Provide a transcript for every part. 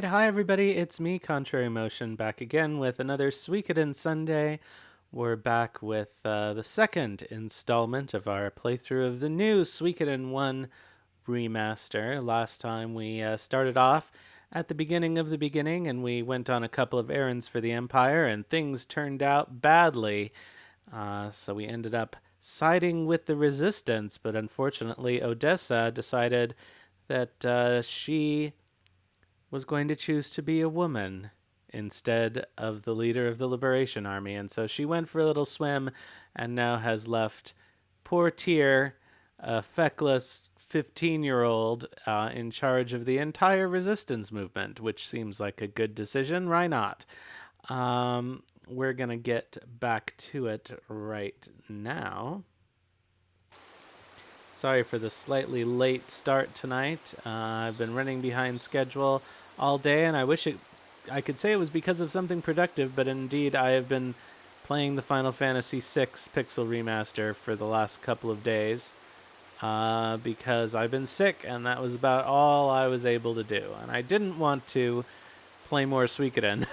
Hi everybody, it's me, Contrary Motion, back again with another Suikoden Sunday. We're back with the second installment of our playthrough of the new Suikoden 1 remaster. Last time we started off at the beginning of the beginning and we went on a couple of errands for the Empire and things turned out badly. So we ended up siding with the Resistance, but unfortunately Odessa decided that she was going to choose to be a woman instead of the leader of the Liberation Army. And so she went for a little swim and now has left poor Tyr, a feckless 15-year-old, in charge of the entire resistance movement, which seems like a good decision. Why not? We're going to get back to it right now. Sorry for the slightly late start tonight. I've been running behind schedule all day, and I could say it was because of something productive, but indeed I have been playing the Final Fantasy VI Pixel Remaster for the last couple of days because I've been sick, and that was about all I was able to do. And I didn't want to play more Suikoden.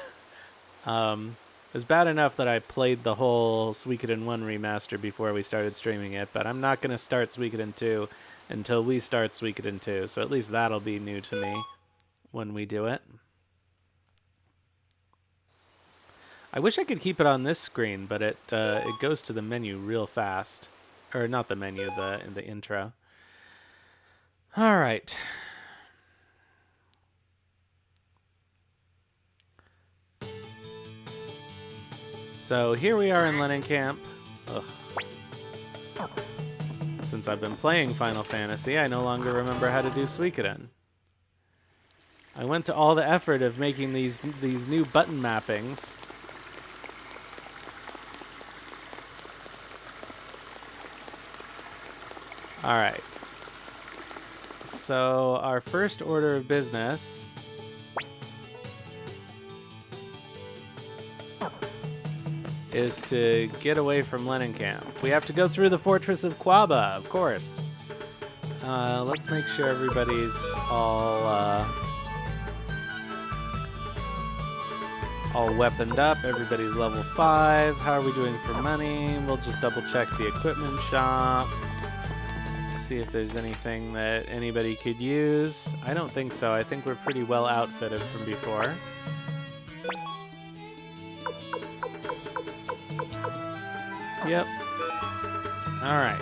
It was bad enough that I played the whole Suikoden 1 remaster before we started streaming it, but I'm not going to start Suikoden 2 until we start Suikoden 2, so at least that'll be new to me when we do it. I wish I could keep it on this screen, but it goes to the menu real fast. Or not the menu, the intro. All right. So here we are in Lennencamp. Ugh. Since I've been playing Final Fantasy, I no longer remember how to do Suikoden. I went to all the effort of making these new button mappings. All right. So our first order of business is to get away from Lennencamp. We have to go through the Fortress of Quaba, of course. Let's make sure everybody's all weaponed up. Everybody's level 5. How are we doing for money? We'll just double check the equipment shop to see if there's anything that anybody could use. I don't think so. I think we're pretty well outfitted from before. Yep. Alright.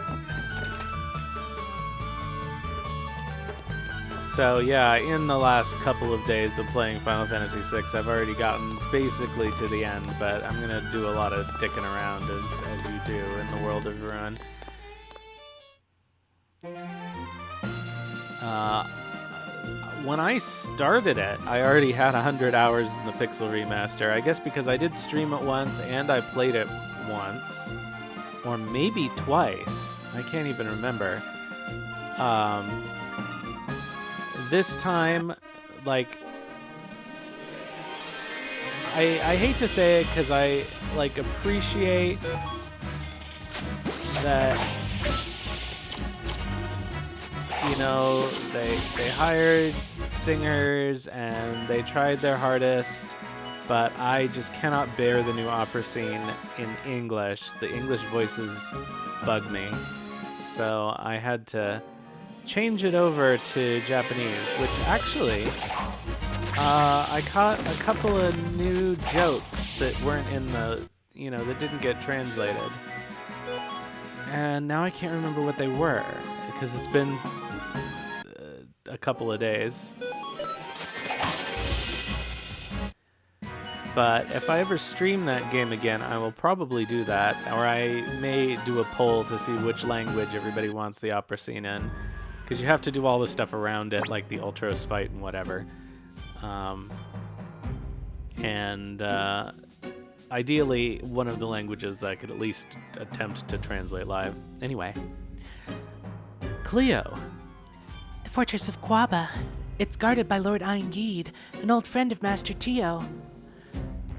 So yeah, in the last couple of days of playing Final Fantasy VI, I've already gotten basically to the end, but I'm gonna do a lot of dicking around as you do in the World of Ruin. When I started it, I already had 100 hours in the Pixel Remaster. I guess because I did stream it once and I played it once. Or maybe twice. I can't even remember. This time, like, I hate to say it because I, like, appreciate that, you know, they hired singers and they tried their hardest, but I just cannot bear the new opera scene in English. The English voices bug me. So I had to change it over to Japanese, which actually, I caught a couple of new jokes that weren't in the, that didn't get translated. And now I can't remember what they were, because it's been a couple of days. But if I ever stream that game again, I will probably do that, or I may do a poll to see which language everybody wants the opera scene in, because you have to do all the stuff around it, like the Ultros fight and whatever. Ideally, one of the languages that I could at least attempt to translate live. Anyway. Cleo. The Fortress of Quaba. It's guarded by Lord Eingid, an old friend of Master Tio.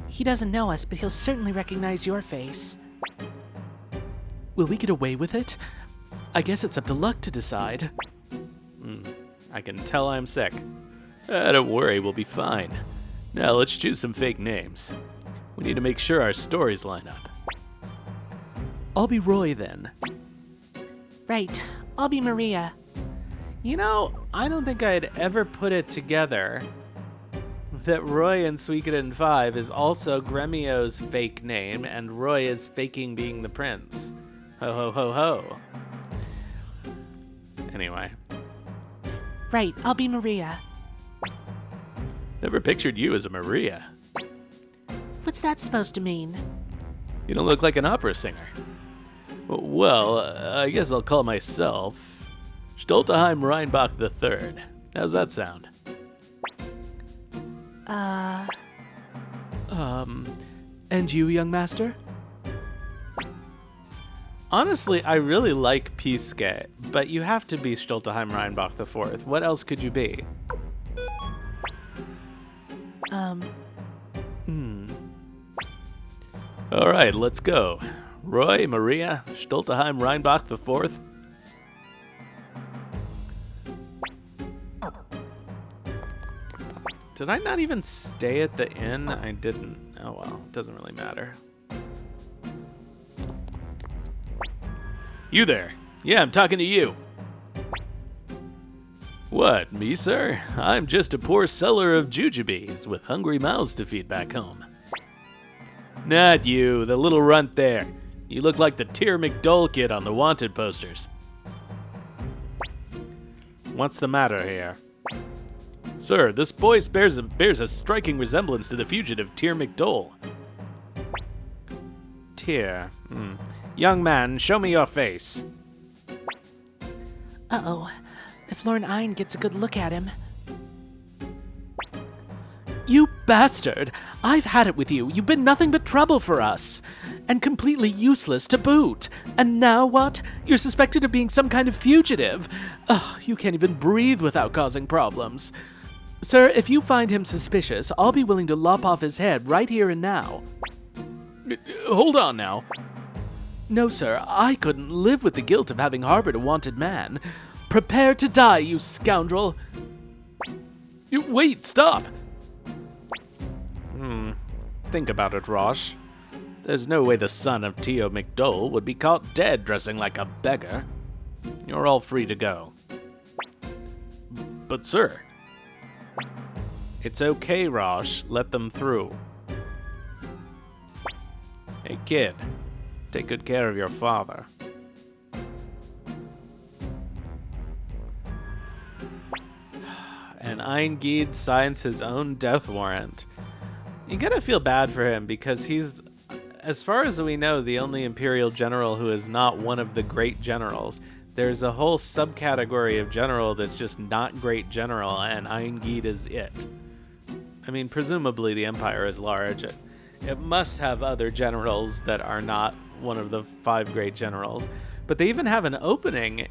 He doesn't know us, but he'll certainly recognize your face. Will we get away with it? I guess it's up to luck to decide. I can tell I'm sick. Don't worry, we'll be fine. Now let's choose some fake names. We need to make sure our stories line up. I'll be Roy then. Right, I'll be Maria. You know, I don't think I'd ever put it together that Roy in Suikoden 5 is also Gremio's fake name, and Roy is faking being the prince. Ho ho ho ho. Anyway. Right, I'll be Maria. Never pictured you as a Maria. What's that supposed to mean? You don't look like an opera singer. Well, I guess I'll call myself Stolteheim Reinbach III. How's that sound? And you, young master? Honestly, I really like Pisuke, but you have to be Stolteheim Reinbach IV. What else could you be? All right, let's go. Roy, Maria, Stolteheim Reinbach IV. Did I not even stay at the inn? I didn't. Oh well, it doesn't really matter. You there? Yeah, I'm talking to you. What, me, sir? I'm just a poor seller of jujubes with hungry mouths to feed back home. Not you, the little runt there. You look like the Tyr McDull kid on the wanted posters. What's the matter here? Sir, this boy bears a striking resemblance to the fugitive Tyr McDull. Tyr. Young man, show me your face. Uh-oh. If Lord Ein gets a good look at him. You bastard! I've had it with you. You've been nothing but trouble for us. And completely useless to boot. And now what? You're suspected of being some kind of fugitive. Ugh, you can't even breathe without causing problems. Sir, if you find him suspicious, I'll be willing to lop off his head right here and now. Hold on now. No, sir, I couldn't live with the guilt of having harbored a wanted man. Prepare to die, you scoundrel. Wait, stop! Think about it, Rosh. There's no way the son of Tio McDull would be caught dead dressing like a beggar. You're all free to go. But, sir... It's okay, Rosh. Let them through. Hey, kid. Take good care of your father. And Eingid signs his own death warrant. You gotta feel bad for him because he's, as far as we know, the only Imperial general who is not one of the great generals. There's a whole subcategory of general that's just not great general, and Eingid is it. I mean, presumably the Empire is large. It must have other generals that are not one of the 5 great generals. But they even have an opening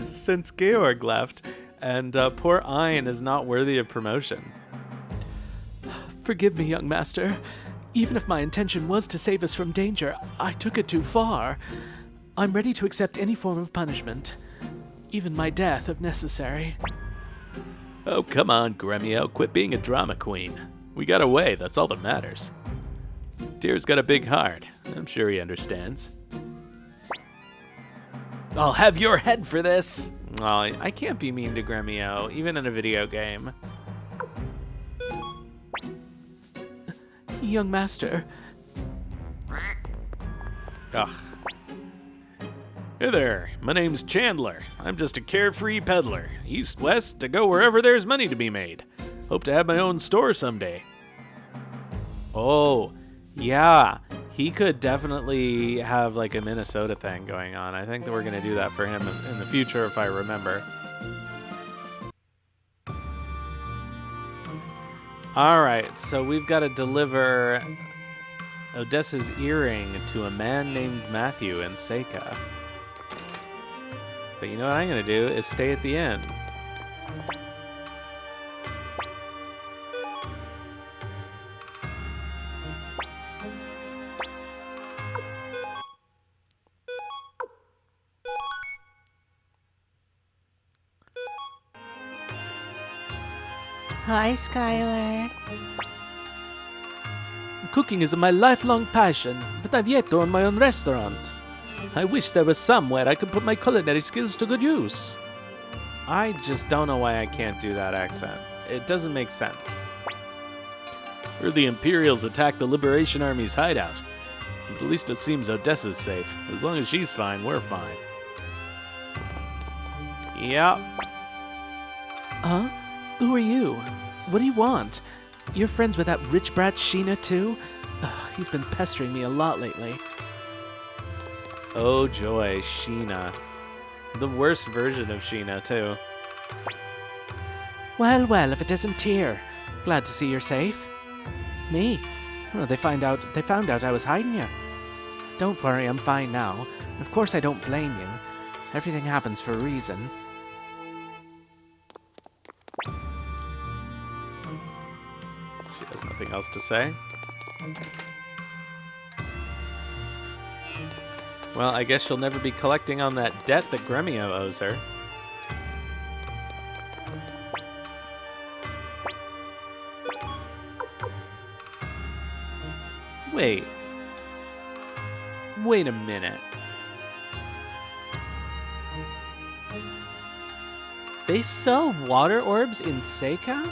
since Georg left, and poor Ein is not worthy of promotion. Forgive me, young master. Even if my intention was to save us from danger, I took it too far. I'm ready to accept any form of punishment, even my death if necessary. Oh, come on, Gremio. Quit being a drama queen. We got away, that's all that matters. Tyr's got a big heart. I'm sure he understands. I'll have your head for this. Oh, I can't be mean to Gremio, even in a video game. Young master. Ugh. Hey there, my name's Chandler. I'm just a carefree peddler, east-west, to go wherever there's money to be made. Hope to have my own store someday. Oh, yeah. He could definitely have like a Minnesota thing going on. I think that we're going to do that for him in the future if I remember. All right, so we've got to deliver Odessa's earring to a man named Mathiu in Seika. But you know what I'm going to do is stay at the inn. Hi, Skylar. Cooking is my lifelong passion, but I've yet to own my own restaurant. I wish there was somewhere I could put my culinary skills to good use. I just don't know why I can't do that accent. It doesn't make sense. Or the Imperials attacked the Liberation Army's hideout. But at least it seems Odessa's safe. As long as she's fine, we're fine. Yep. Huh? Who are you? What do you want? You're friends with that rich brat Sheena too? Ugh, he's been pestering me a lot lately. Oh joy, Sheena. The worst version of Sheena, too. Well, well, if it isn't here. Glad to see you're safe. Me? Oh, they found out I was hiding you. Don't worry, I'm fine now. Of course I don't blame you. Everything happens for a reason. She has nothing else to say. Well, I guess she'll never be collecting on that debt that Gremio owes her. Wait. Wait a minute. They sell water orbs in Seika?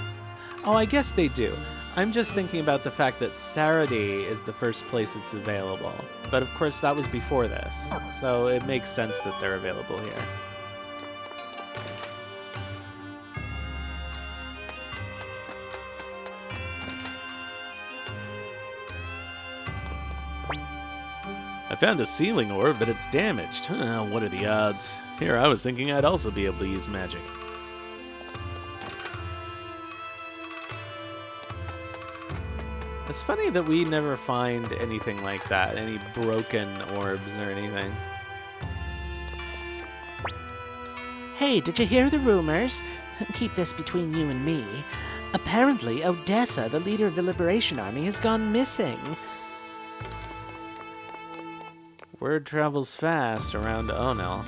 Oh, I guess they do. I'm just thinking about the fact that Saradi is the first place it's available. But of course, that was before this, so it makes sense that they're available here. I found a ceiling orb, but it's damaged. What are the odds? Here, I was thinking I'd also be able to use magic. It's funny that we never find anything like that, any broken orbs or anything. Hey, did you hear the rumors? Keep this between you and me. Apparently, Odessa, the leader of the Liberation Army, has gone missing. Word travels fast around Onil.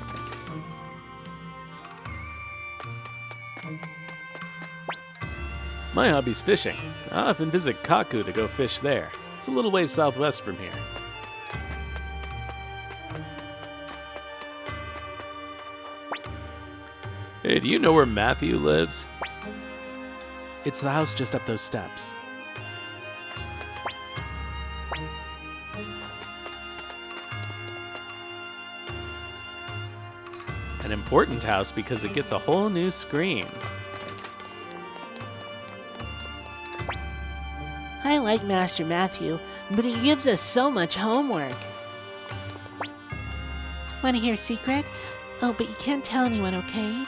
My hobby's fishing. I often visit Kaku to go fish there. It's a little ways southwest from here. Hey, do you know where Mathiu lives? It's the house just up those steps. An important house because it gets a whole new screen. I like Master Mathiu, but he gives us so much homework. Want to hear a secret? Oh, but you can't tell anyone, okay?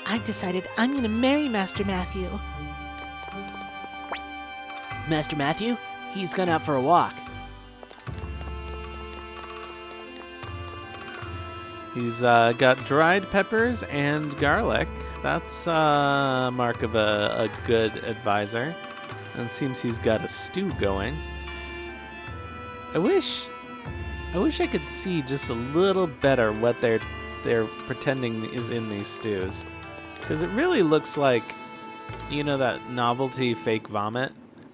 I've decided I'm gonna marry Master Mathiu. Master Mathiu? He's gone out for a walk. He's got dried peppers and garlic. That's a mark of a good advisor. And it seems he's got a stew going. I wish I could see just a little better what they're pretending is in these stews. Because it really looks like, you know, that novelty fake vomit?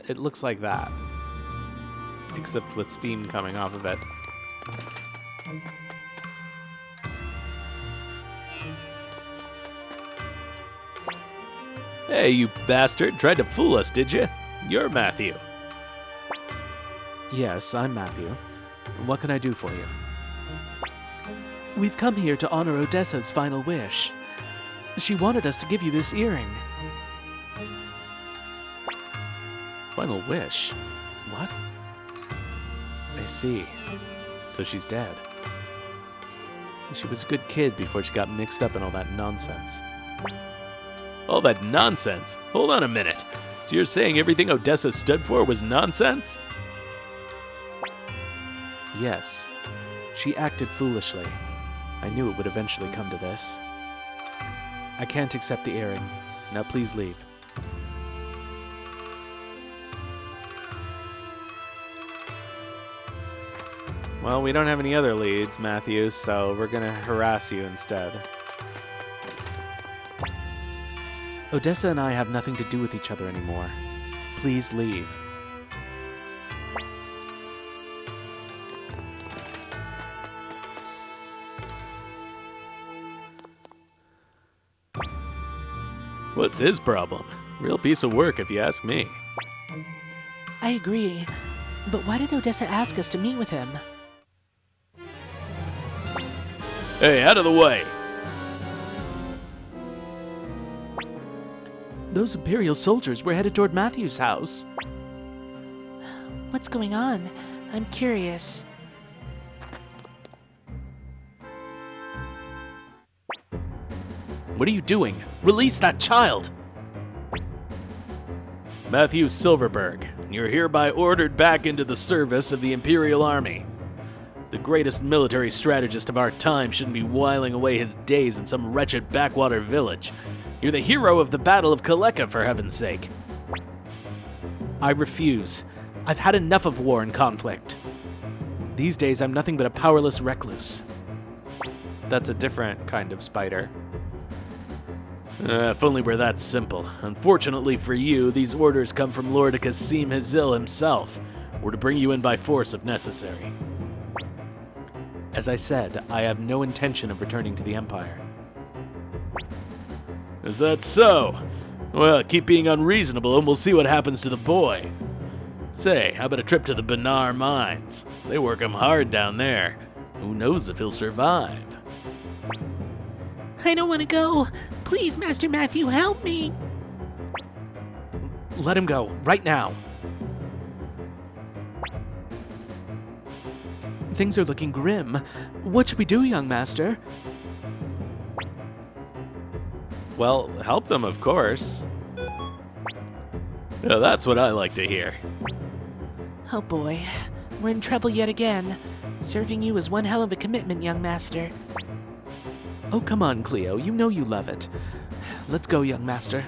It looks like that. Except with steam coming off of it. Hey, you bastard. Tried to fool us, did you? You're Mathiu. Yes, I'm Mathiu. What can I do for you? We've come here to honor Odessa's final wish. She wanted us to give you this earring. Final wish? What? I see. So she's dead. She was a good kid before she got mixed up in all that nonsense. All that nonsense? Hold on a minute. So you're saying everything Odessa stood for was nonsense? Yes. She acted foolishly. I knew it would eventually come to this. I can't accept the earring. Now please leave. Well, we don't have any other leads, Mathiu, so we're gonna harass you instead. Odessa and I have nothing to do with each other anymore. Please leave. What's his problem? Real piece of work, if you ask me. I agree. But why did Odessa ask us to meet with him? Hey, out of the way! Those Imperial soldiers were headed toward Mathiu's house. What's going on? I'm curious. What are you doing? Release that child! Mathiu Silverberg, you're hereby ordered back into the service of the Imperial Army. The greatest military strategist of our time shouldn't be whiling away his days in some wretched backwater village. You're the hero of the Battle of Kaleka, for heaven's sake. I refuse. I've had enough of war and conflict. These days, I'm nothing but a powerless recluse. That's a different kind of spider. If only we're that simple. Unfortunately for you, these orders come from Lord Kasim Hazil himself. We're to bring you in by force if necessary. As I said, I have no intention of returning to the Empire. Is that so? Well, keep being unreasonable and we'll see what happens to the boy. Say, how about a trip to the Benar mines? They work him hard down there. Who knows if he'll survive? I don't want to go. Please, Master Mathiu, help me. Let him go, right now. Things are looking grim. What should we do, young master? Well, help them, of course. Yeah, that's what I like to hear. Oh boy, we're in trouble yet again. Serving you is one hell of a commitment, young master. Oh, come on, Cleo. You know you love it. Let's go, young master.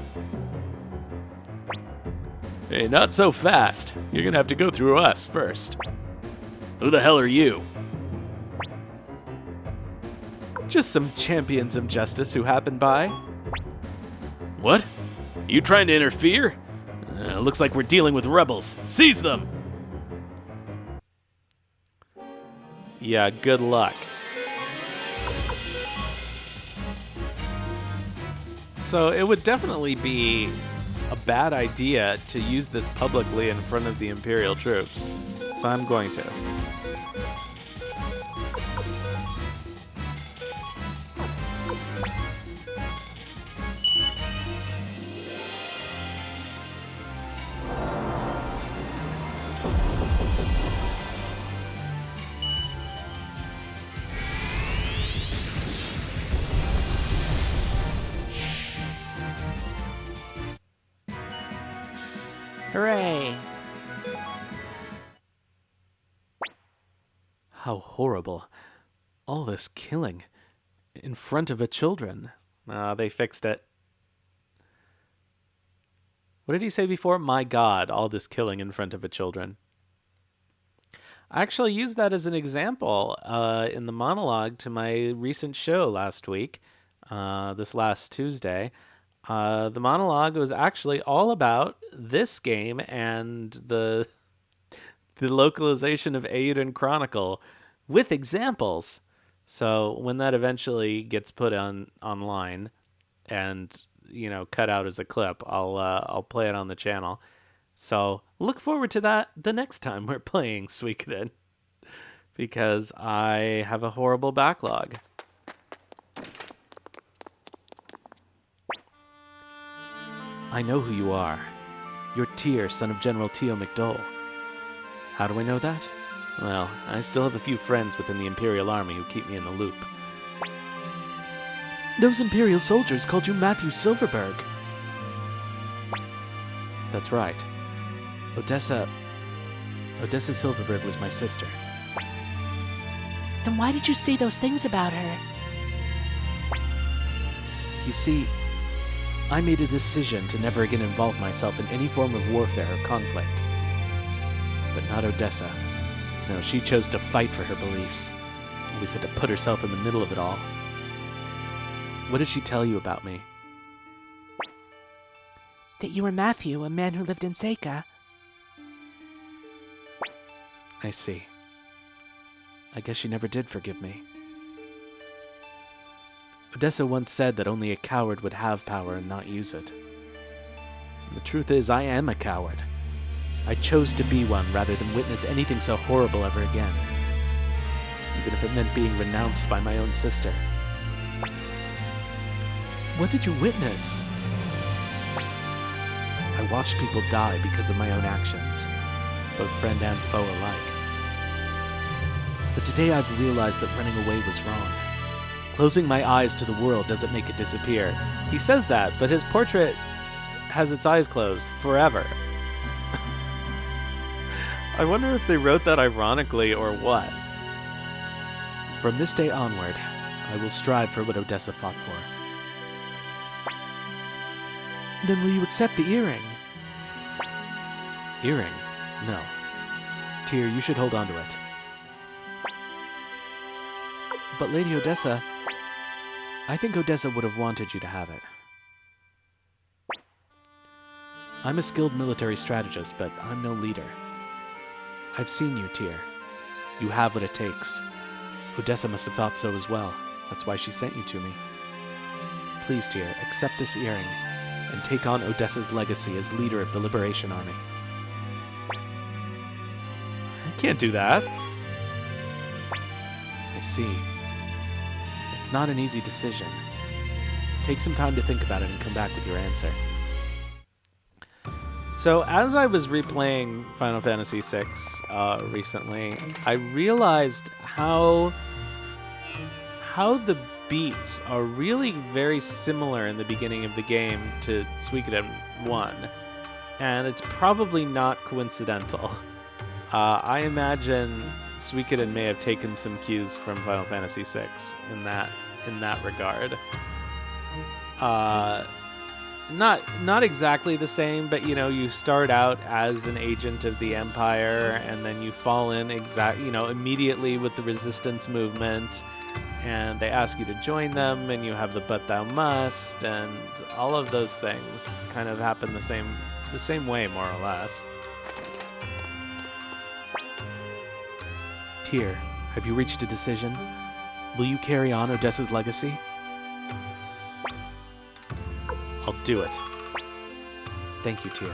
Hey, not so fast. You're gonna have to go through us first. Who the hell are you? Just some champions of justice who happened by. What? You trying to interfere? Looks like we're dealing with rebels. Seize them! Yeah, good luck. So it would definitely be a bad idea to use this publicly in front of the Imperial troops. So I'm going to. Hooray! How horrible. All this killing. In front of the children. They fixed it. What did he say before? My God, all this killing in front of the children. I actually used that as an example in the monologue to my recent show last week, this last Tuesday. The monologue was actually all about this game and the localization of Eiyuden Chronicle with examples. So when that eventually gets put online and cut out as a clip, I'll play it on the channel. So look forward to that the next time we're playing Suikoden, because I have a horrible backlog. I know who you are. You're Tyr, son of General Tio McDole. How do I know that? Well, I still have a few friends within the Imperial Army who keep me in the loop. Those Imperial soldiers called you Mathiu Silverberg. That's right. Odessa Silverberg was my sister. Then why did you say those things about her? You see, I made a decision to never again involve myself in any form of warfare or conflict. But not Odessa. No, she chose to fight for her beliefs. Always had to put herself in the middle of it all. What did she tell you about me? That you were Mathiu, a man who lived in Seika. I see. I guess she never did forgive me. Odessa once said that only a coward would have power and not use it. And the truth is, I am a coward. I chose to be one rather than witness anything so horrible ever again. Even if it meant being renounced by my own sister. What did you witness? I watched people die because of my own actions, both friend and foe alike. But today I've realized that running away was wrong. Closing my eyes to the world doesn't make it disappear. He says that, but his portrait has its eyes closed forever. I wonder if they wrote that ironically or what. From this day onward, I will strive for what Odessa fought for. Then will you accept the earring? Earring? No. Tyr, you should hold on to it. But Lady Odessa, I think Odessa would have wanted you to have it. I'm a skilled military strategist, but I'm no leader. I've seen you, Tyr. You have what it takes. Odessa must have thought so as well. That's why she sent you to me. Please, Tyr, accept this earring and take on Odessa's legacy as leader of the Liberation Army. I can't do that. I see. It's not an easy decision. Take some time to think about it and come back with your answer. So as I was replaying Final Fantasy VI recently, I realized how the beats are really very similar in the beginning of the game to Suikoden 1, and it's probably not coincidental. I imagine Suikoden may have taken some cues from Final Fantasy VI in that regard. Not exactly the same, but you start out as an agent of the Empire, and then you fall in immediately with the Resistance movement, and they ask you to join them, and you have the "but thou must," and all of those things kind of happen the same way, more or less. Tyr, have you reached a decision? Will you carry on Odessa's legacy? I'll do it. Thank you, Tyr.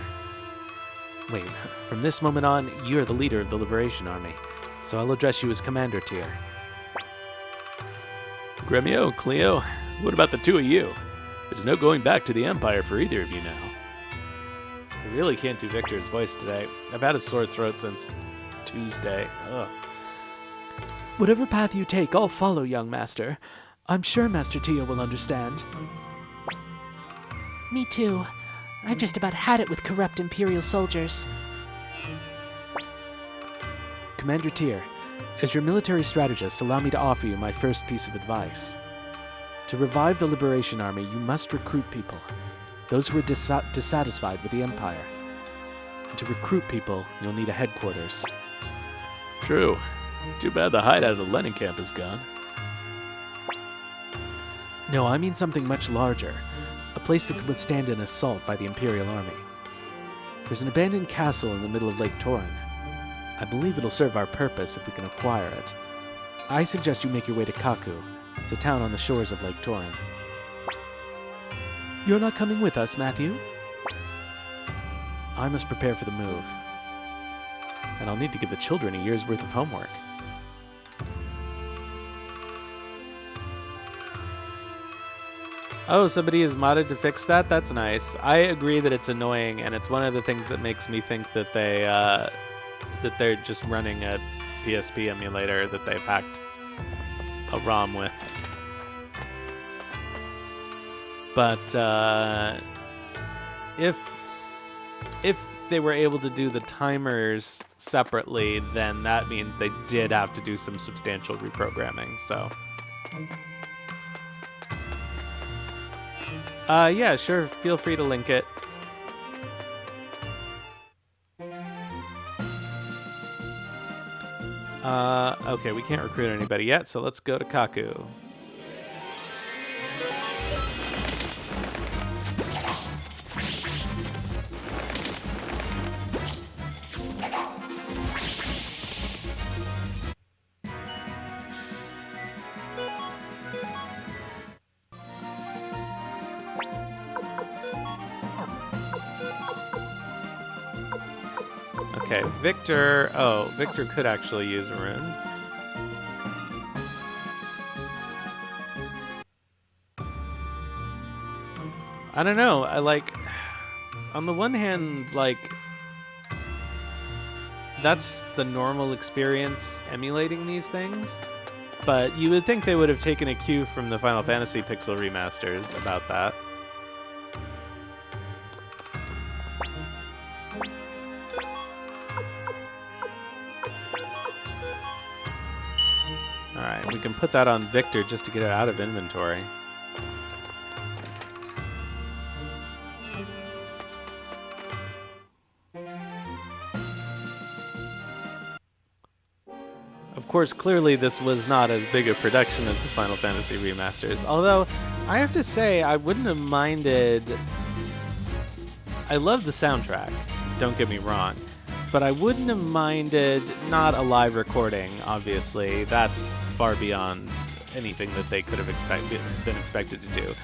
Wait, from this moment on, you're the leader of the Liberation Army, so I'll address you as Commander Tyr. Gremio, Cleo, what about the two of you? There's no going back to the Empire for either of you now. I really can't do Victor's voice today. I've had a sore throat since Tuesday. Ugh. Whatever path you take, I'll follow, young master. I'm sure Master Tia will understand. Me too. I've just about had it with corrupt Imperial soldiers. Commander Tyr, as your military strategist, allow me to offer you my first piece of advice. To revive the Liberation Army, you must recruit people, those who are dissatisfied with the Empire. And to recruit people, you'll need a headquarters. True. Too bad the hideout of the Lenin camp is gone. No, I mean something much larger. A place that could withstand an assault by the Imperial Army. There's an abandoned castle in the middle of Lake Torin. I believe it'll serve our purpose if we can acquire it. I suggest you make your way to Kaihou. It's a town on the shores of Lake Torin. You're not coming with us, Mathiu? I must prepare for the move. And I'll need to give the children a year's worth of homework. Oh, somebody is modded to fix that? That's nice. I agree that it's annoying, and it's one of the things that makes me think that they're just running a PSP emulator that they've hacked a ROM with. But if they were able to do the timers separately, then that means they did have to do some substantial reprogramming. So, yeah, sure. Feel free to link it. Okay, we can't recruit anybody yet, so let's go to Kaihou. Okay, Victor. Oh, Victor could actually use a rune. I don't know. I like. On the one hand, like, that's the normal experience emulating these things, but you would think they would have taken a cue from the Final Fantasy Pixel remasters about that. Alright, we can put that on Victor just to get it out of inventory. Of course, clearly this was not as big a production as the Final Fantasy remasters. Although, I have to say, I wouldn't have minded... I love the soundtrack, don't get me wrong. But I wouldn't have minded not a live recording, obviously. That's far beyond anything that they could have been expected to do.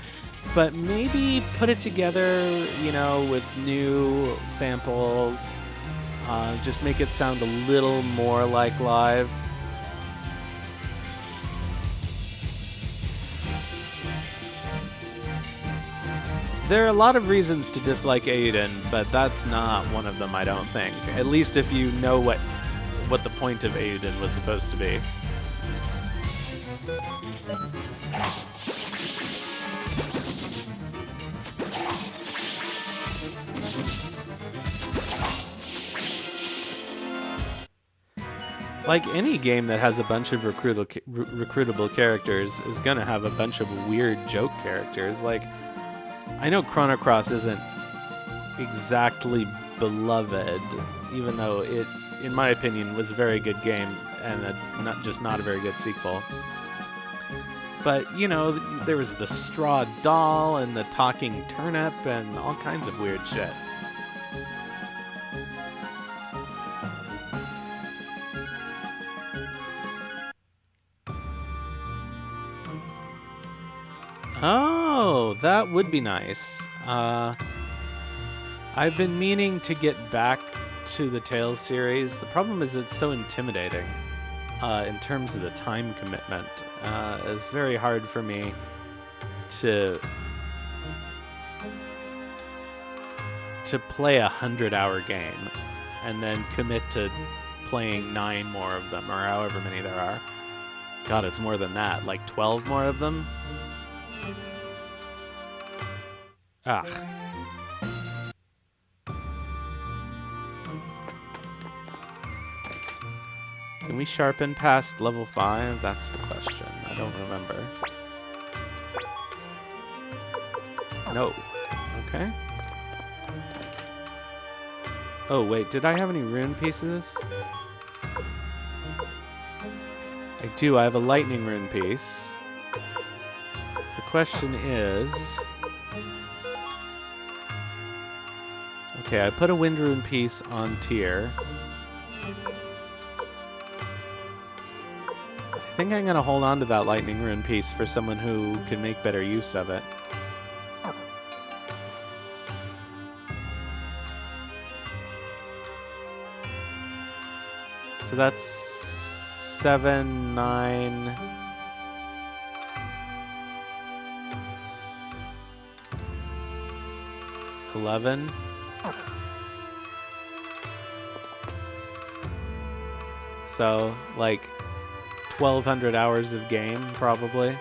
But maybe put it together, you know, with new samples. Just make it sound a little more like live. There are a lot of reasons to dislike Aiden, but that's not one of them, I don't think. At least if you know what the point of Aiden was supposed to be. Like any game that has a bunch of recruitable characters is gonna have a bunch of weird joke characters. Like, I know Chrono Cross isn't exactly beloved, even though it, in my opinion, was a very good game and not a very good sequel. But, you know, there was the straw doll and the talking turnip and all kinds of weird shit. Oh, that would be nice. I've been meaning to get back to the Tales series. The problem is it's so intimidating in terms of the time commitment. It's very hard for me to play a 100-hour game and then commit to playing 9 more of them, or however many there are. God, it's more than that. Like 12 more of them? Ah. Can we sharpen past level 5? That's the question. I don't remember. No. Okay. Oh, wait. Did I have any rune pieces? I do. I have a lightning rune piece. The question is... Okay, I put a wind rune piece on tier. I think I'm going to hold on to that lightning rune piece for someone who can make better use of it. So that's 7, 9... 11. So, like, 1,200 hours of game, probably.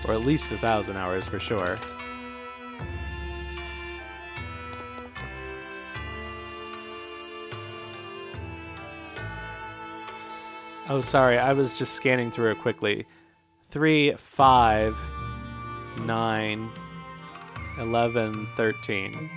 Or at least 1,000 hours for sure. Oh, sorry, I was just scanning through it quickly. 3, 5, 9, 11, 13.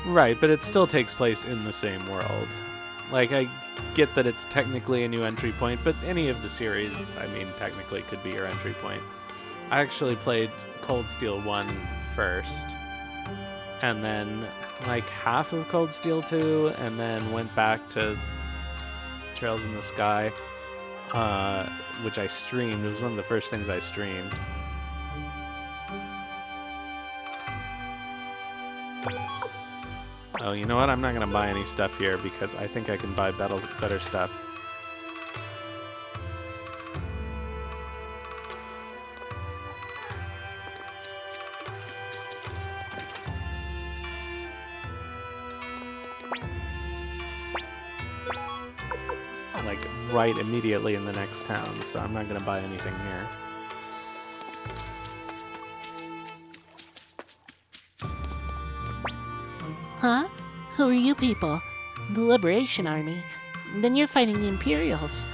Right, but it still takes place in the same world. Like, I get that it's technically a new entry point, but any of the series, I mean, technically could be your entry point. I actually played Cold Steel 1 first, and then like half of Cold Steel 2, and then went back to Trails in the Sky, which I streamed. It was one of the first things I streamed. Oh, you know what? I'm not going to buy any stuff here because I think I can buy better stuff. Like, right immediately in the next town, so I'm not going to buy anything here. Huh? Who are you people? The Liberation Army. Then you're fighting the Imperials.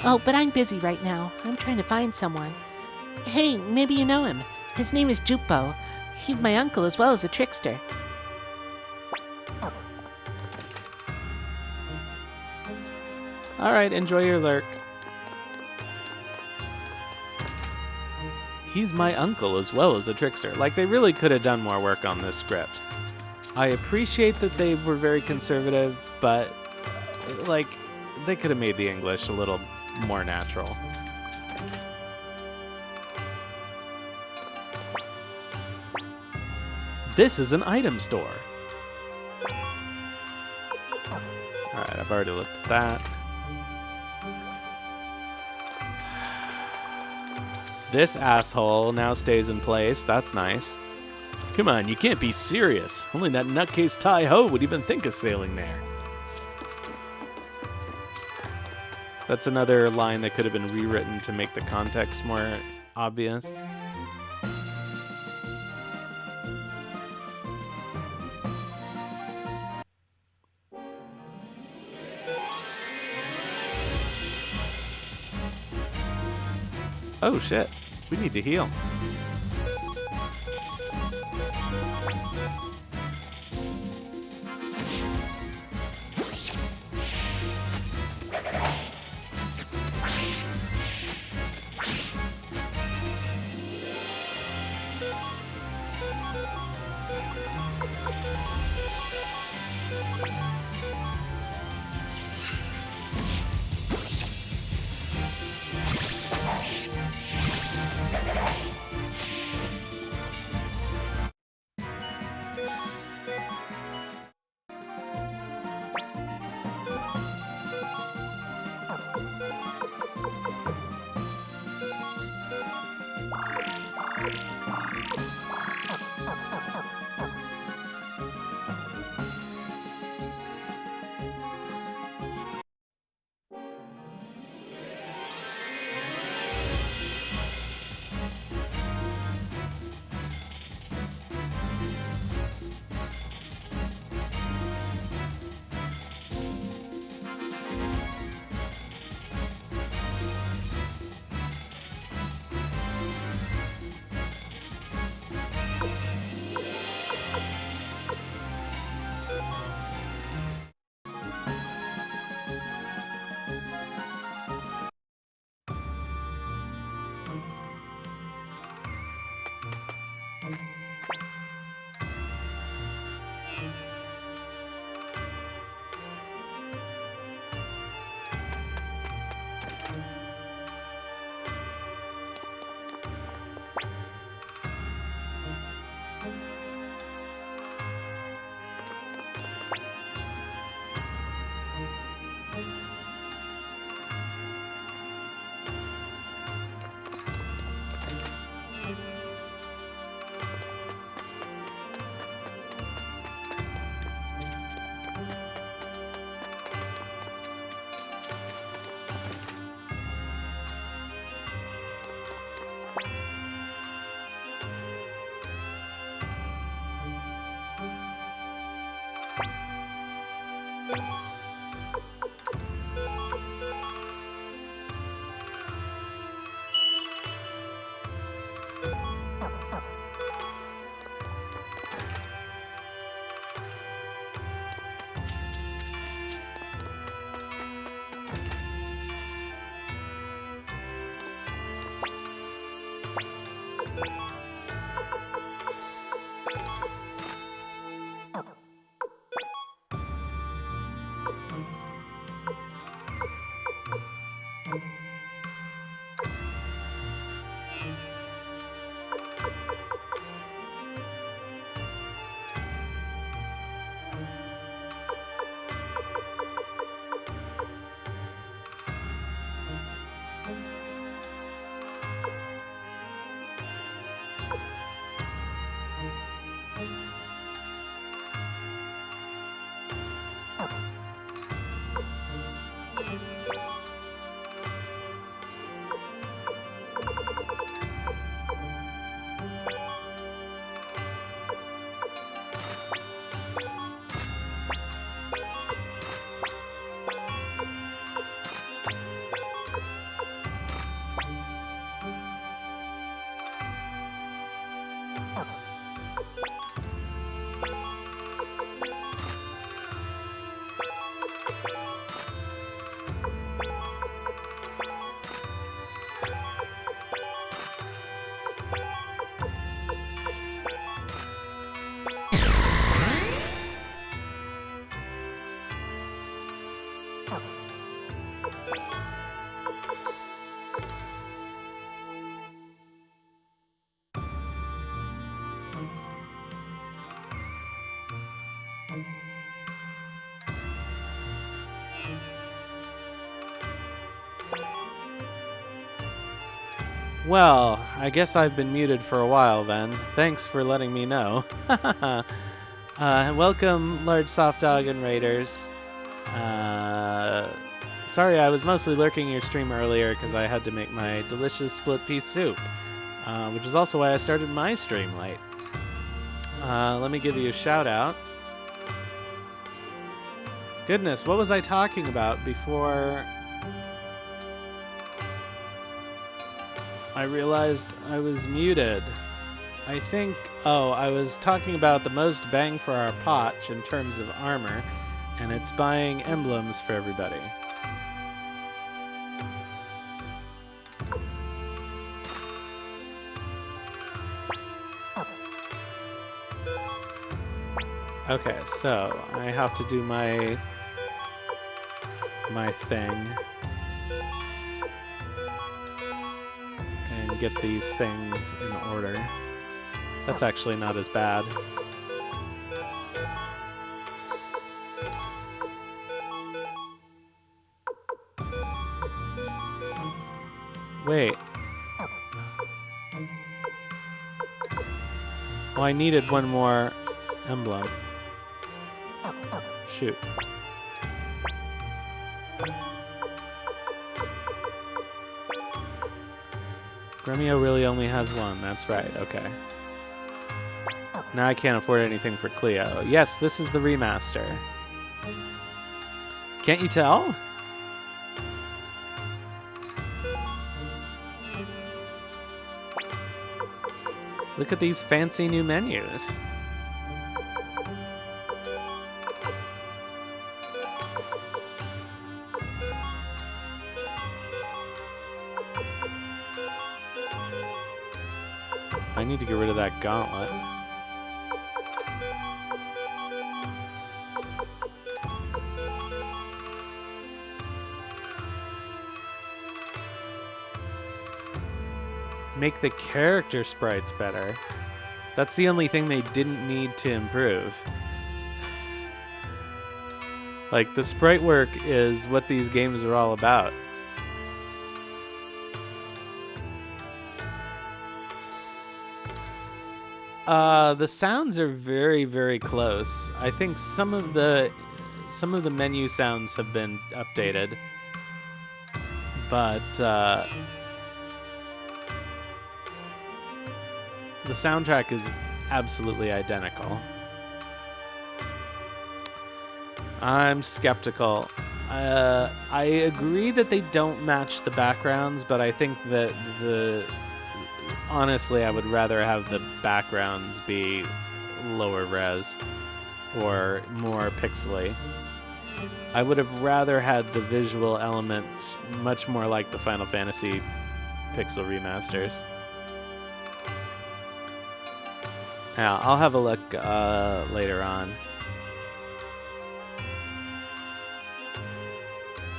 Oh, but I'm busy right now. I'm trying to find someone. Hey, maybe you know him. His name is Jupo. He's my uncle as well as a trickster. Alright, enjoy your lurk. He's my uncle as well as a trickster. Like, they really could have done more work on this script. I appreciate that they were very conservative, but, like, they could have made the English a little more natural. This is an item store. Alright, I've already looked at that. This asshole now stays in place. That's nice. Come on, you can't be serious. Only that nutcase Kaihou would even think of sailing there. That's another line that could have been rewritten to make the context more obvious. Oh shit, we need to heal. Well, I guess I've been muted for a while then. Thanks for letting me know. Welcome, Large Soft Dog and Raiders. Sorry, I was mostly lurking your stream earlier because I had to make my delicious split pea soup, which is also why I started my stream late. Let me give you a shout out. Goodness, what was I talking about before I realized I was muted? I think, I was talking about the most bang for our potch in terms of armor, and it's buying emblems for everybody. Okay, so I have to do my thing and get these things in order. That's actually not as bad. Wait. Oh, I needed one more emblem. Shoot. Gremio really only has one. That's right. Okay. Now I can't afford anything for Cleo. Yes, this is the remaster. Can't you tell? Look at these fancy new menus. I need to get rid of that gauntlet. Make the character sprites better. That's the only thing they didn't need to improve. Like, the sprite work is what these games are all about. The sounds are very, very close. I think some of the menu sounds have been updated, but the soundtrack is absolutely identical. I'm skeptical. I agree that they don't match the backgrounds, but I think that honestly, I would rather have the backgrounds be lower res or more pixely. I would have rather had the visual element much more like the Final Fantasy pixel remasters. Yeah, I'll have a look later on.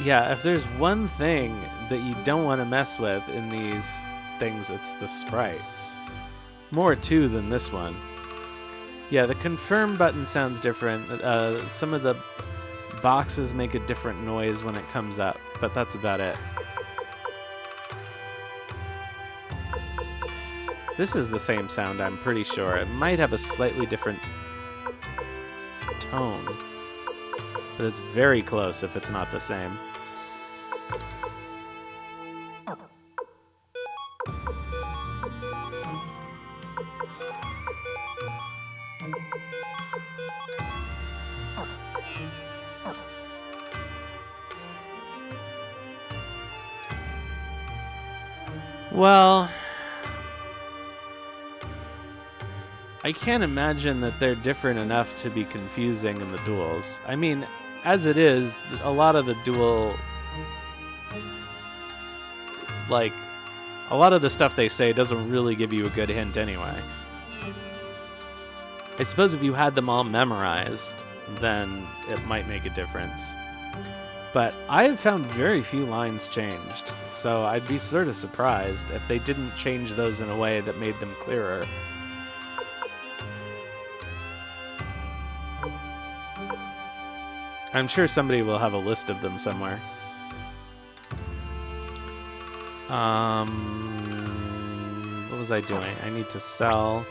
Yeah, if there's one thing that you don't want to mess with in these things, it's the sprites. More too than this one. Yeah, the confirm button sounds different. Some of the boxes make a different noise when it comes up, but that's about it. This is the same sound, I'm pretty sure. It might have a slightly different tone, but it's very close if it's not the same. Well, I can't imagine that they're different enough to be confusing in the duels. I mean, as it is, a lot of the duel, like, a lot of the stuff they say doesn't really give you a good hint anyway. I suppose if you had them all memorized, then it might make a difference. But I have found very few lines changed, so I'd be sort of surprised if they didn't change those in a way that made them clearer. I'm sure somebody will have a list of them somewhere. What was I doing? I need to sell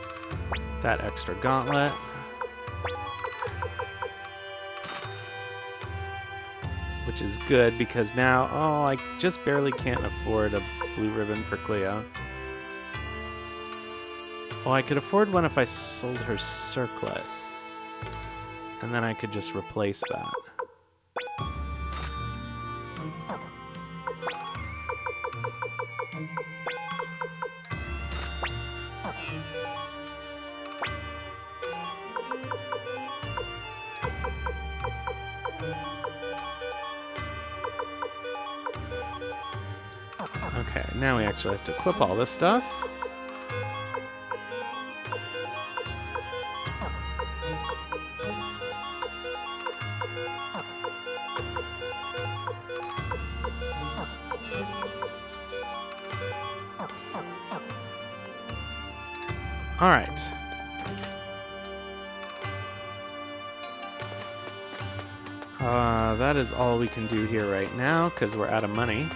that extra gauntlet. Which is good because now, oh, I just barely can't afford a blue ribbon for Cleo. Oh, I could afford one if I sold her circlet. And then I could just replace that. Okay, now we actually have to equip all this stuff. All right. That is all we can do here right now because we're out of money.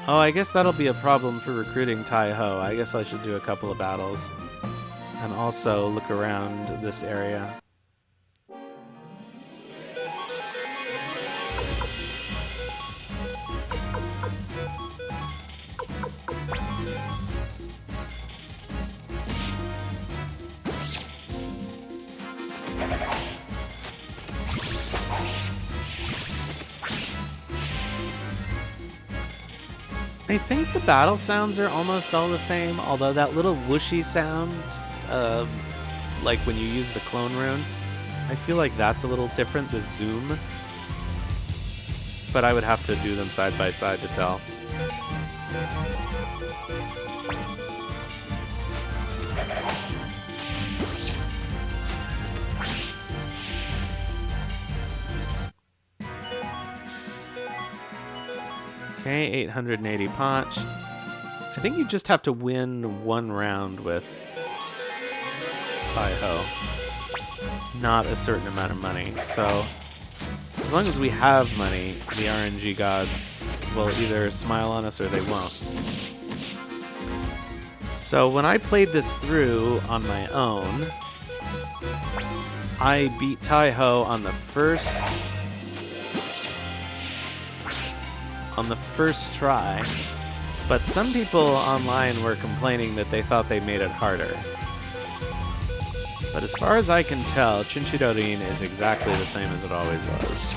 Oh, I guess that'll be a problem for recruiting Kaihou. I guess I should do a couple of battles and also look around this area. I think the battle sounds are almost all the same, although that little whooshy sound, like when you use the clone rune, I feel like that's a little different, the zoom. But I would have to do them side by side to tell. Okay, 880 Ponch. I think you just have to win one round with Kaihou. Not a certain amount of money. So, as long as we have money, the RNG gods will either smile on us or they won't. So, when I played this through on my own, I beat Kaihou on the first try, but some people online were complaining that they thought they made it harder. But as far as I can tell, Chinchidorin is exactly the same as it always was.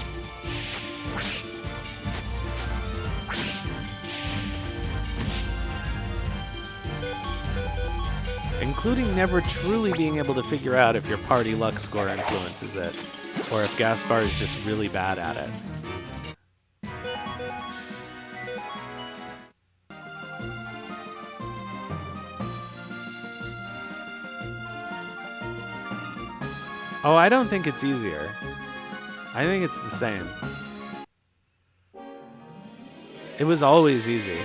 Including never truly being able to figure out if your party luck score influences it, or if Gaspar is just really bad at it. Oh, I don't think it's easier. I think it's the same. It was always easy.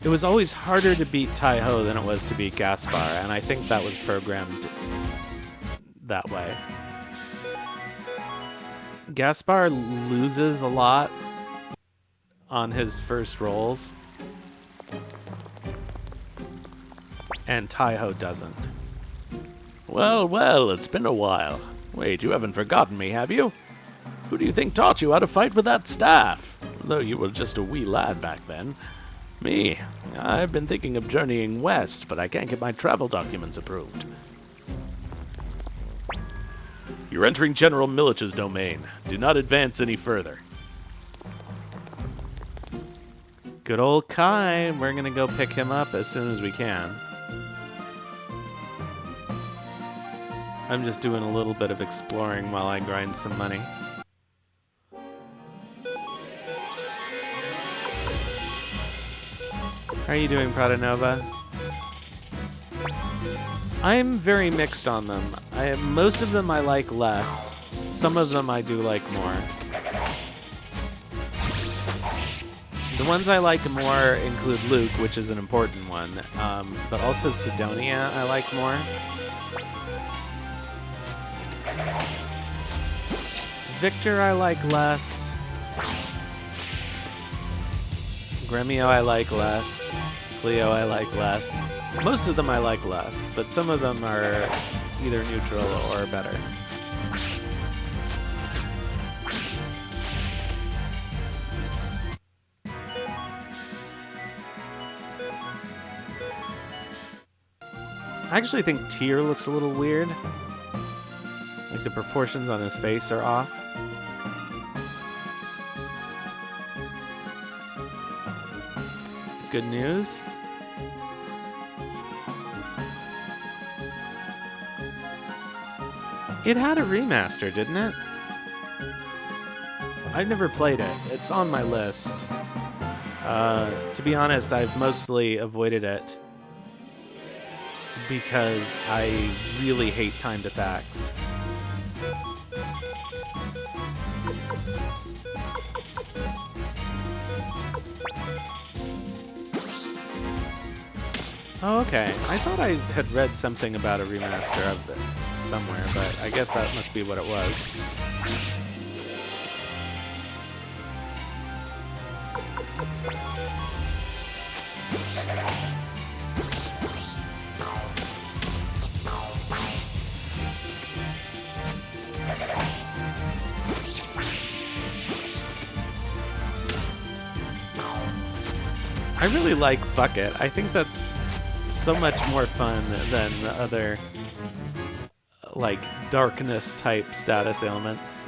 It was always harder to beat Kaihou than it was to beat Gaspar, and I think that was programmed that way. Gaspar loses a lot on his first rolls, and Kaihou doesn't. Well, well, it's been a while. Wait, you haven't forgotten me, have you? Who do you think taught you how to fight with that staff? Though you were just a wee lad back then. Me, I've been thinking of journeying west, but I can't get my travel documents approved. You're entering General Milich's domain. Do not advance any further. Good old Kai. We're gonna go pick him up as soon as we can. I'm just doing a little bit of exploring while I grind some money. How are you doing, Pradanova? I'm very mixed on them. Most of them I like less. Some of them I do like more. The ones I like more include Luke, which is an important one, but also Sidonia I like more. Victor I like less. Gremio I like less. Cleo I like less. Most of them I like less, but some of them are either neutral or better. I actually think Tyr looks a little weird. Like the proportions on his face are off. Good news. It had a remaster, didn't it? I've never played it. It's on my list. To be honest, I've mostly avoided it because I really hate timed attacks. Oh, okay. I thought I had read something about a remaster of it somewhere, but I guess that must be what it was. I really like Bucket. I think that's so much more fun than the other, like, darkness type status ailments.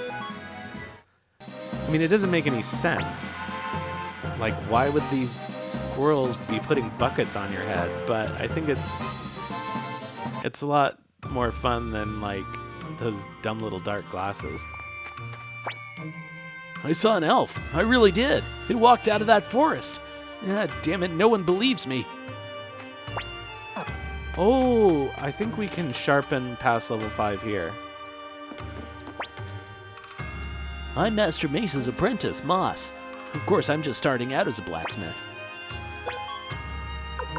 I mean, it doesn't make any sense. Like, why would these squirrels be putting buckets on your head? But I think it's a lot more fun than, like, those dumb little dark glasses. I saw an elf. I really did. It walked out of that forest. Ah, damn it, no one believes me. Oh, I think we can sharpen past level 5 here. I'm Master Mace's apprentice, Moss. Of course, I'm just starting out as a blacksmith.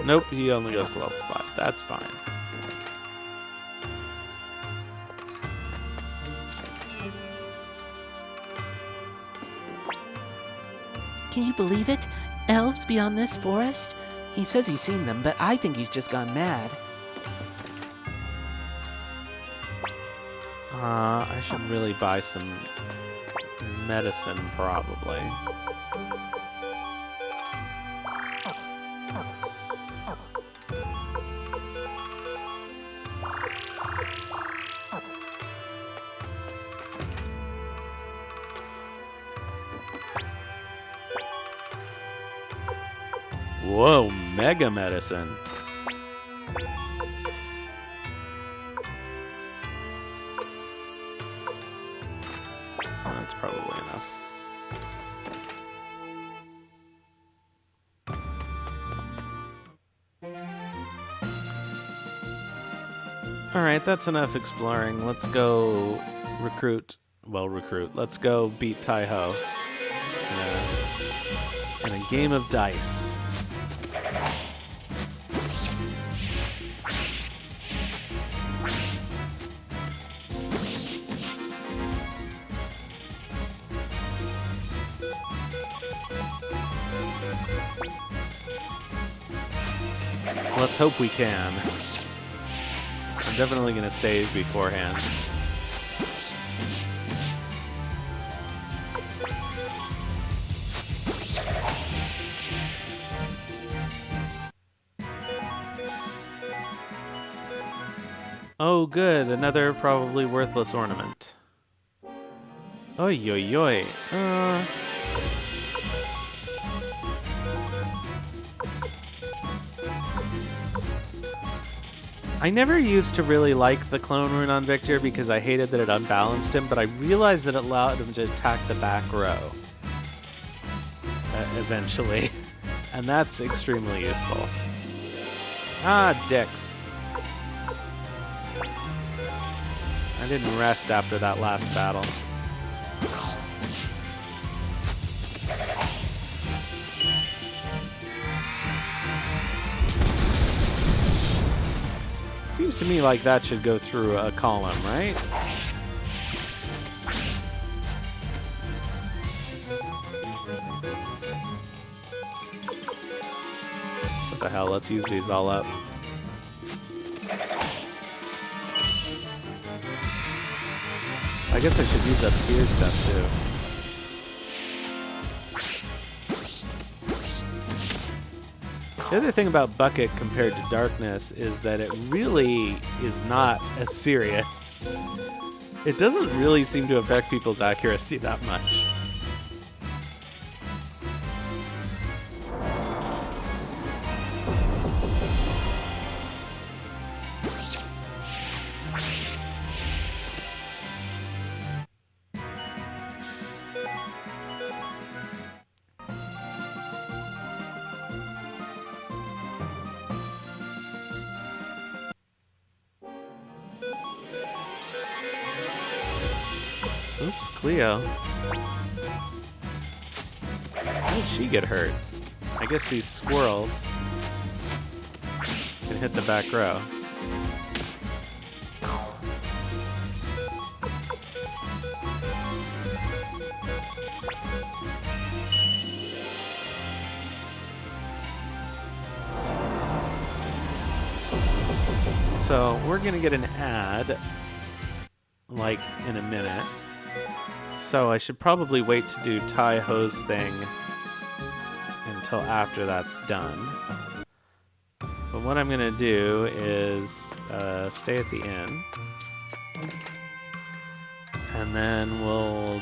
Nope, he only goes to level 5. That's fine. Can you believe it? Elves beyond this forest? He says he's seen them, but I think he's just gone mad. I should really buy some medicine, probably. Whoa, mega medicine. Oh, that's probably enough. All right, that's enough exploring. Let's go recruit. Well, recruit. Let's go beat Kaihou in a game of dice. Let's hope we can. I'm definitely going to save beforehand. Oh, good. Another probably worthless ornament. Oy, oy, oy. I never used to really like the clone rune on Victor because I hated that it unbalanced him, but I realized that it allowed him to attack the back row eventually, and that's extremely useful. Ah, dicks. I didn't rest after that last battle. Seems to me like that should go through a column, right? What the hell? Let's use these all up. I guess I should use up tier stuff too. The other thing about Bucket compared to Darkness is that it really is not as serious. It doesn't really seem to affect people's accuracy that much. Oops, Cleo. How did she get hurt? I guess these squirrels can hit the back row. So we're gonna get an ad like in a minute. So I should probably wait to do Kaihou's thing until after that's done. But what I'm gonna do is stay at the inn, and then we'll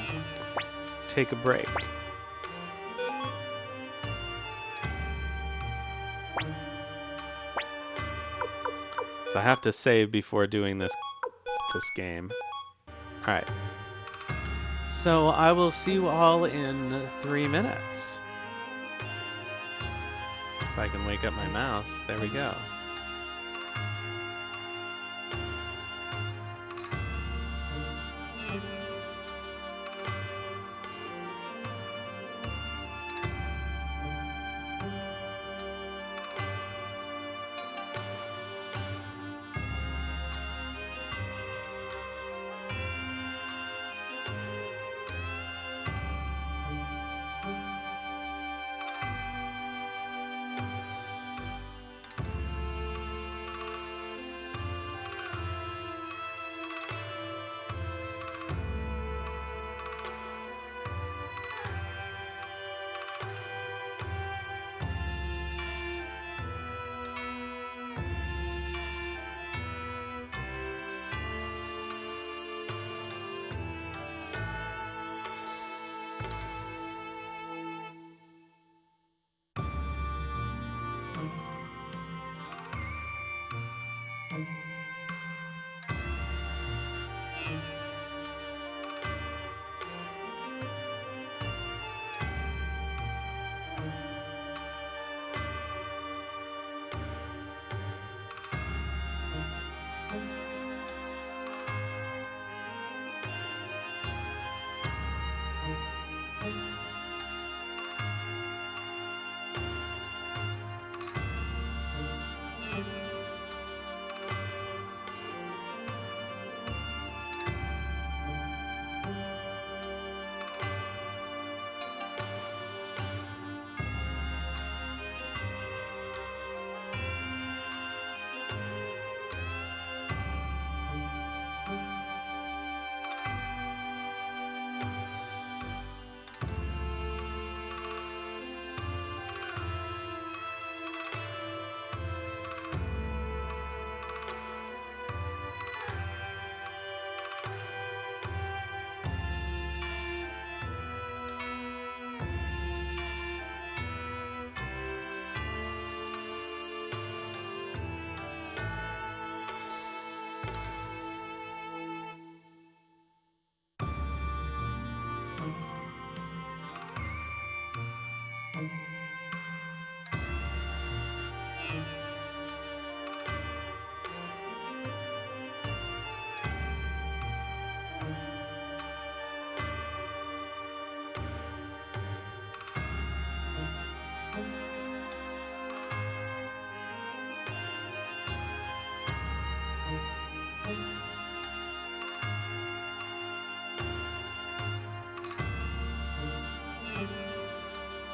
take a break. So I have to save before doing this game. All right. So I will see you all in 3 minutes. If I can wake up my mouse, there we go.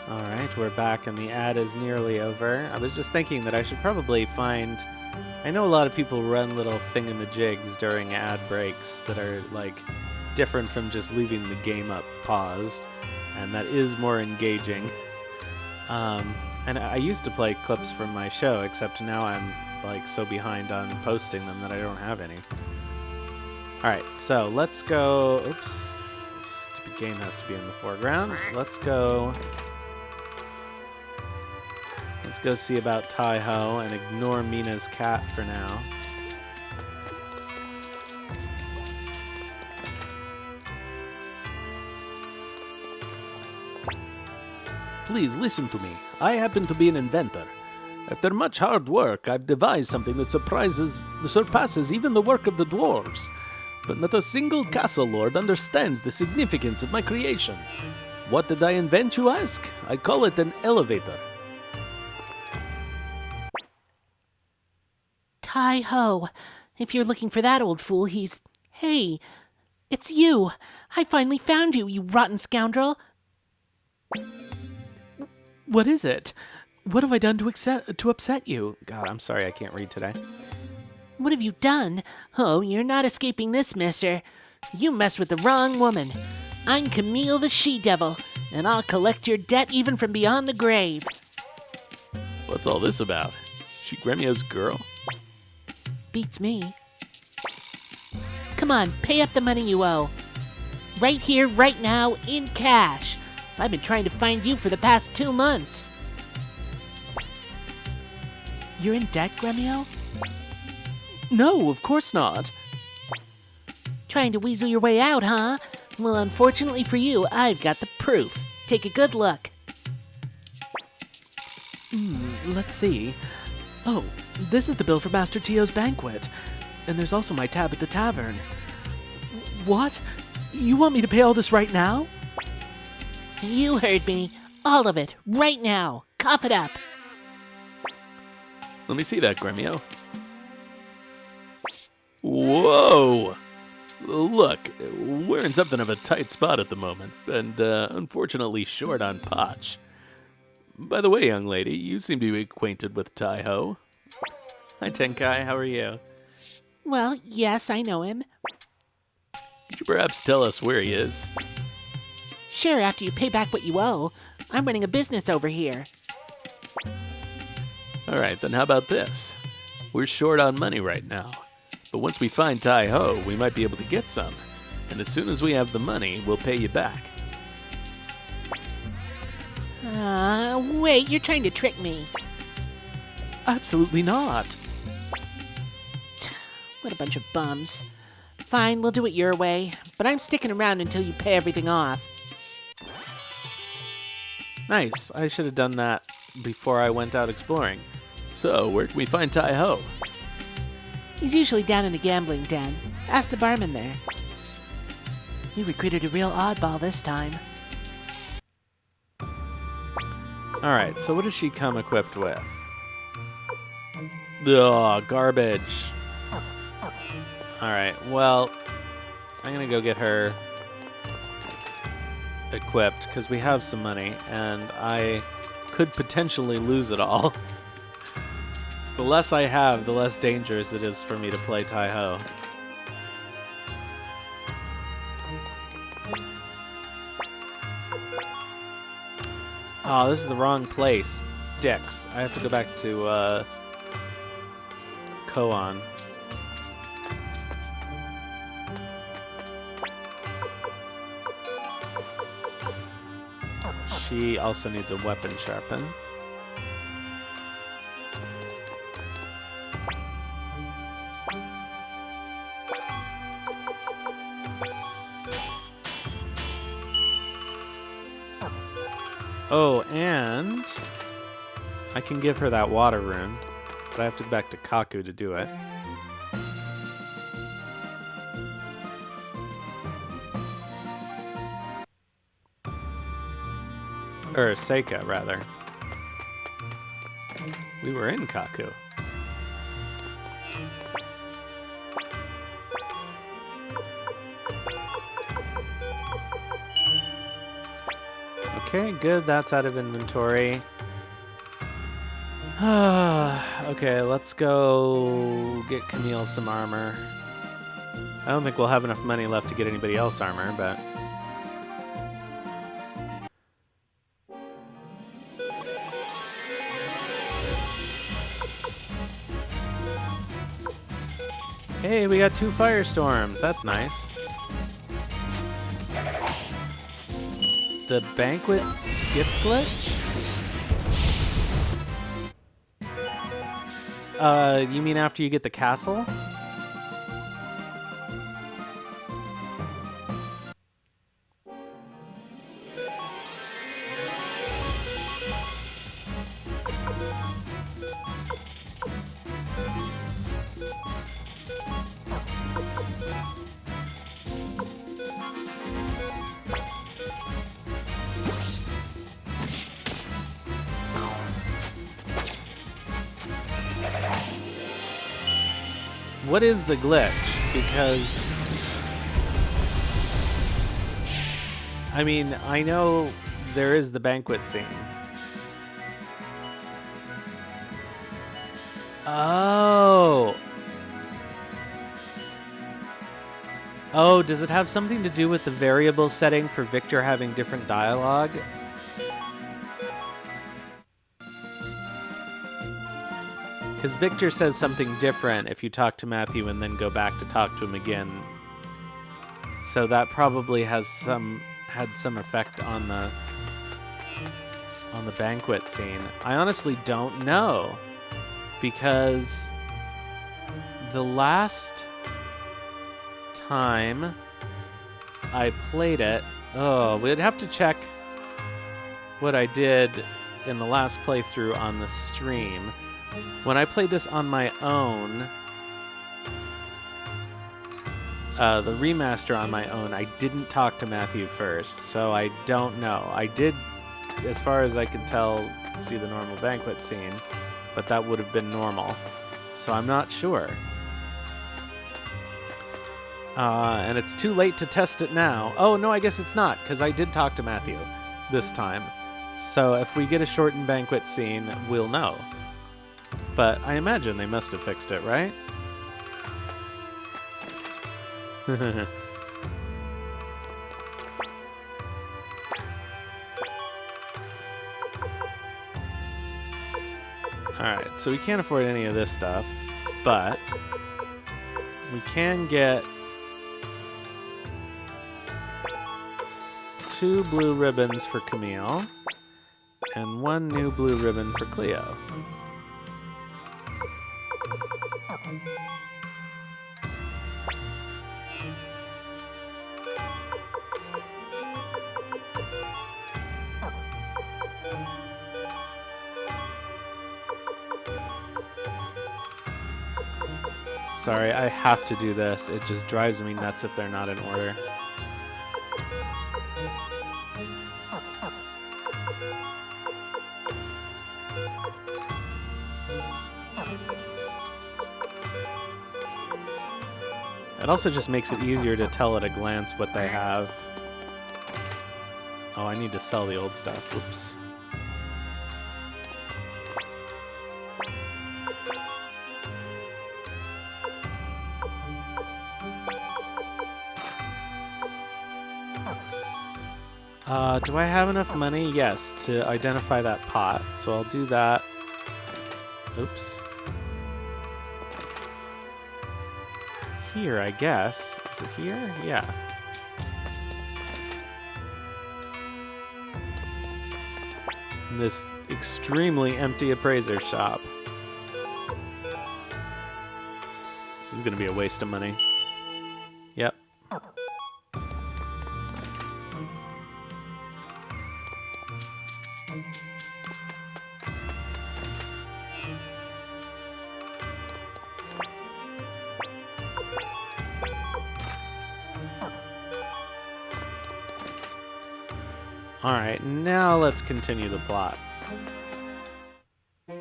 Alright, we're back and the ad is nearly over. I was just thinking that I should probably find... I know a lot of people run little thingamajigs during ad breaks that are, like, different from just leaving the game up paused, and that is more engaging. And I used to play clips from my show, except now I'm, like, so behind on posting them that I don't have any. Alright, so let's go... Oops. Stupid game has to be in the foreground. Let's go see about Kaihou and ignore Mina's cat for now. Please listen to me. I happen to be an inventor. After much hard work, I've devised something that surpasses even the work of the dwarves. But not a single castle lord understands the significance of my creation. What did I invent, you ask? I call it an elevator. Kaihou. If you're looking for that old fool, he's... Hey, it's you. I finally found you, you rotten scoundrel. What is it? What have I done to upset you? God, I'm sorry I can't read today. What have you done? Oh, you're not escaping this, mister. You messed with the wrong woman. I'm Camille the She-Devil, and I'll collect your debt even from beyond the grave. What's all this about? She Gremio's girl? Beats me. Come on, pay up the money you owe. Right here, right now, in cash. I've been trying to find you for the past 2 months. You're in debt, Gremio? No, of course not. Trying to weasel your way out, huh? Well, unfortunately for you, I've got the proof. Take a good look. Let's see. Oh, this is the bill for Master Tio's banquet. And there's also my tab at the tavern. What? You want me to pay all this right now? You heard me. All of it, right now. Cough it up. Let me see that, Gremio. Whoa! Look, we're in something of a tight spot at the moment, and unfortunately short on potch. By the way, young lady, you seem to be acquainted with Kaihou. Hi, Tenkai. How are you? Well, yes, I know him. Could you perhaps tell us where he is? Sure, after you pay back what you owe. I'm running a business over here. All right, then how about this? We're short on money right now, but once we find Kaihou, we might be able to get some. And as soon as we have the money, we'll pay you back. Wait, you're trying to trick me. Absolutely not. What a bunch of bums. Fine, we'll do it your way, but I'm sticking around until you pay everything off. Nice. I should have done that before I went out exploring. So, where can we find Kaihou? He's usually down in the gambling den. Ask the barman there. You recruited a real oddball this time. Alright, so what does she come equipped with? Ugh, garbage. Alright, well, I'm gonna go get her equipped, because we have some money, and I could potentially lose it all. The less I have, the less dangerous it is for me to play Kaihou. Oh, this is the wrong place. Dicks. I have to go back to, Koan. She also needs a weapon sharpen. Oh, and I can give her that water rune, but I have to go back to Kaku to do it. Or Seika, rather. We were in Kaku. Okay, good. That's out of inventory. Okay, let's go get Camille some armor. I don't think we'll have enough money left to get anybody else armor, but... Hey, we got 2 firestorms. That's nice. The banquet skip glitch? You mean after you get the castle? What is the glitch? Because... I mean, I know there is the banquet scene. Oh! Oh, does it have something to do with the variable setting for Victor having different dialogue? Because Victor says something different if you talk to Mathiu and then go back to talk to him again. So that probably had some effect on the banquet scene. I honestly don't know, because the last time I played it, we'd have to check what I did in the last playthrough on the stream. When I played this on my own, the remaster on my own, I didn't talk to Mathiu first, so I don't know. I did, as far as I could tell, see the normal banquet scene, but that would have been normal, so I'm not sure. And it's too late to test it now. Oh, no, I guess it's not, because I did talk to Mathiu this time. So if we get a shortened banquet scene, we'll know. But I imagine they must have fixed it, right? Alright, so we can't afford any of this stuff, but we can get 2 blue ribbons for Camille and 1 new blue ribbon for Cleo. Sorry, I have to do this. It just drives me nuts if they're not in order. It also just makes it easier to tell at a glance what they have. Oh, I need to sell the old stuff. Oops. Do I have enough money? Yes, to identify that pot. So I'll do that. Oops. Here, I guess. Is it here? Yeah. In this extremely empty appraiser shop. This is going to be a waste of money. Yep. Alright, now let's continue the plot. I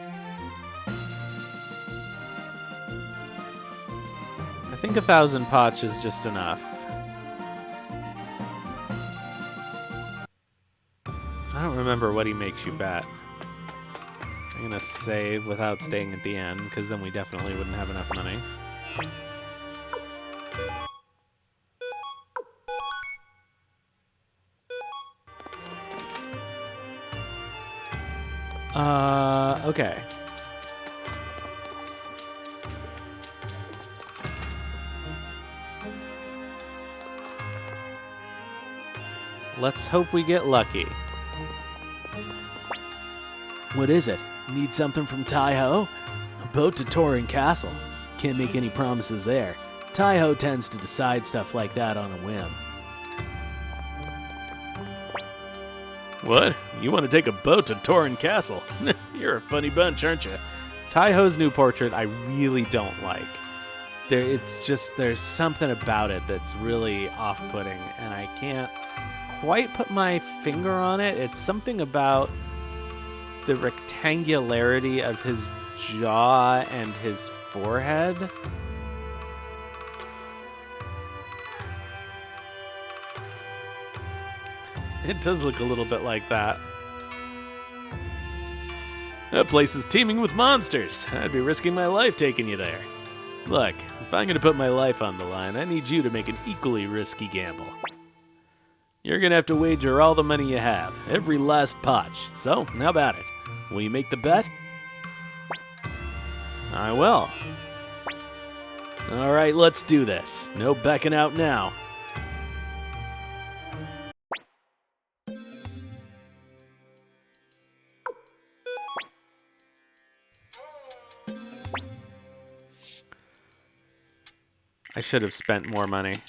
think 1,000 pots is just enough. I remember what he makes you bet. I'm gonna save without staying at the end, because then we definitely wouldn't have enough money. Okay. Let's hope we get lucky. What is it? Need something from Kaihou? A boat to Torin Castle. Can't make any promises there. Kaihou tends to decide stuff like that on a whim. What? You want to take a boat to Torin Castle? You're a funny bunch, aren't you? Kaihou's new portrait I really don't like. There's something about it that's really off-putting, and I can't quite put my finger on it. It's something about the rectangularity of his jaw and his forehead. It does look a little bit like that. That place is teeming with monsters. I'd be risking my life taking you there. Look, if I'm going to put my life on the line, I need you to make an equally risky gamble. You're going to have to wager all the money you have, every last potch. So, how about it? Will you make the bet? I will. All right, let's do this. No backing out now. I should have spent more money.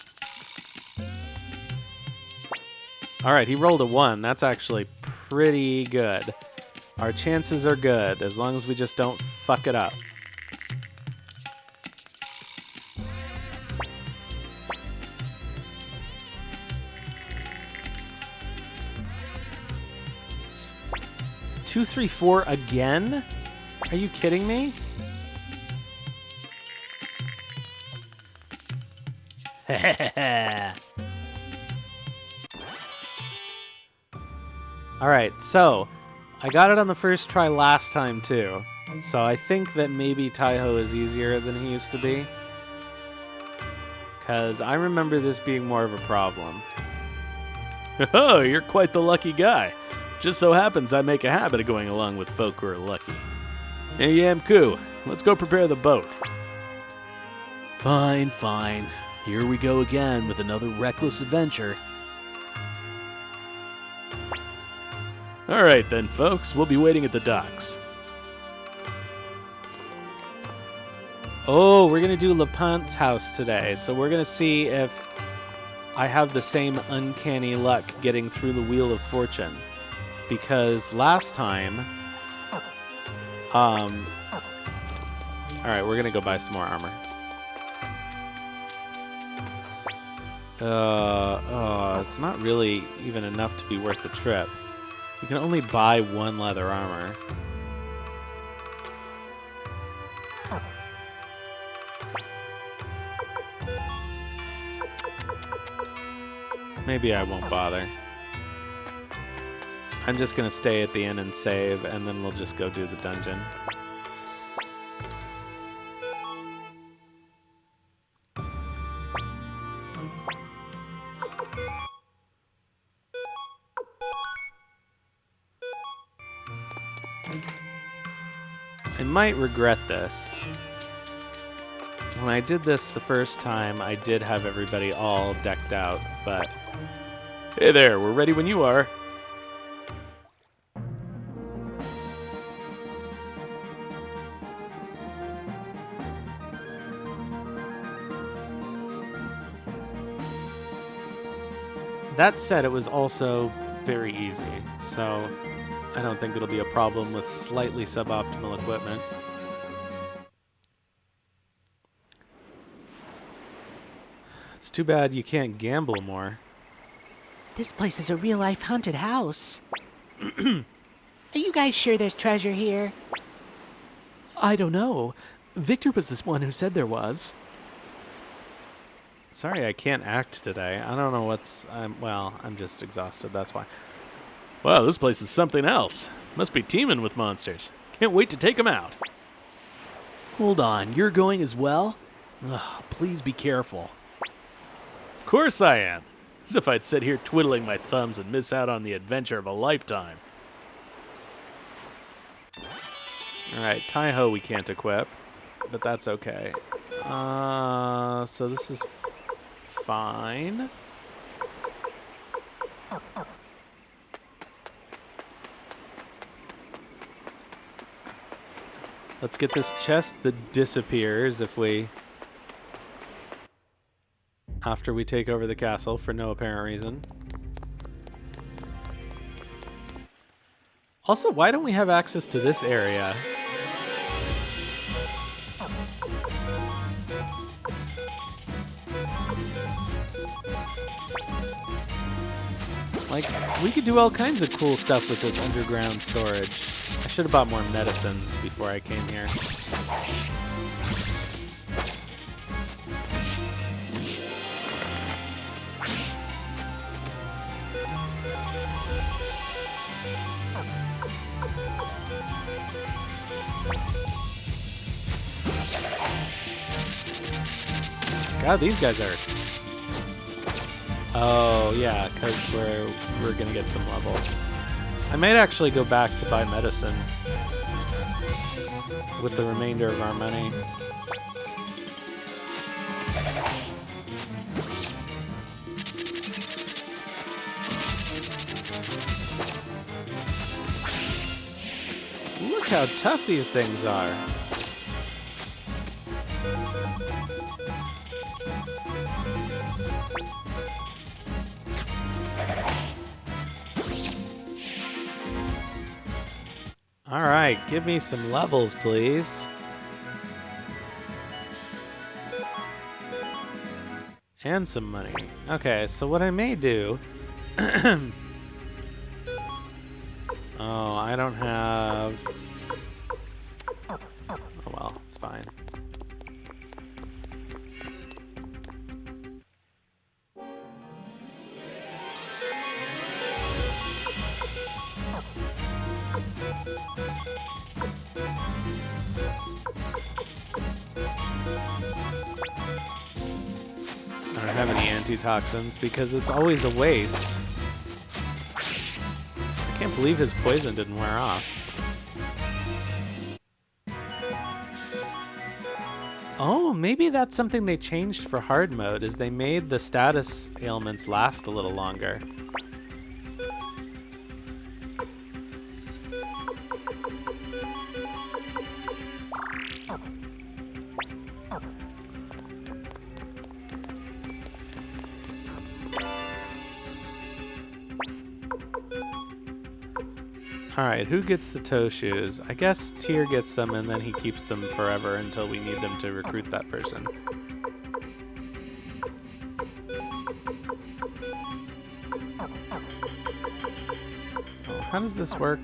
Alright, he rolled a 1. That's actually pretty good. Our chances are good, as long as we just don't fuck it up. Two, 3, 4 again? Are you kidding me? Alright, so I got it on the first try last time too. So I think that maybe Kaihou is easier than he used to be. Because I remember this being more of a problem. Oh, you're quite the lucky guy. Just so happens I make a habit of going along with folk who are lucky. Hey, Yamku, let's go prepare the boat. Fine, fine. Here we go again with another reckless adventure. All right then, folks. We'll be waiting at the docks. Oh, we're going to do Lepant's house today. So we're going to see if I have the same uncanny luck getting through the Wheel of Fortune. Because last time... Alright, we're going to go buy some more armor. It's not really even enough to be worth the trip. You can only buy 1 leather armor. Maybe I won't bother. I'm just gonna stay at the inn and save, and then we'll just go do the dungeon. I might regret this. When I did this the first time, I did have everybody all decked out, but... Hey there, we're ready when you are. That said, it was also very easy, so I don't think it'll be a problem with slightly suboptimal equipment. It's too bad you can't gamble more. This place is a real-life haunted house. Are you guys sure there's treasure here? I don't know. Victor was this one who said there was. Sorry I can't act today. I don't know what's... I'm just exhausted, that's why. Wow, this place is something else. Must be teeming with monsters. Can't wait to take them out. Hold on, you're going as well? Ugh, please be careful. Of course I am. As if I'd sit here twiddling my thumbs and miss out on the adventure of a lifetime. Alright, Kaihou we can't equip, but that's okay. So this is fine. Let's get this chest that disappears after we take over the castle for no apparent reason. Also, why don't we have access to this area? Like, we could do all kinds of cool stuff with this underground storage. I should have bought more medicines before I came here. God, these guys are... Oh, yeah, because we're gonna get some levels. I might actually go back to buy medicine with the remainder of our money. Look how tough these things are. Alright, give me some levels, please. And some money. Okay, so what I may do... Oh, I don't have... Oh well, it's fine. I don't have any antitoxins because it's always a waste. I can't believe his poison didn't wear off. Oh, maybe that's something they changed for hard mode, is they made the status ailments last a little longer. Alright, who gets the toe shoes? I guess Tyr gets them and then he keeps them forever until we need them to recruit that person. Oh, how does this work?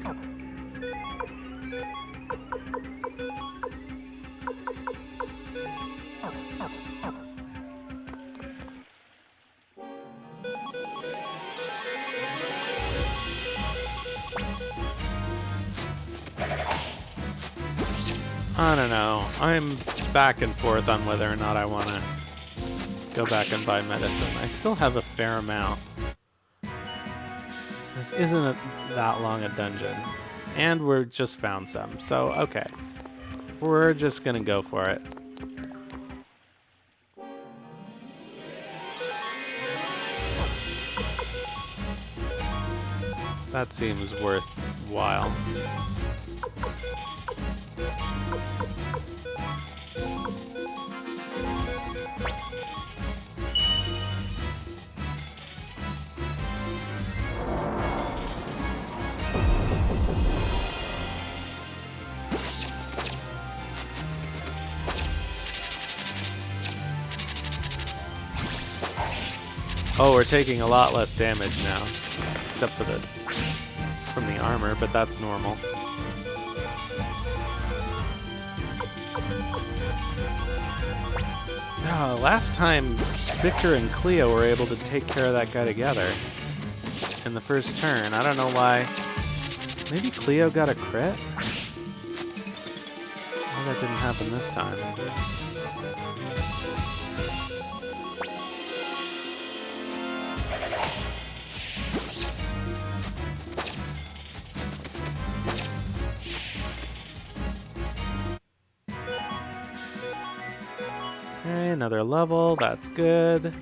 I don't know. I'm back and forth on whether or not I want to go back and buy medicine. I still have a fair amount. This isn't that long a dungeon. And we're just found some. So, okay. We're just going to go for it. That seems worthwhile. Oh, we're taking a lot less damage now, except for from the armor, but that's normal. Last time, Victor and Cleo were able to take care of that guy together. in the first turn. I don't know why. Maybe Cleo got a crit? Why that didn't happen this time. Okay, another level. That's good.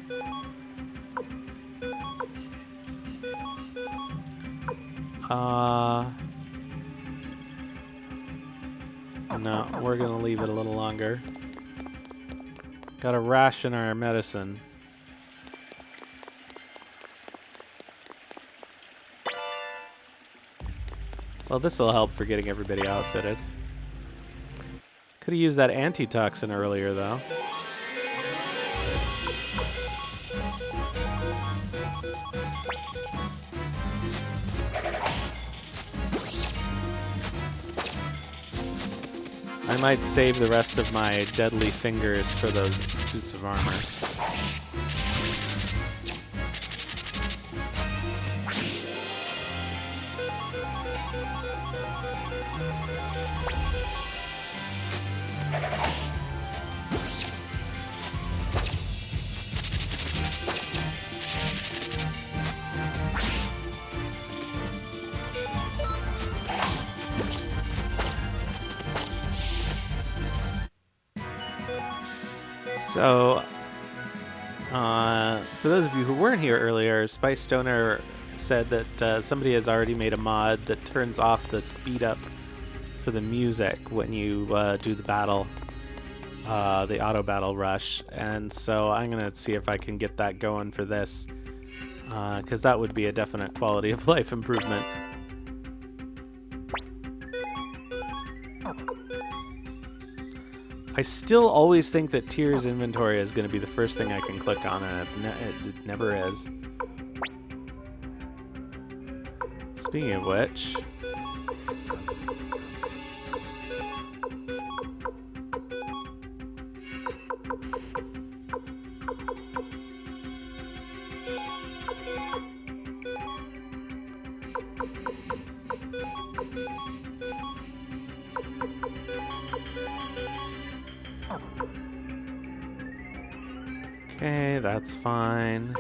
No, we're gonna leave it a little longer. Gotta ration our medicine. Well, this will help for getting everybody outfitted. Could have used that antitoxin earlier, though. I might save the rest of my deadly fingers for those suits of armor. So, for those of you who weren't here earlier, Spice Stoner said that somebody has already made a mod that turns off the speed up for the music when you do the battle, the auto battle rush. And so I'm going to see if I can get that going for this, because that would be a definite quality of life improvement. I still always think that Tyr's inventory is going to be the first thing I can click on, and it never is. Speaking of which... Okay, that's fine.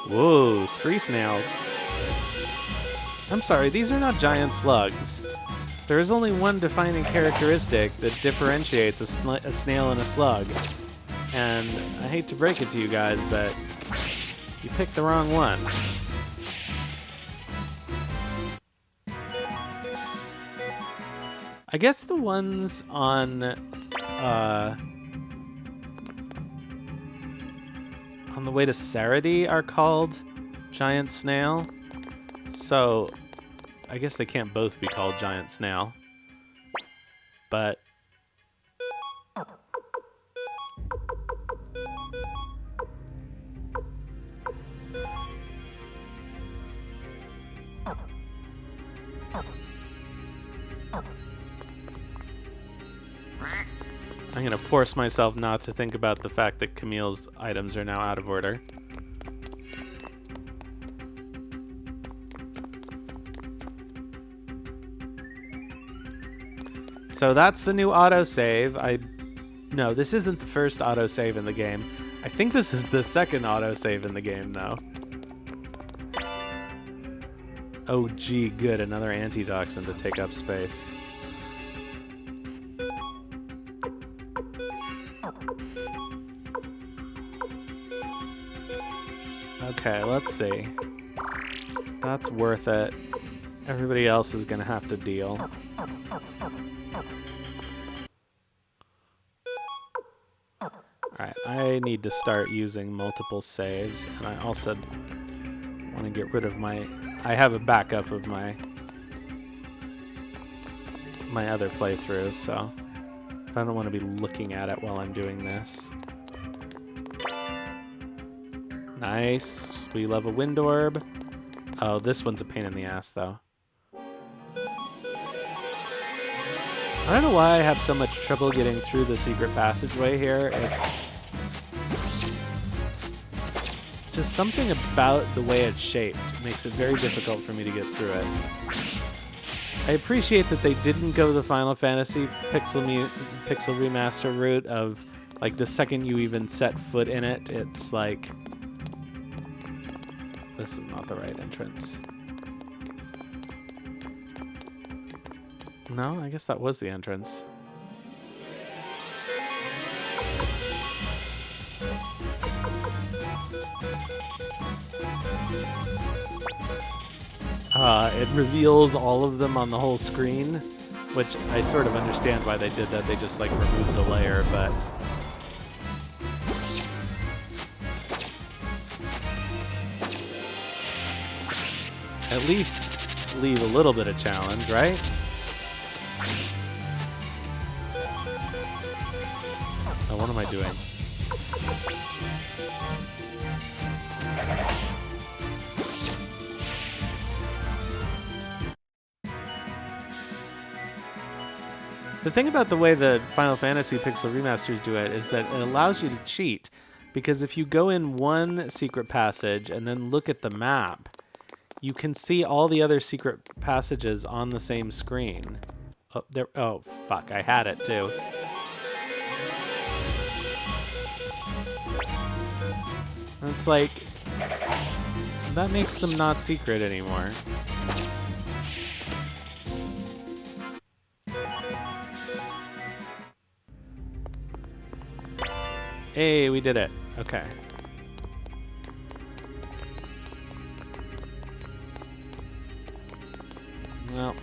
Whoa, 3 snails. I'm sorry, these are not giant slugs. There is only one defining characteristic that differentiates a snail and a slug. And I hate to break it to you guys, but you picked the wrong one. I guess the ones on the way to Saradi are called giant snail. So I guess they can't both be called giant snail. But I'm going to force myself not to think about the fact that Camille's items are now out of order. So that's the new autosave. No, this isn't the first autosave in the game. I think this is the second autosave in the game, though. Oh, gee, good. Another antitoxin to take up space. Okay, let's see. That's worth it. Everybody else is gonna have to deal. Alright, I need to start using multiple saves, and I also want to get rid of my... I have a backup of my other playthrough, so I don't want to be looking at it while I'm doing this. Nice. We love a wind orb. Oh, this one's a pain in the ass, though. I don't know why I have so much trouble getting through the secret passageway here. It's just something about the way it's shaped makes it very difficult for me to get through it. I appreciate that they didn't go the Final Fantasy Pixel Remaster route of, like, the second you even set foot in it, it's like, this is not the right entrance. No, I guess that was the entrance. It reveals all of them on the whole screen, which I sort of understand why they did that. They just, like, removed the layer, but... at least leave a little bit of challenge, right? Oh, what am I doing? The thing about the way the Final Fantasy Pixel Remasters do it is that it allows you to cheat, because if you go in one secret passage and then look at the map, you can see all the other secret passages on the same screen. Oh, there. Oh, fuck! I had it too. It's like that makes them not secret anymore. Hey, we did it. Okay. Well,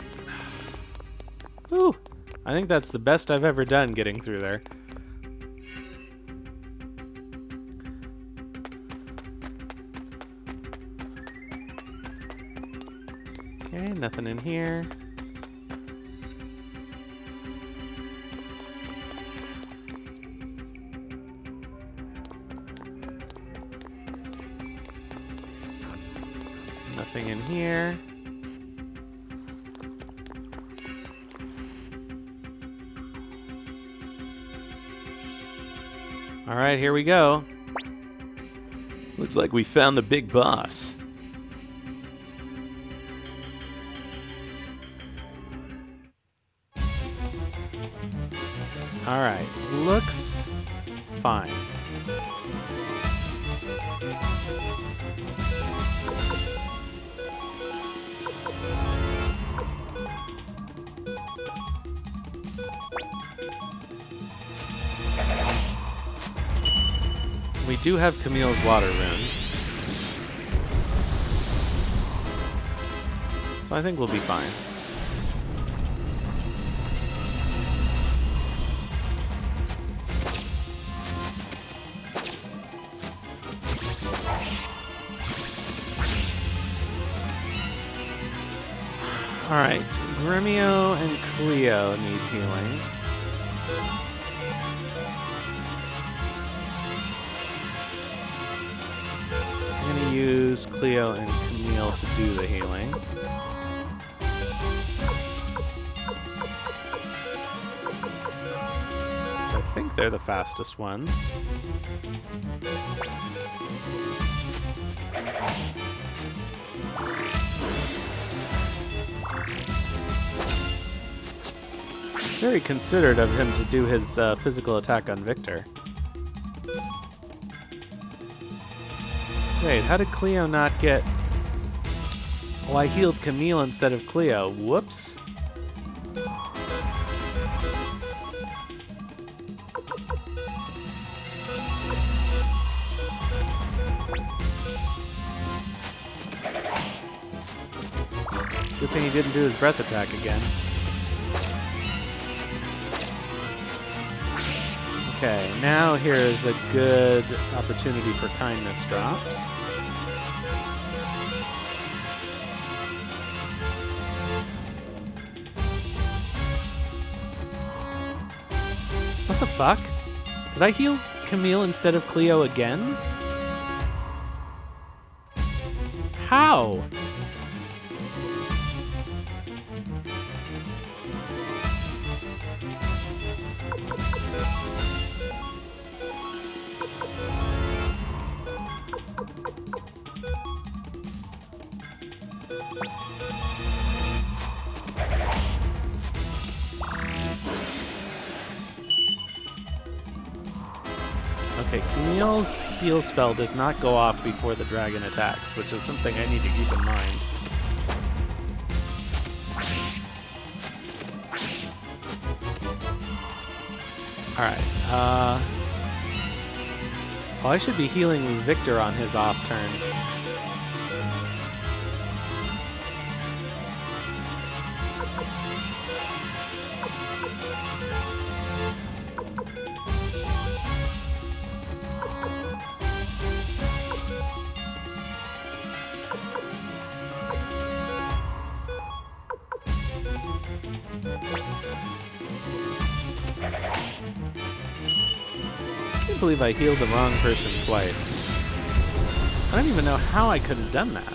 whew. I think that's the best I've ever done getting through there. Okay, nothing in here. Nothing in here. All right, here we go. Looks like we found the big boss. All right, looks fine. We do have Camille's water rune, so I think we'll be fine. All right, Gremio and Cleo need healing. I'm gonna use Cleo and Camille to do the healing. So I think they're the fastest ones. Very considerate of him to do his physical attack on Victor. Wait, how did Cleo not get... Oh, I healed Camille instead of Cleo. Whoops. Good thing he didn't do his breath attack again. Okay, now here is a good opportunity for kindness drops. What the fuck? Did I heal Camille instead of Cleo again? How? Okay, Camille's heal spell does not go off before the dragon attacks, which is something I need to keep in mind. Alright, oh, I should be healing Victor on his off turns. I can't believe I healed the wrong person twice. I don't even know how I could have done that.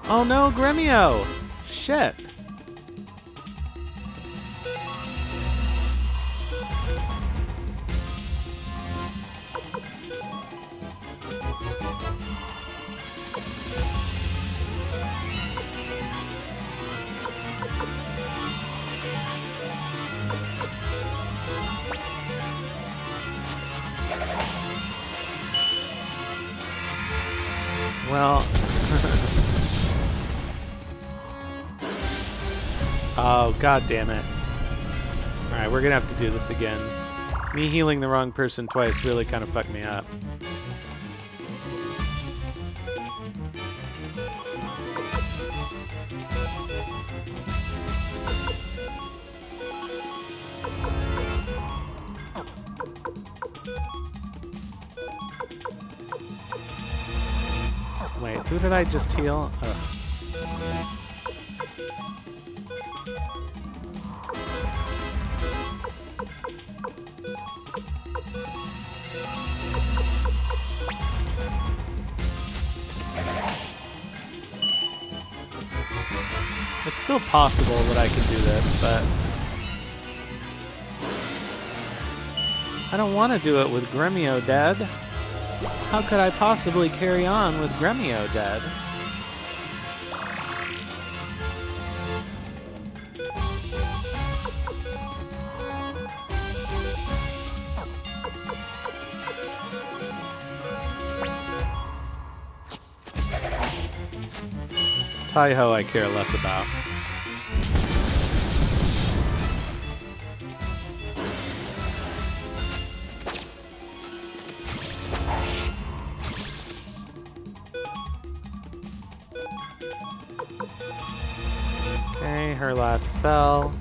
Oh no, Gremio! Shit. Well, oh, god damn it. Alright, we're gonna have to do this again. Me healing the wrong person twice really kind of fucked me up. Wait, who did I just heal? It's still possible that I can do this, but I don't want to do it with Gremio dead. How could I possibly carry on with Gremio dead? Kaihou I care less about. Okay, her last spell.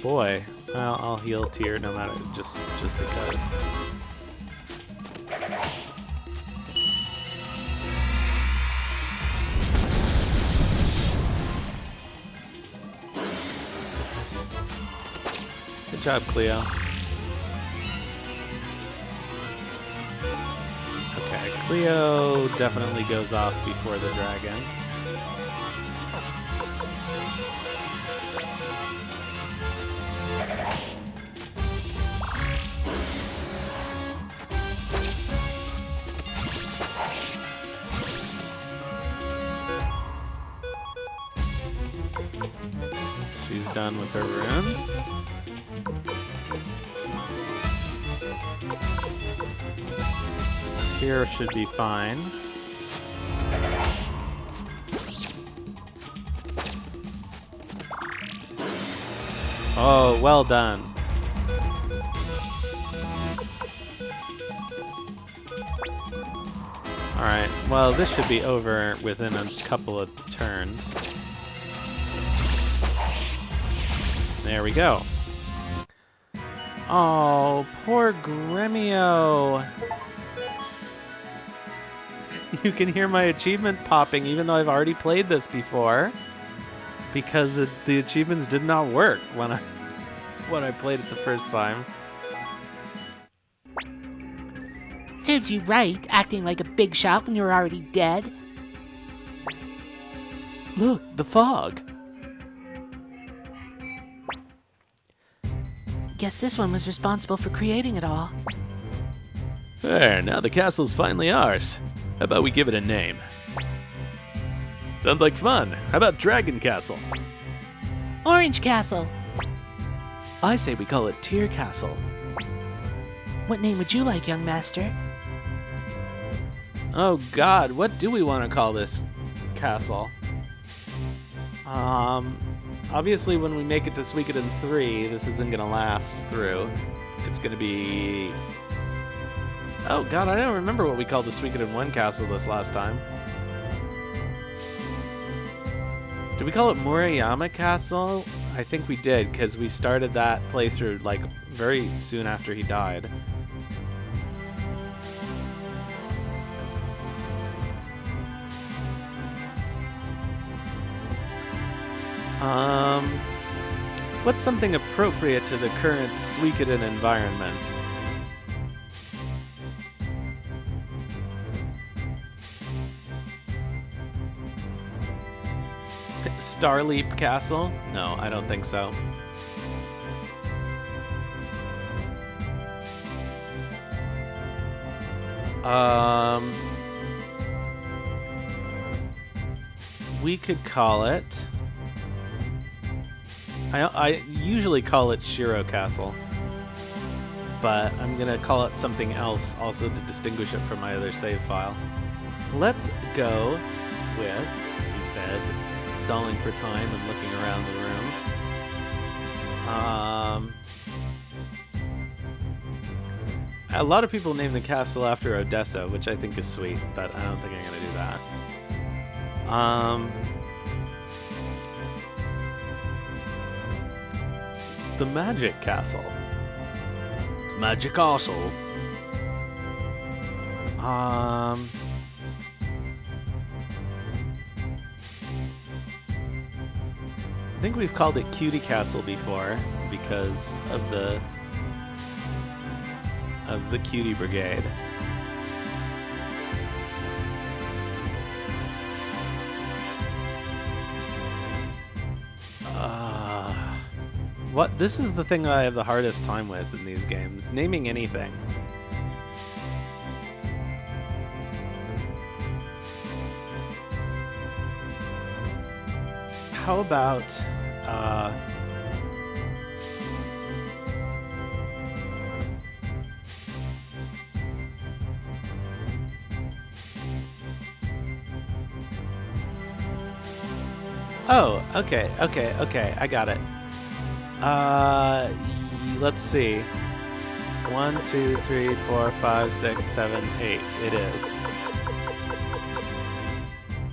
Boy. Well, I'll heal Tyr no matter, just because. Good job, Cleo. Okay, Cleo definitely goes off before the dragon. She's done with her rune. Tyr should be fine. Oh, well done. Alright, well, this should be over within a couple of turns. There we go. Oh, poor Gremio. You can hear my achievement popping even though I've already played this before, because the achievements did not work when I played it the first time. Serves you right, acting like a big shot when you're already dead. Look, the fog. Guess this one was responsible for creating it all. There, now the castle's finally ours. How about we give it a name? Sounds like fun. How about Dragon Castle? Orange Castle. I say we call it Tear Castle. What name would you like, young master? Oh God, what do we want to call this castle? Obviously when we make it to Suikoden 3, this isn't gonna last through. It's gonna be... Oh God, I don't remember what we called the Suikoden 1 castle this last time. Did we call it Murayama Castle? I think we did, because we started that playthrough like very soon after he died. What's something appropriate to the current Suikoden environment? Starleap Castle? No, I don't think so. We could call it... I usually call it Shiro Castle, but I'm gonna call it something else also to distinguish it from my other save file. Let's go with, he said, stalling for time and looking around the room. A lot of people name the castle after Odessa, which I think is sweet, but I don't think I'm gonna do that. The Magic Castle. Magic Castle. I think we've called it Cutie Castle before because of the Cutie Brigade. What? This is the thing that I have the hardest time with in these games. Naming anything. How about... Oh, okay, I got it. Let's see. 1, 2, 3, 4, 5, 6, 7, 8. It is.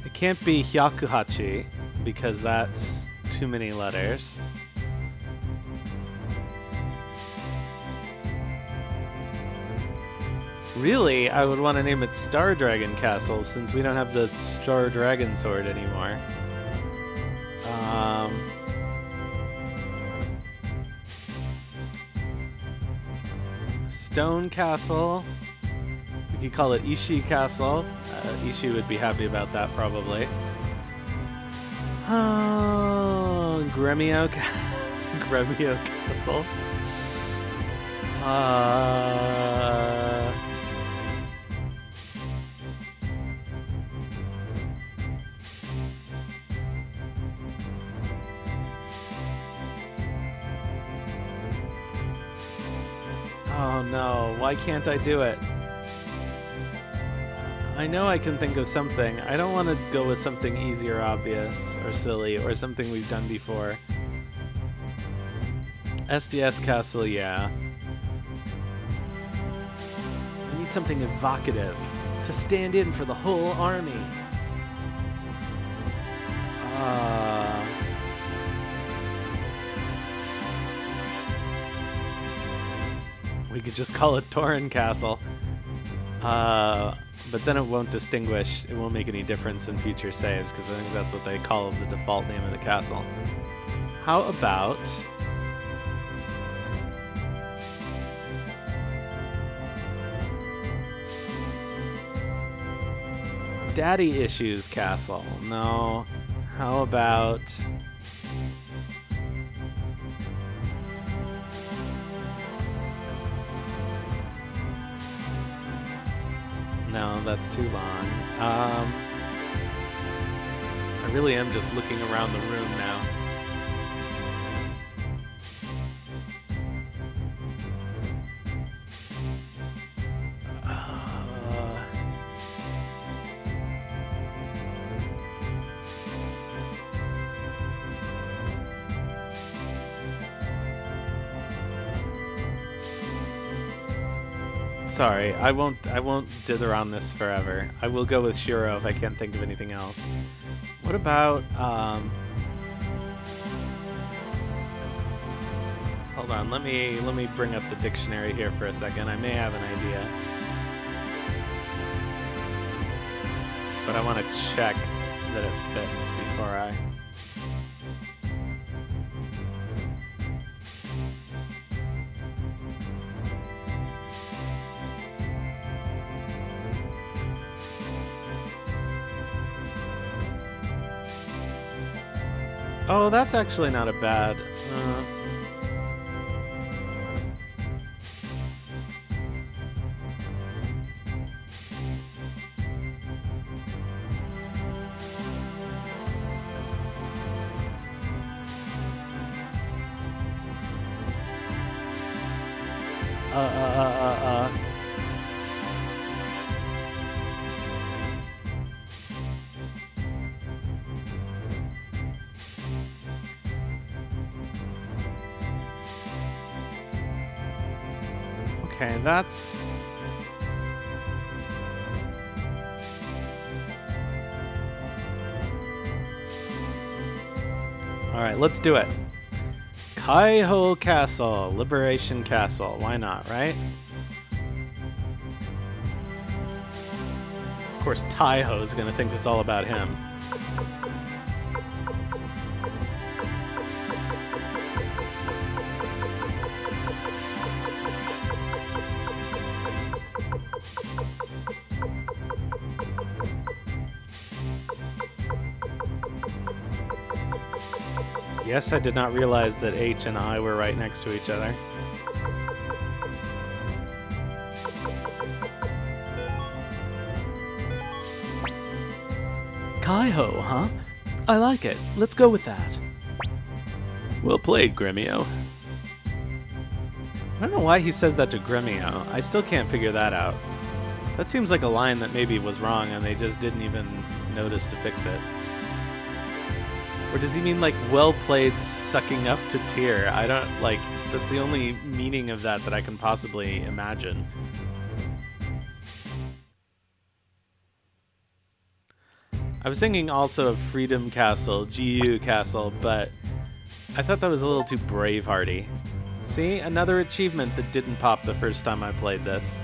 It can't be Hyakuhachi because that's too many letters. Really, I would want to name it Star Dragon Castle since we don't have the Star Dragon Sword anymore. Stone Castle. We could call it Ishii Castle. Ishii would be happy about that, probably. Oh, Gremio Castle. Oh no, why can't I do it? I know I can think of something. I don't want to go with something easy or obvious or silly or something we've done before. SDS Castle, yeah. We need something evocative to stand in for the whole army. We could just call it Torin Castle. But then it won't distinguish, it won't make any difference in future saves, because I think that's what they call the default name of the castle. How about... Daddy Issues Castle? No. How about... No, that's too long. I really am just looking around the room now. Sorry, I won't dither on this forever. I will go with Shiro if I can't think of anything else. What about hold on, let me bring up the dictionary here for a second. I may have an idea. But I want to check that it fits before I Oh, that's actually not a bad. Okay, that's... Alright, let's do it. Kaihou Castle, Liberation Castle. Why not, right? Of course, Taiho's gonna think it's all about him. Yes, I did not realize that H and I were right next to each other. Kaihou, huh? I like it. Let's go with that. Well played, Gremio. I don't know why he says that to Gremio. I still can't figure that out. That seems like a line that maybe was wrong and they just didn't even notice to fix it. Or does he mean like well played sucking up to tear? I don't like, that's the only meaning of that I can possibly imagine. I was thinking also of Freedom Castle, GU Castle, but I thought that was a little too Bravehearty. See, another achievement that didn't pop the first time I played this.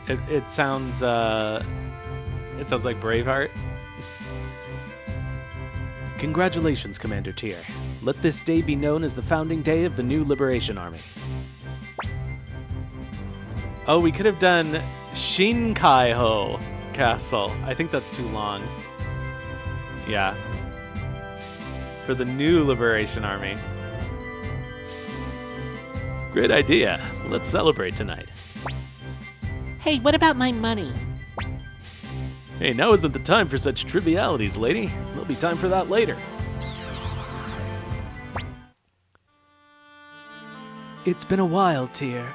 It sounds like Braveheart. Congratulations, Commander Tyr. Let this day be known as the founding day of the new Liberation Army. Oh, we could have done Shinkai-ho Castle. I think that's too long. Yeah. For the new Liberation Army. Great idea. Let's celebrate tonight. Hey, what about my money? Hey, now isn't the time for such trivialities, lady. There'll be time for that later. It's been a while, Tyr.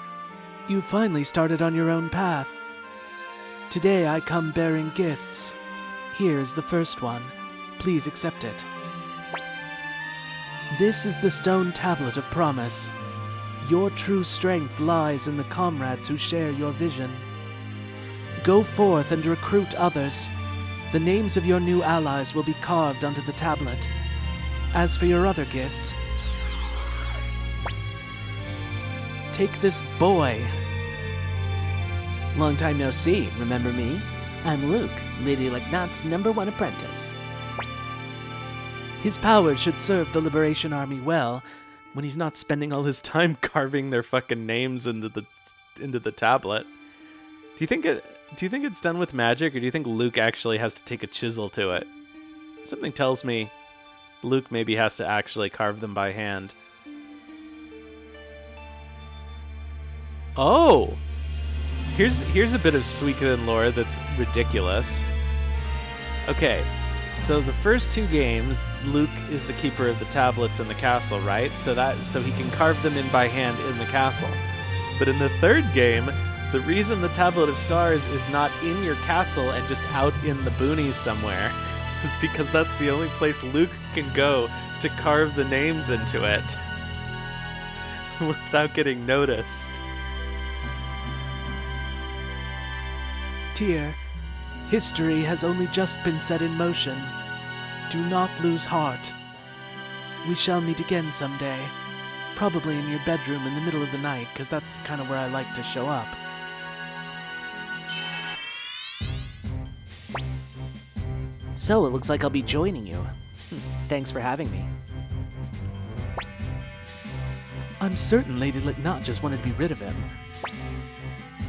You finally started on your own path. Today I come bearing gifts. Here is the first one. Please accept it. This is the stone tablet of promise. Your true strength lies in the comrades who share your vision. Go forth and recruit others. The names of your new allies will be carved onto the tablet. As for your other gift, take this boy. Long time no see, remember me? I'm Luke, Lady Legnat's #1 apprentice. His powers should serve the Liberation Army well when he's not spending all his time Carving their fucking names into the tablet. Do you think it's done with magic, or do you think Luke actually has to take a chisel to it? Something tells me Luke maybe has to actually carve them by hand. Oh! Here's a bit of Suikoden lore that's ridiculous. Okay, so the first 2 games, Luke is the keeper of the tablets in the castle, right? So he can carve them in by hand in the castle. But in the 3rd game, the reason the Tablet of Stars is not in your castle and just out in the boonies somewhere is because that's the only place Luke can go to carve the names into it without getting noticed. Tyr, history has only just been set in motion. Do not lose heart. We shall meet again someday. Probably in your bedroom in the middle of the night, because that's kind of where I like to show up. So, it looks like I'll be joining you. Thanks for having me. I'm certain Lady Licknot just wanted to be rid of him.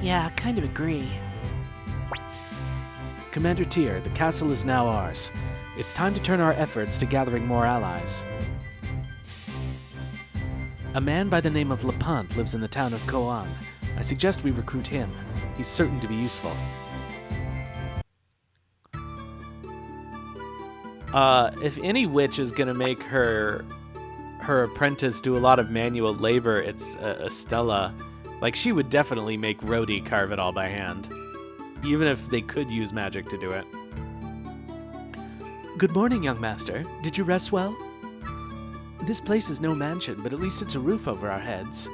Yeah, kind of agree. Commander Tyr, the castle is now ours. It's time to turn our efforts to gathering more allies. A man by the name of Lepant lives in the town of Koan. I suggest we recruit him. He's certain to be useful. If any witch is gonna make her apprentice do a lot of manual labor, it's Estella. Like, she would definitely make Rhodey carve it all by hand, even if they could use magic to do it. Good morning, young master. Did you rest well? This place is no mansion, but at least it's a roof over our heads.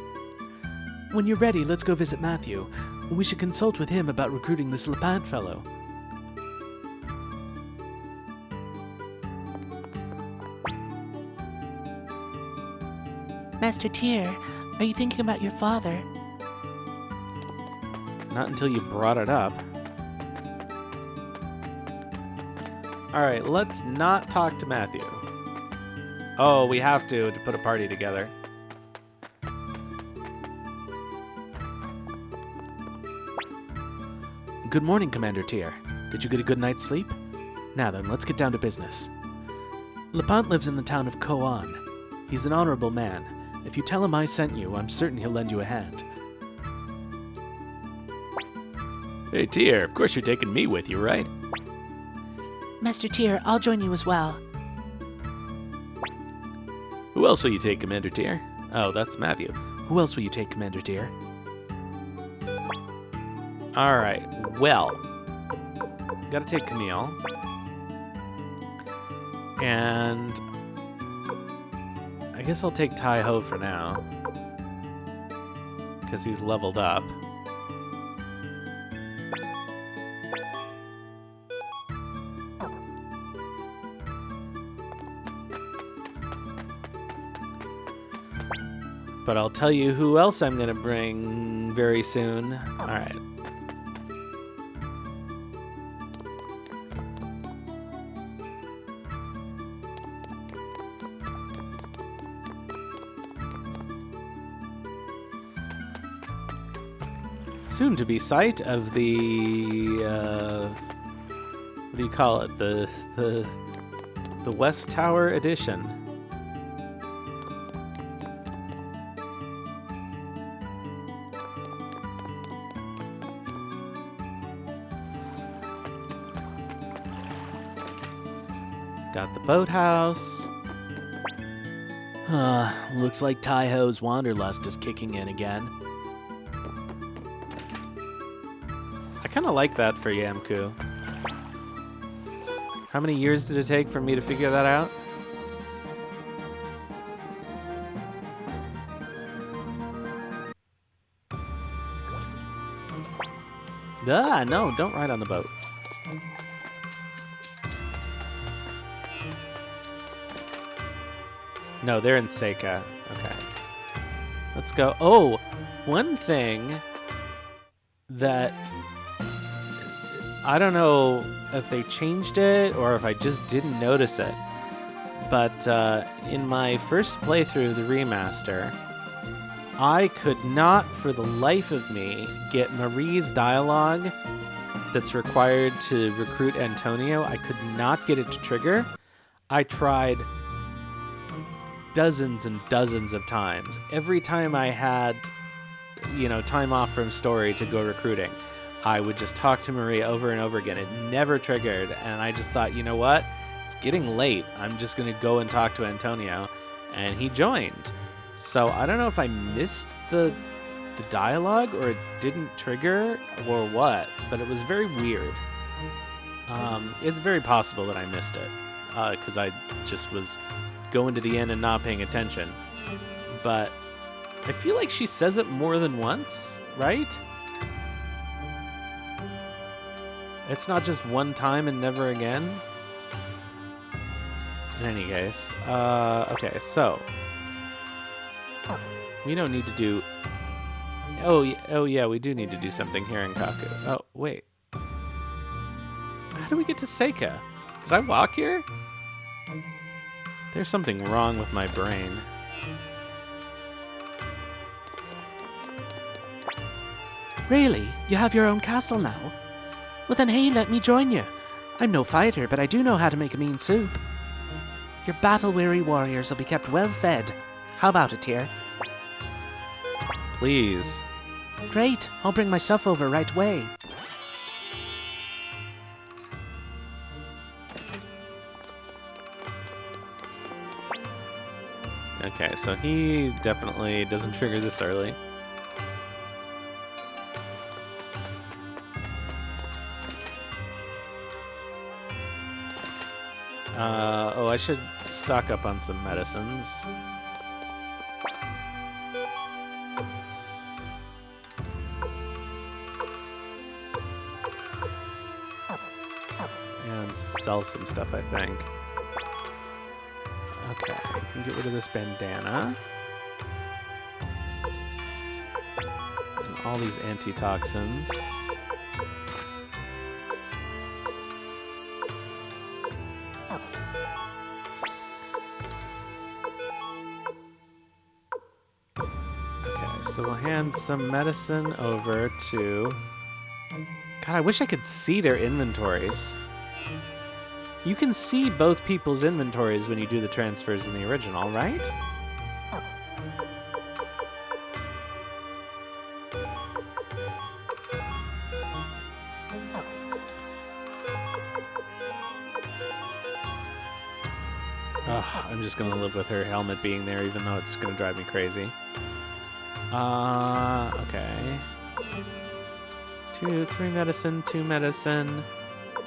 When you're ready, let's go visit Mathiu. We should consult with him about recruiting this Lepant fellow. Master Tyr, are you thinking about your father? Not until you brought it up. Alright, let's not talk to Mathiu. Oh, we have to put a party together. Good morning, Commander Tyr. Did you get a good night's sleep? Now then, let's get down to business. Lepant lives in the town of Koan. He's an honorable man. If you tell him I sent you, I'm certain he'll lend you a hand. Hey, Tyr, of course you're taking me with you, right? Master Tyr, I'll join you as well. Who else will you take, Commander Tyr? Oh, that's Mathiu. Who else will you take, Commander Tyr? Alright, well. Gotta take Camille. And I guess I'll take Kaihou for now, because he's leveled up. But I'll tell you who else I'm going to bring very soon. All right. Soon to be site of the what do you call it? The West Tower edition. Got the boathouse. Looks like Kaihou's wanderlust is kicking in again. I kind of like that for Yamku. How many years did it take for me to figure that out? No, don't ride on the boat. No, they're in Seika. Okay. Let's go. Oh, one thing that I don't know if they changed it or if I just didn't notice it, but in my first playthrough of the remaster, I could not for the life of me get Marie's dialogue that's required to recruit Antonio. I could not get it to trigger. I tried dozens and dozens of times. Every time I had time off from story to go recruiting, I would just talk to Marie over and over again. It never triggered, and I just thought, you know what? It's getting late. I'm just going to go and talk to Antonio, and he joined. So I don't know if I missed the dialogue or it didn't trigger or what, but it was very weird. It's very possible that I missed it because I just was going to the end and not paying attention. But I feel like she says it more than once, right? It's not just one time and never again. In any case, okay, so we don't need to do. Oh yeah, we do need to do something here in Kaku. Oh wait, how do we get to Seika? Did I walk here? There's something wrong with my brain. Really? You have your own castle now? Well then, hey, let me join you. I'm no fighter, but I do know how to make a mean soup. Your battle-weary warriors will be kept well-fed. How about it, dear? Please. Great, I'll bring my stuff over right away. Okay, so he definitely doesn't trigger this early. I should stock up on some medicines. And sell some stuff, I think. Okay, I can get rid of this bandana. And all these antitoxins. So we'll hand some medicine over to... God, I wish I could see their inventories. You can see both people's inventories when you do the transfers in the original, right? Ugh, I'm just gonna live with her helmet being there, even though it's gonna drive me crazy. Okay. 3 medicine, 2 medicine,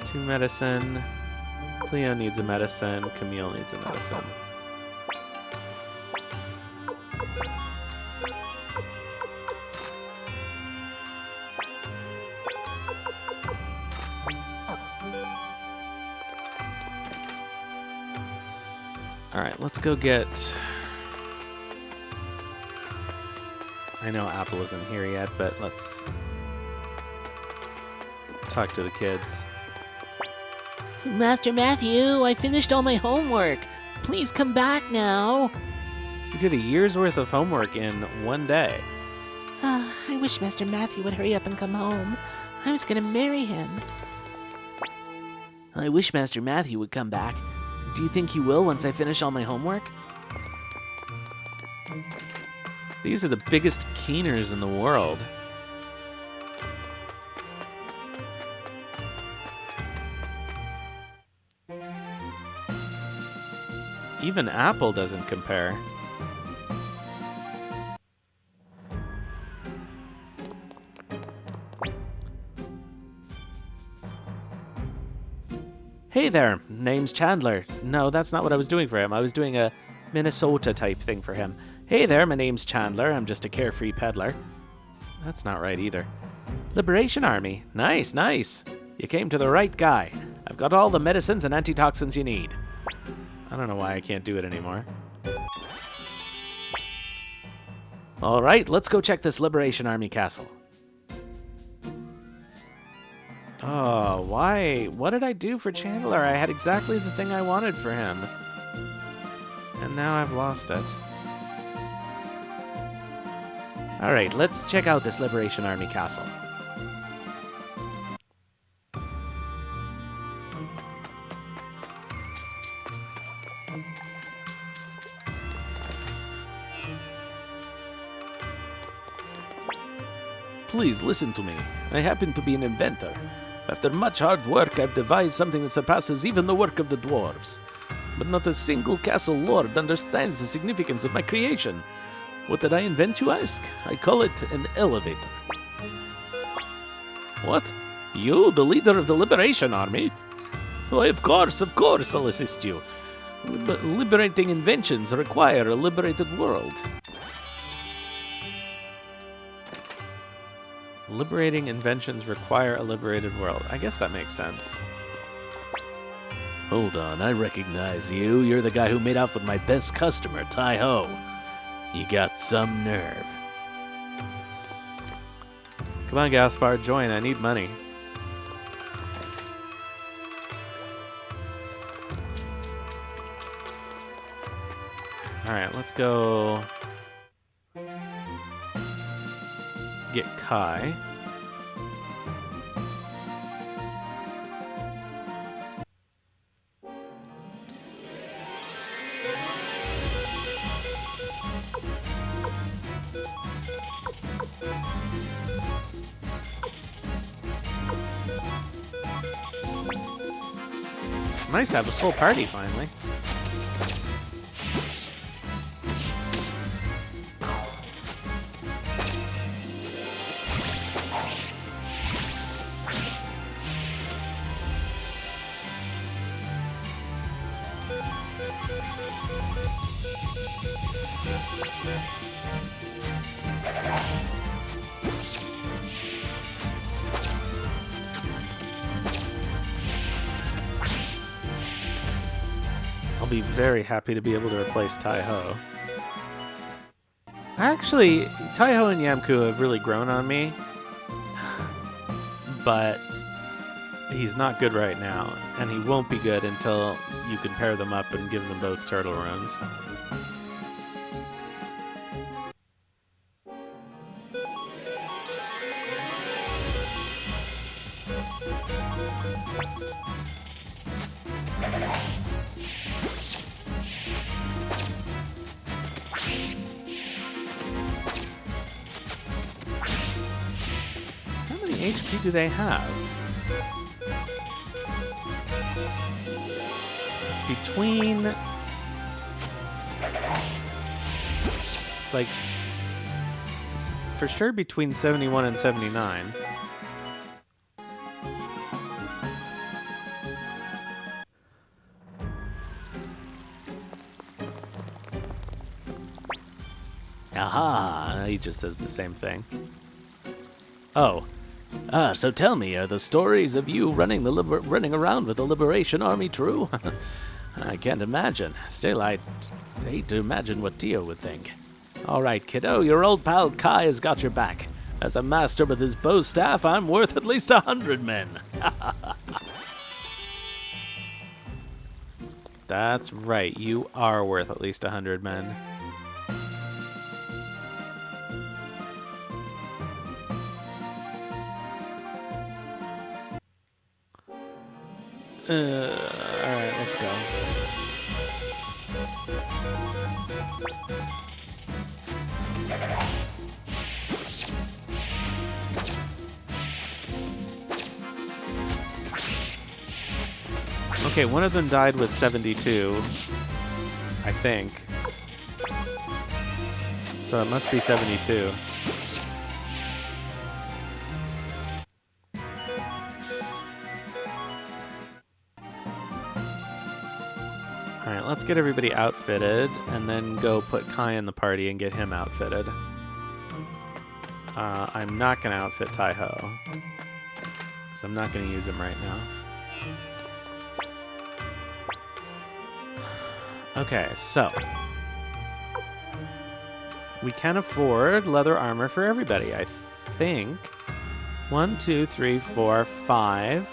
2 medicine. Cleo needs a medicine, Camille needs a medicine. Alright, let's go get... I know Apple isn't here yet, but let's talk to the kids. Master Mathiu, I finished all my homework. Please come back now. You did a year's worth of homework in one day. I wish Master Mathiu would hurry up and come home. I was gonna marry him. I wish Master Mathiu would come back. Do you think he will once I finish all my homework? These are the biggest keeners in the world. Even Apple doesn't compare. Hey there, name's Chandler. No, that's not what I was doing for him. I was doing a Minnesota type thing for him. Hey there, my name's Chandler. I'm just a carefree peddler. That's not right either. Liberation Army. Nice, nice. You came to the right guy. I've got all the medicines and antitoxins you need. I don't know why I can't do it anymore. All right, let's go check this Liberation Army castle. Oh, why? What did I do for Chandler? I had exactly the thing I wanted for him. And now I've lost it. All right, let's check out this Liberation Army castle. Please listen to me. I happen to be an inventor. After much hard work, I've devised something that surpasses even the work of the dwarves. But not a single castle lord understands the significance of my creation. What did I invent, you ask? I call it an elevator. What? You, the leader of the Liberation Army? Why, of course, I'll assist you. Liberating inventions require a liberated world. Liberating inventions require a liberated world. I guess that makes sense. Hold on, I recognize you. You're the guy who made off with my best customer, Kaihou. You got some nerve. Come on, Gaspar, join. I need money. Alright, let's go get Kai. It's nice to have a full party finally. I'll be very happy to be able to replace Kaihou. Actually, Kaihou and Yamku have really grown on me, but he's not good right now, and he won't be good until you can pair them up and give them both turtle runes. How many HP do they have? It's between... like... for sure between 71 and 79. Aha, he just says the same thing. Oh. So tell me, are the stories of you running around with the Liberation Army true? I can't imagine. Still, I'd hate to imagine what Tio would think. All right, kiddo, your old pal Kai has got your back. As a master with his bow staff, I'm worth at least 100 men. That's right, you are worth at least 100 men. Alright, let's go. Okay, one of them died with 72, I think. So it must be 72. Alright, let's get everybody outfitted, and then go put Kai in the party and get him outfitted. I'm not going to outfit Kaihou, because I'm not going to use him right now. Okay, so... we can afford leather armor for everybody, I think. 1, 2, 3, 4, 5.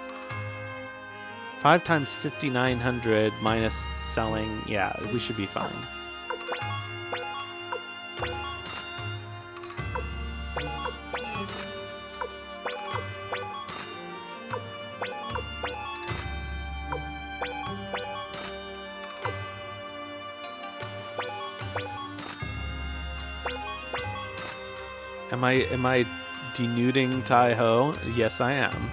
5 times 5,900 minus selling. Yeah, we should be fine. Am I denuding Kaihou? Yes, I am.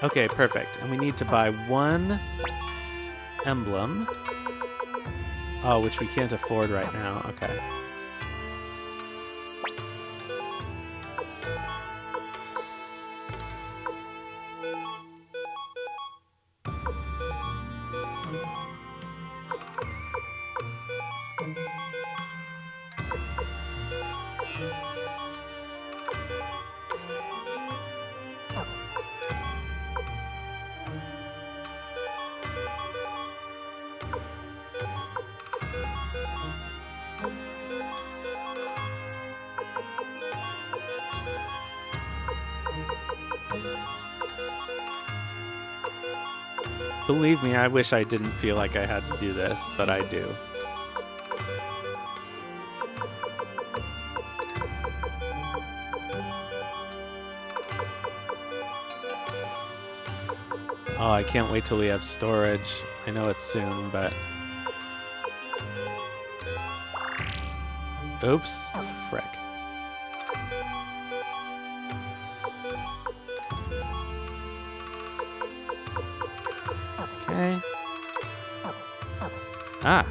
Okay, perfect. And we need to buy one emblem. Oh, which we can't afford right now. Okay. Believe me, I wish I didn't feel like I had to do this, but I do. Oh, I can't wait till we have storage. I know it's soon, but... Oops. Frick. Okay. Ah.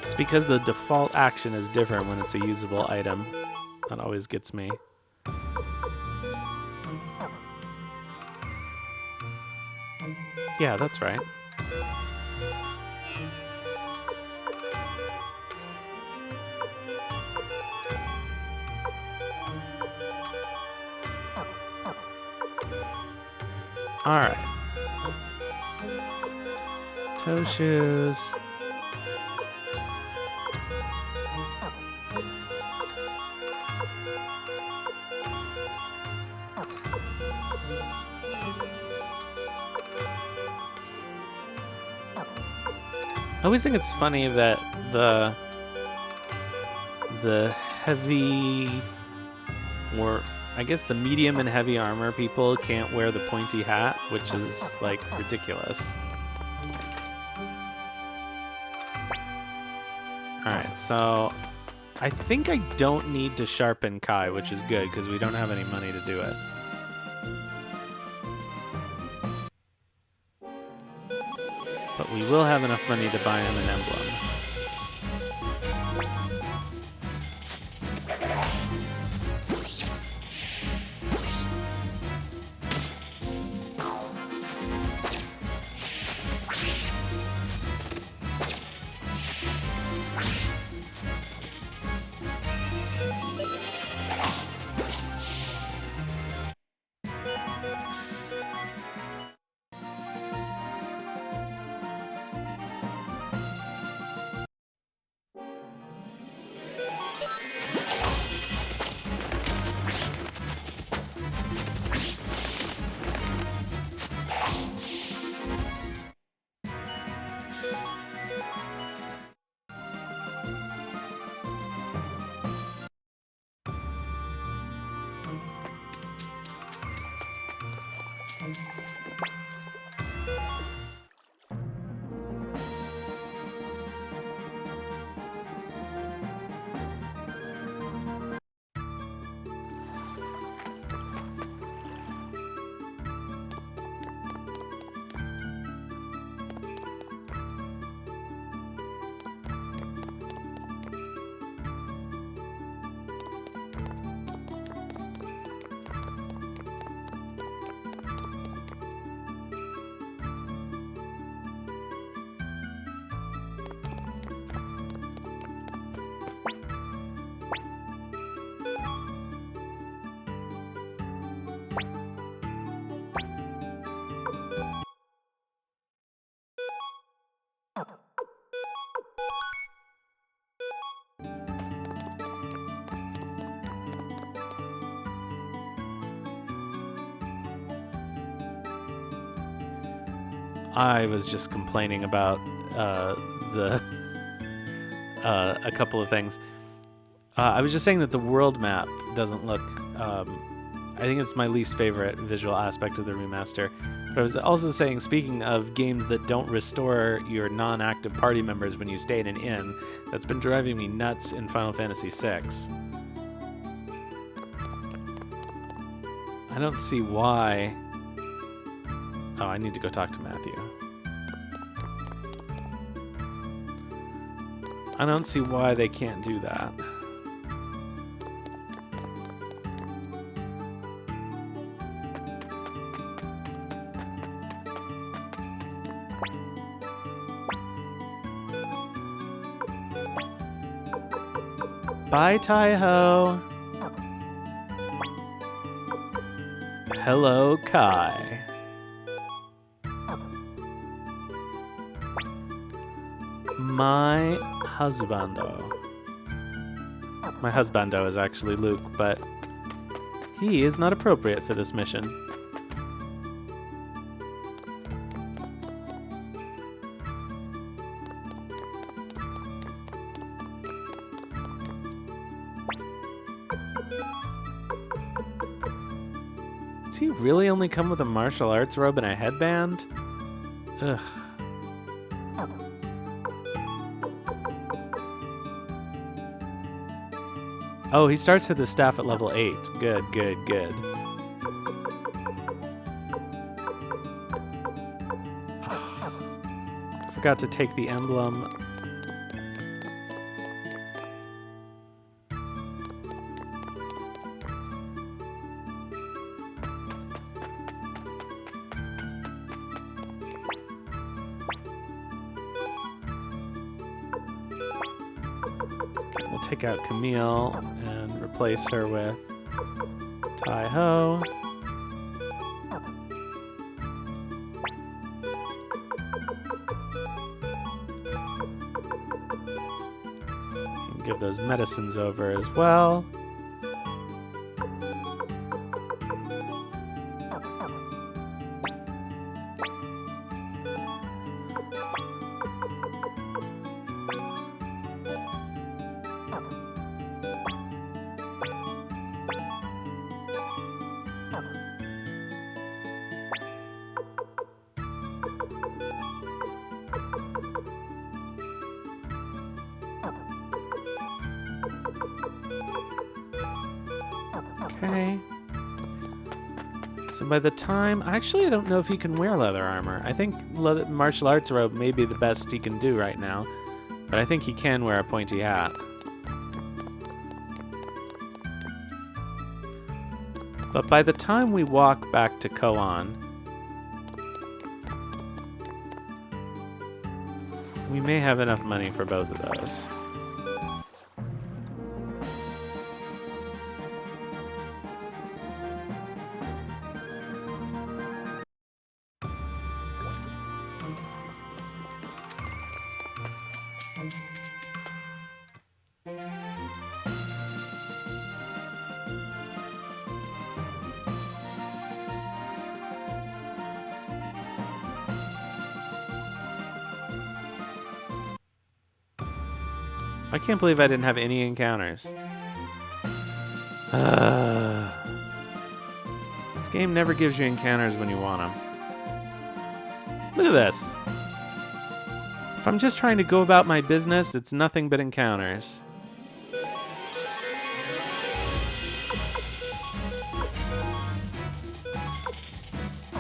It's because the default action is different when it's a usable item. That always gets me. Yeah, that's right. Alright. Toe shoes. I always think it's funny that the heavy, or I guess the medium and heavy armor people can't wear the pointy hat, which is like ridiculous. Alright, so I think I don't need to sharpen Kai, which is good because we don't have any money to do it. But we will have enough money to buy him an emblem. I was just complaining about the a couple of things. I was just saying that the world map doesn't look. I think it's my least favorite visual aspect of the remaster. But I was also saying, speaking of games that don't restore your non-active party members when you stay in an inn, that's been driving me nuts in Final Fantasy VI. I don't see why. Oh, I need to go talk to Mathiu. I don't see why they can't do that. Bye, Kaihou. Hello, Kai. My husbando. My husbando is actually Luke, but he is not appropriate for this mission. Does he really only come with a martial arts robe and a headband? Ugh. Oh, he starts with the staff at level 8. Good, good, good. Forgot to take the emblem. We'll take out Camille and replace her with Kaihou. Give those medicines over as well. Okay. So by the time... Actually, I don't know if he can wear leather armor. I think martial arts robe may be the best he can do right now. But I think he can wear a pointy hat. But by the time we walk back to Koan, we may have enough money for both of those. I can't believe I didn't have any encounters. This game never gives you encounters when you want them. Look at this. If I'm just trying to go about my business, it's nothing but encounters.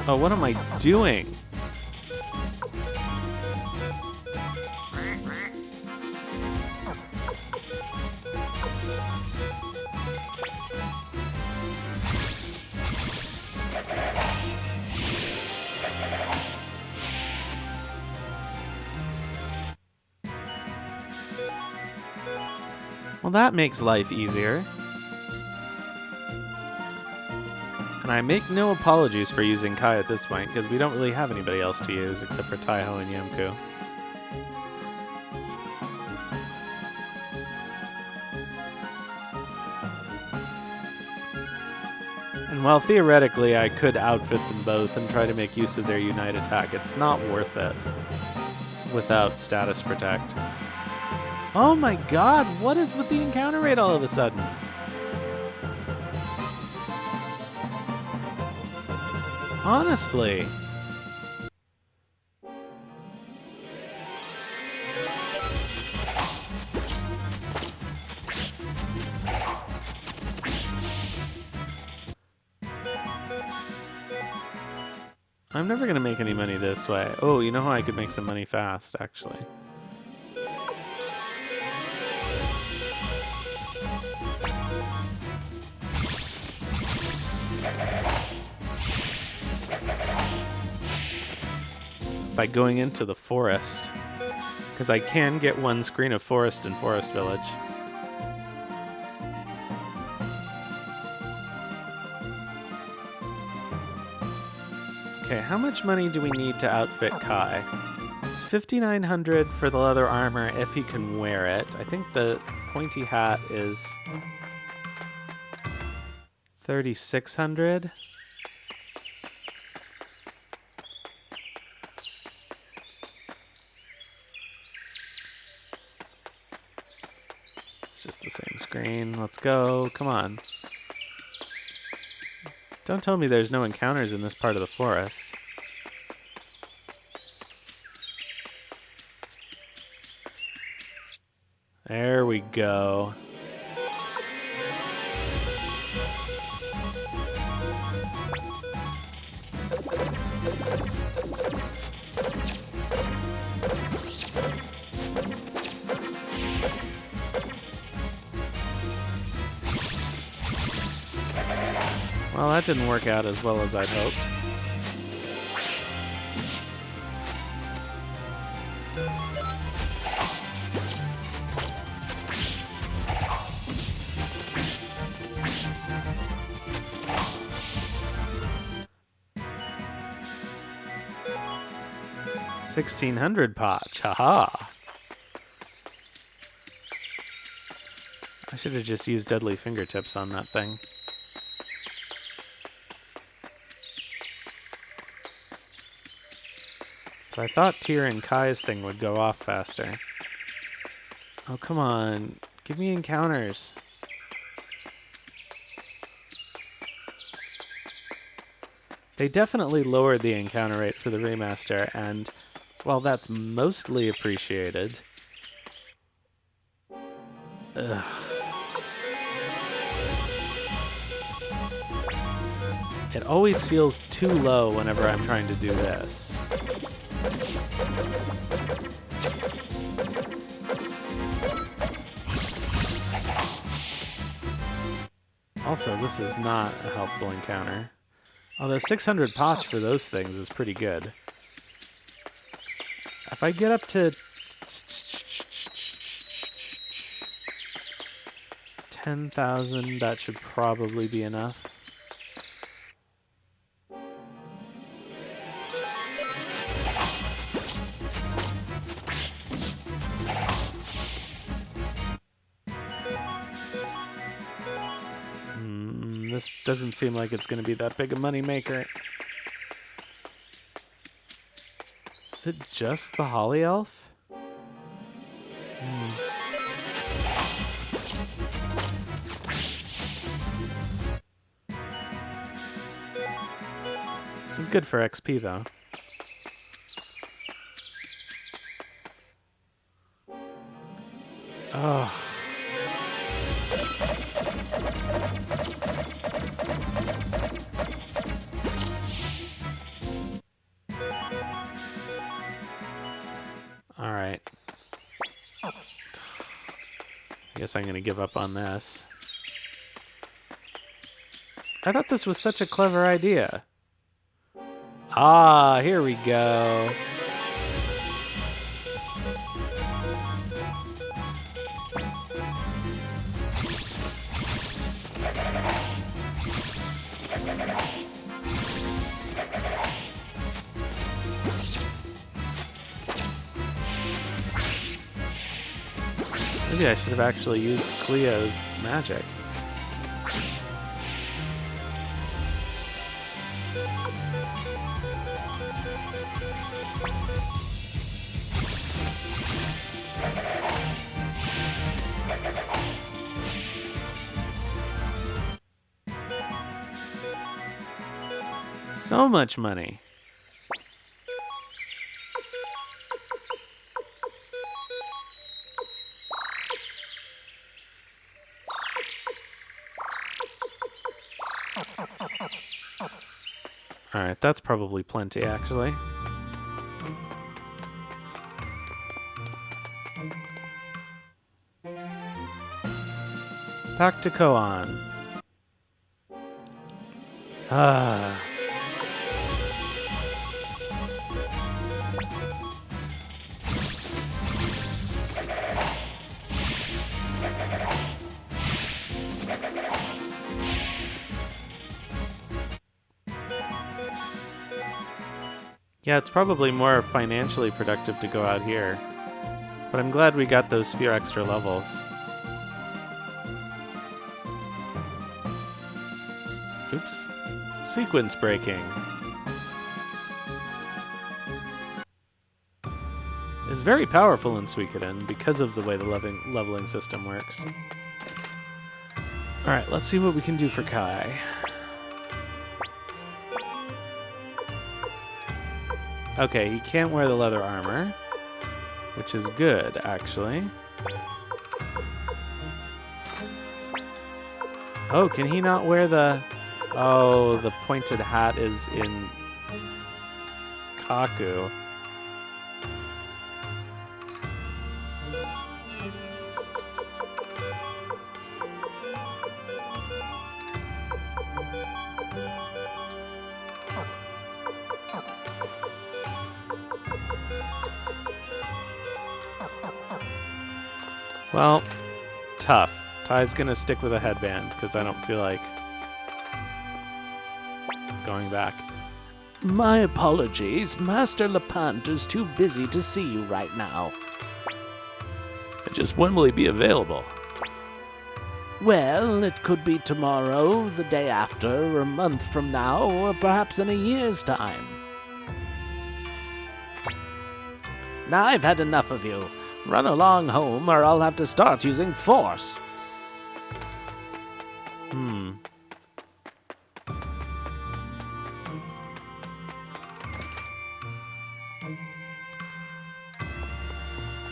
Oh, what am I doing? Well, that makes life easier. And I make no apologies for using Kai at this point, because we don't really have anybody else to use except for Kaihou and Yamku. And while theoretically I could outfit them both and try to make use of their Unite attack, it's not worth it without status protect. Oh my god, what is with the encounter rate all of a sudden? Honestly. I'm never going to make any money this way. Oh, you know how I could make some money fast, actually. By going into the forest. Because I can get one screen of forest in Forest Village. Okay, how much money do we need to outfit Kai? It's 5,900 for the leather armor if he can wear it. I think the pointy hat is 3,600. It's just the same screen. Let's go. Come on. Don't tell me there's no encounters in this part of the forest. There we go. Well, that didn't work out as well as I'd hoped. $1,600 potch, haha. I should have just used deadly fingertips on that thing. But I thought Tyr and Kai's thing would go off faster. Oh, come on. Give me encounters. They definitely lowered the encounter rate for the remaster, and while that's mostly appreciated... Ugh. It always feels too low whenever I'm trying to do this. Also, this is not a helpful encounter. Although 600 potch for those things is pretty good. If I get up to 10,000, that should probably be enough. This doesn't seem like it's going to be that big a money maker. Is it just the Holly Elf? This is good for XP though. Oh. Alright. I guess I'm going to give up on this. I thought this was such a clever idea. Ah, here we go. Maybe I should have actually used Cleo's magic. So much money. Alright, that's probably plenty, actually. Back to Koan. Ah. Yeah, it's probably more financially productive to go out here. But I'm glad we got those few extra levels. Oops. Sequence breaking. It's very powerful in Suikoden because of the way the leveling system works. Alright, let's see what we can do for Kai. Okay, he can't wear the leather armor, which is good, actually. Oh, can he not wear the... Oh, the pointed hat is in Kaku. Well, tough. Ty's gonna stick with a headband because I don't feel like going back. My apologies. Master Lepant is too busy to see you right now. Just when will he be available? Well, it could be tomorrow, the day after, a month from now, or perhaps in a year's time. I've had enough of you. Run along home, or I'll have to start using force.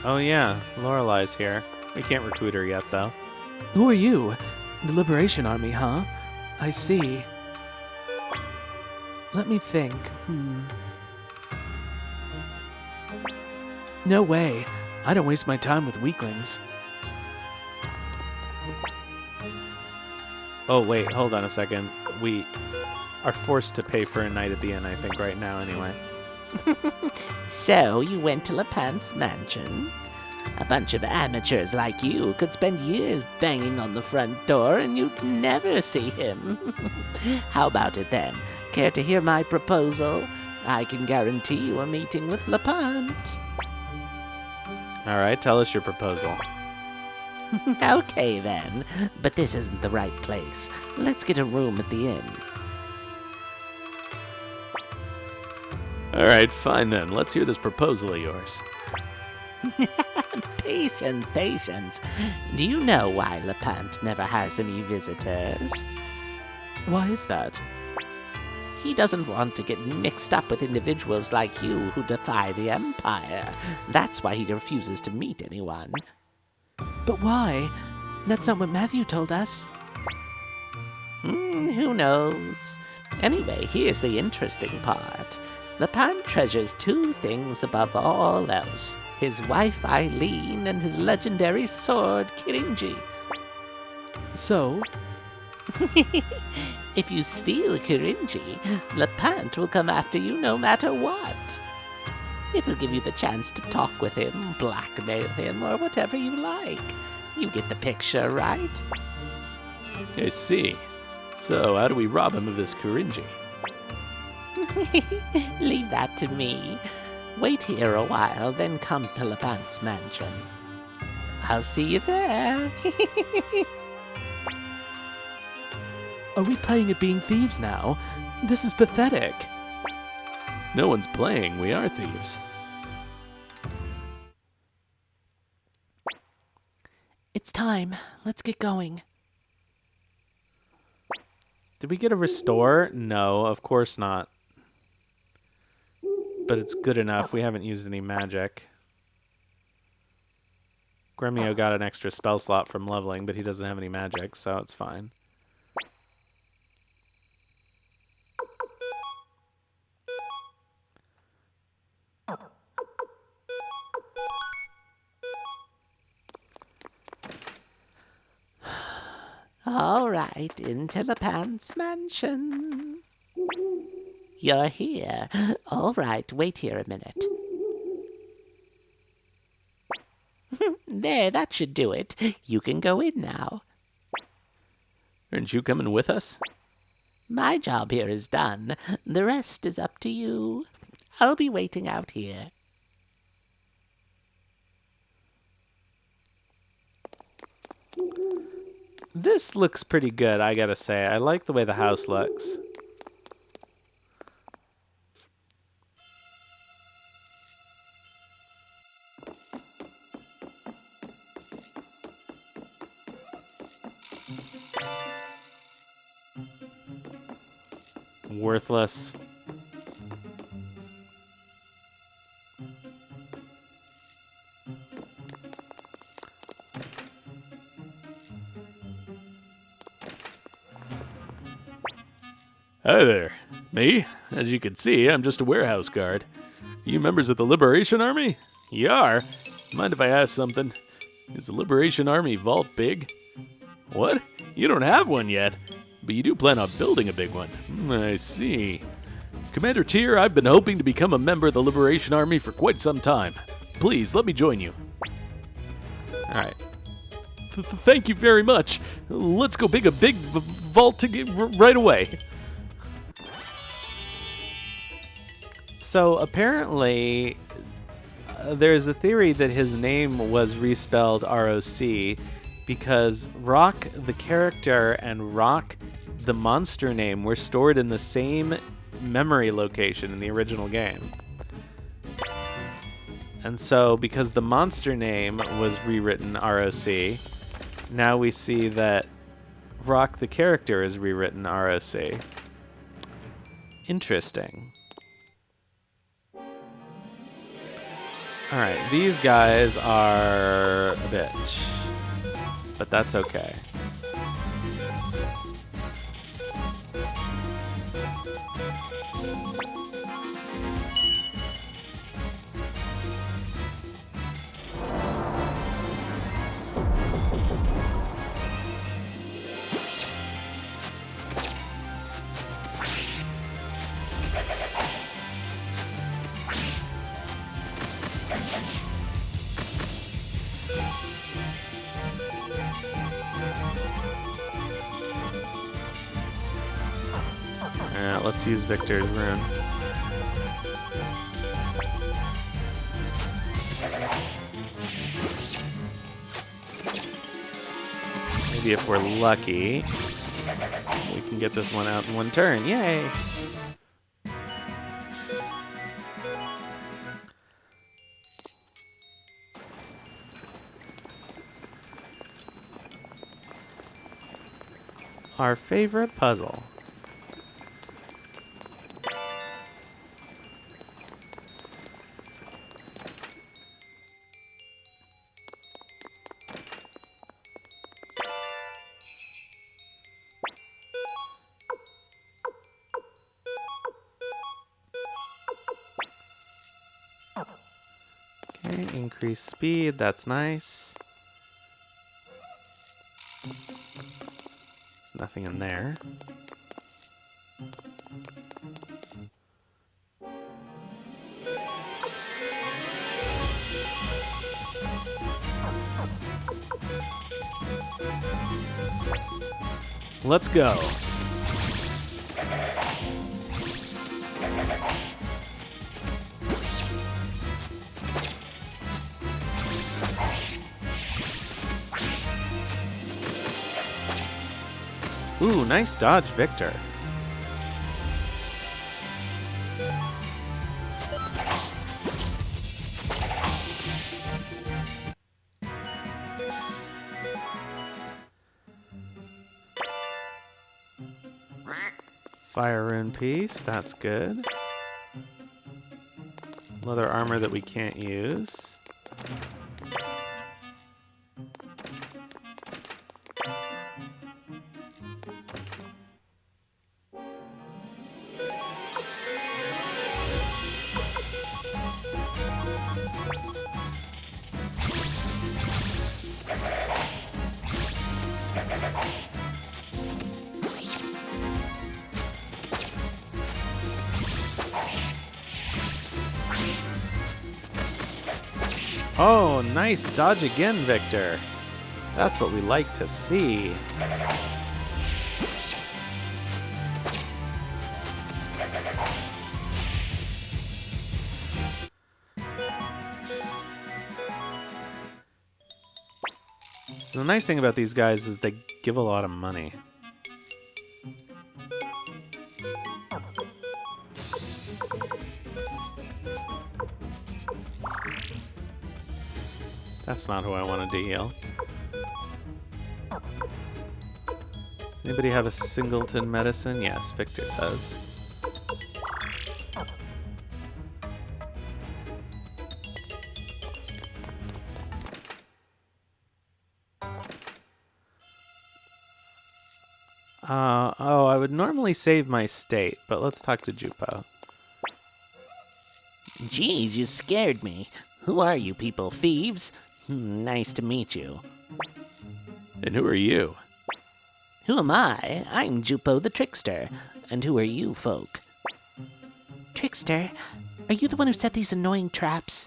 Oh yeah, Lorelai's here. We can't recruit her yet, though. Who are you? The Liberation Army, huh? I see. Let me think. No way. I don't waste my time with weaklings. Oh wait, hold on a second. We are forced to pay for a night at the inn, I think, right now anyway. So, you went to Lepant's mansion? A bunch of amateurs like you could spend years banging on the front door and you'd never see him. How about it then? Care to hear my proposal? I can guarantee you a meeting with Lepant. Alright, tell us your proposal. Okay then, but this isn't the right place. Let's get a room at the inn. Alright, fine then. Let's hear this proposal of yours. Patience, patience. Do you know why Lepant never has any visitors? Why is that? He doesn't want to get mixed up with individuals like you who defy the Empire. That's why he refuses to meet anyone. But why? That's not what Mathiu told us. Who knows? Anyway, here's the interesting part. Lepant treasures two things above all else. His wife Eileen and his legendary sword Kirinji. So? If you steal Kirinji, Lepant will come after you no matter what. It'll give you the chance to talk with him, blackmail him, or whatever you like. You get the picture, right? I see. So, how do we rob him of this Kirinji? Leave that to me. Wait here a while, then come to Lepant's mansion. I'll see you there. Are we playing at being thieves now? This is pathetic. No one's playing. We are thieves. It's time. Let's get going. Did we get a restore? No, of course not. but it's good enough. We haven't used any magic. Gremio got an extra spell slot from leveling, but he doesn't have any magic, so it's fine. All right, into Lepant's mansion. You're here. All right, wait here a minute. There, that should do it. You can go in now. Aren't you coming with us? My job here is done. The rest is up to you. I'll be waiting out here. This looks pretty good, I gotta say. I like the way the house looks. Worthless. Hi there. Me? As you can see, I'm just a warehouse guard. You members of the Liberation Army? You are? Mind if I ask something? Is the Liberation Army vault big? What? You don't have one yet, but you do plan on building a big one. I see. Commander Tyr, I've been hoping to become a member of the Liberation Army for quite some time. Please, let me join you. Alright. Thank you very much. Let's go big a big vault to get right away. So apparently, there's a theory that his name was respelled ROC because Rock, the character, and Rock, the monster name, were stored in the same memory location in the original game. And so, because the monster name was rewritten ROC, now we see that Rock, the character, is rewritten ROC. Interesting. Alright, these guys are a bitch. But that's okay. Yeah, let's use Victor's rune. Maybe if we're lucky, we can get this one out in one turn. Yay! Our favorite puzzle. Okay, increase speed, that's nice. There's nothing in there. Let's go. Ooh, nice dodge, Victor. Fire rune piece, that's good. Leather armor that we can't use. Oh, nice dodge again, Victor. That's what we like to see. So the nice thing about these guys is they give a lot of money. That's not who I wanted to heal. Anybody have a singleton medicine? Yes, Victor does. Oh, I would normally save my state, but let's talk to Jupo. Geez, you scared me. Who are you people, thieves? Nice to meet you. And who are you? Who am I? I'm Jupo the Trickster. And who are you folk? Trickster, are you the one who set these annoying traps?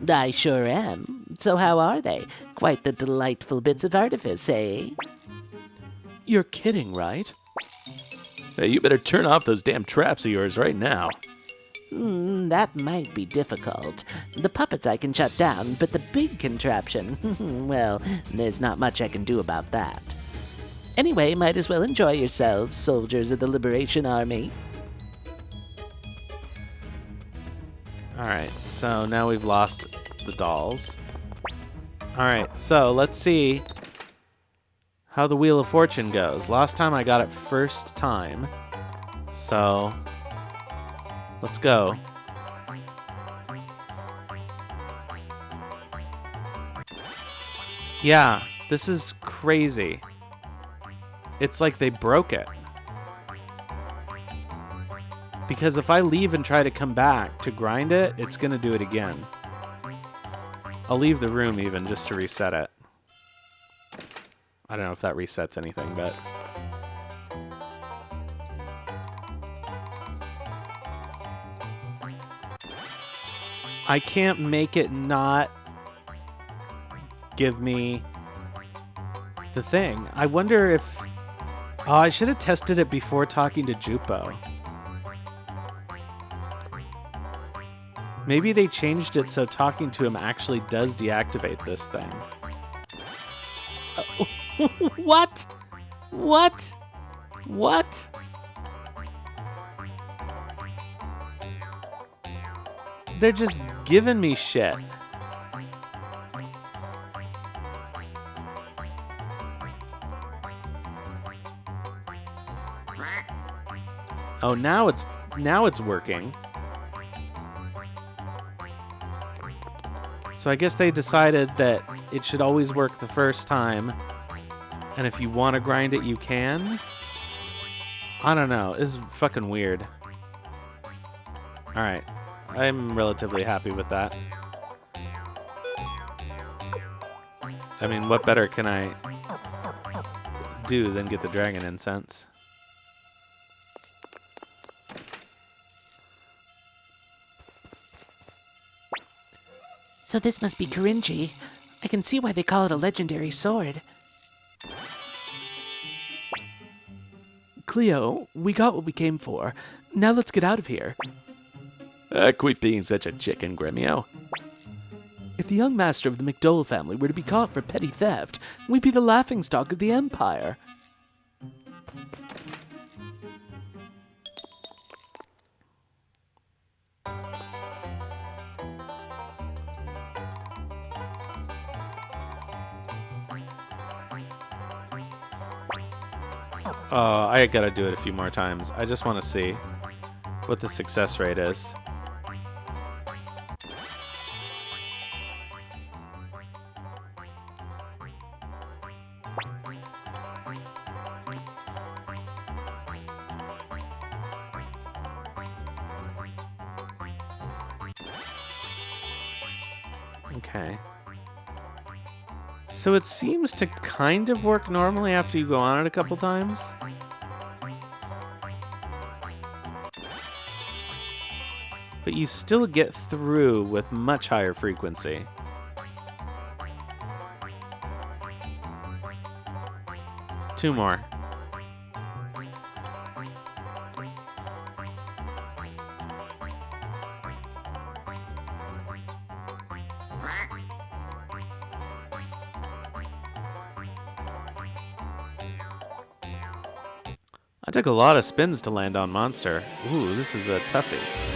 I sure am. So how are they? Quite the delightful bits of artifice, eh? You're kidding, right? Hey, you better turn off those damn traps of yours right now. That might be difficult. The puppets I can shut down, but the big contraption, well, there's not much I can do about that. Anyway, might as well enjoy yourselves, soldiers of the Liberation Army. Alright, so now we've lost the dolls. Alright, so let's see how the Wheel of Fortune goes. Last time I got it first time, so let's go. Yeah, this is crazy. It's like they broke it. Because if I leave and try to come back to grind it, it's gonna do it again. I'll leave the room even just to reset it. I don't know if that resets anything, but... I can't make it not give me the thing. I wonder if... Oh, I should have tested it before talking to Jupo. Maybe they changed it so talking to him actually does deactivate this thing. What? What? What? They're just giving me shit. Oh, now it's working. So I guess they decided that it should always work the first time, and if you want to grind it, you can. I don't know. This is fucking weird. All right. I'm relatively happy with that. I mean, what better can I do than get the dragon incense? So this must be Korinji. I can see why they call it a legendary sword. Cleo, we got what we came for. Now let's get out of here. Quit being such a chicken, Gremio. If the young master of the McDole family were to be caught for petty theft, we'd be the laughingstock of the Empire. I gotta do it a few more times. I just want to see what the success rate is. Okay. So it seems to kind of work normally after you go on it a couple times. But you still get through with much higher frequency. Two more. I took a lot of spins to land on Monster. Ooh, this is a toughie.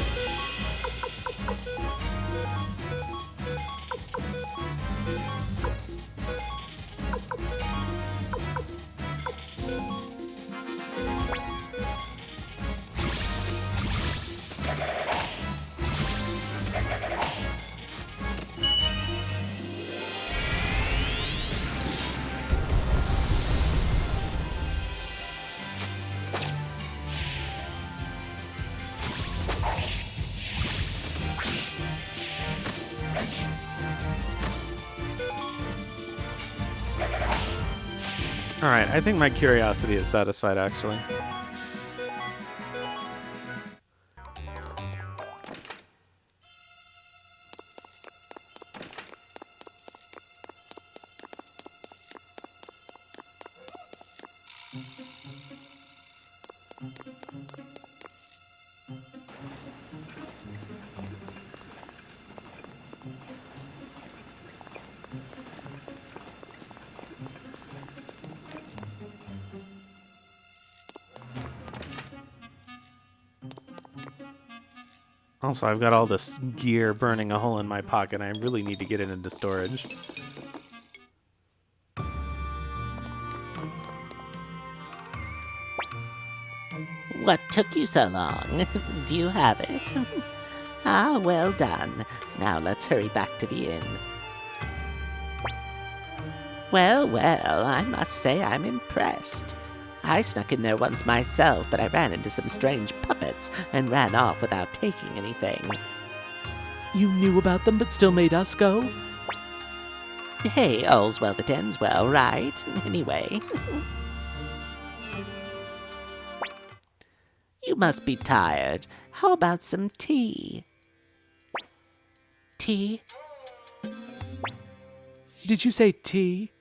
Alright, I think my curiosity is satisfied, actually. Also, I've got all this gear burning a hole in my pocket. I really need to get it into storage. What took you so long? Do you have it? Ah, well done. Now let's hurry back to the inn. Well, well, I must say I'm impressed. I snuck in there once myself, but I ran into some strange puppets and ran off without taking anything. You knew about them but still made us go? Hey, all's well that ends well, right? Anyway. You must be tired. How about some tea? Tea? Did you say tea?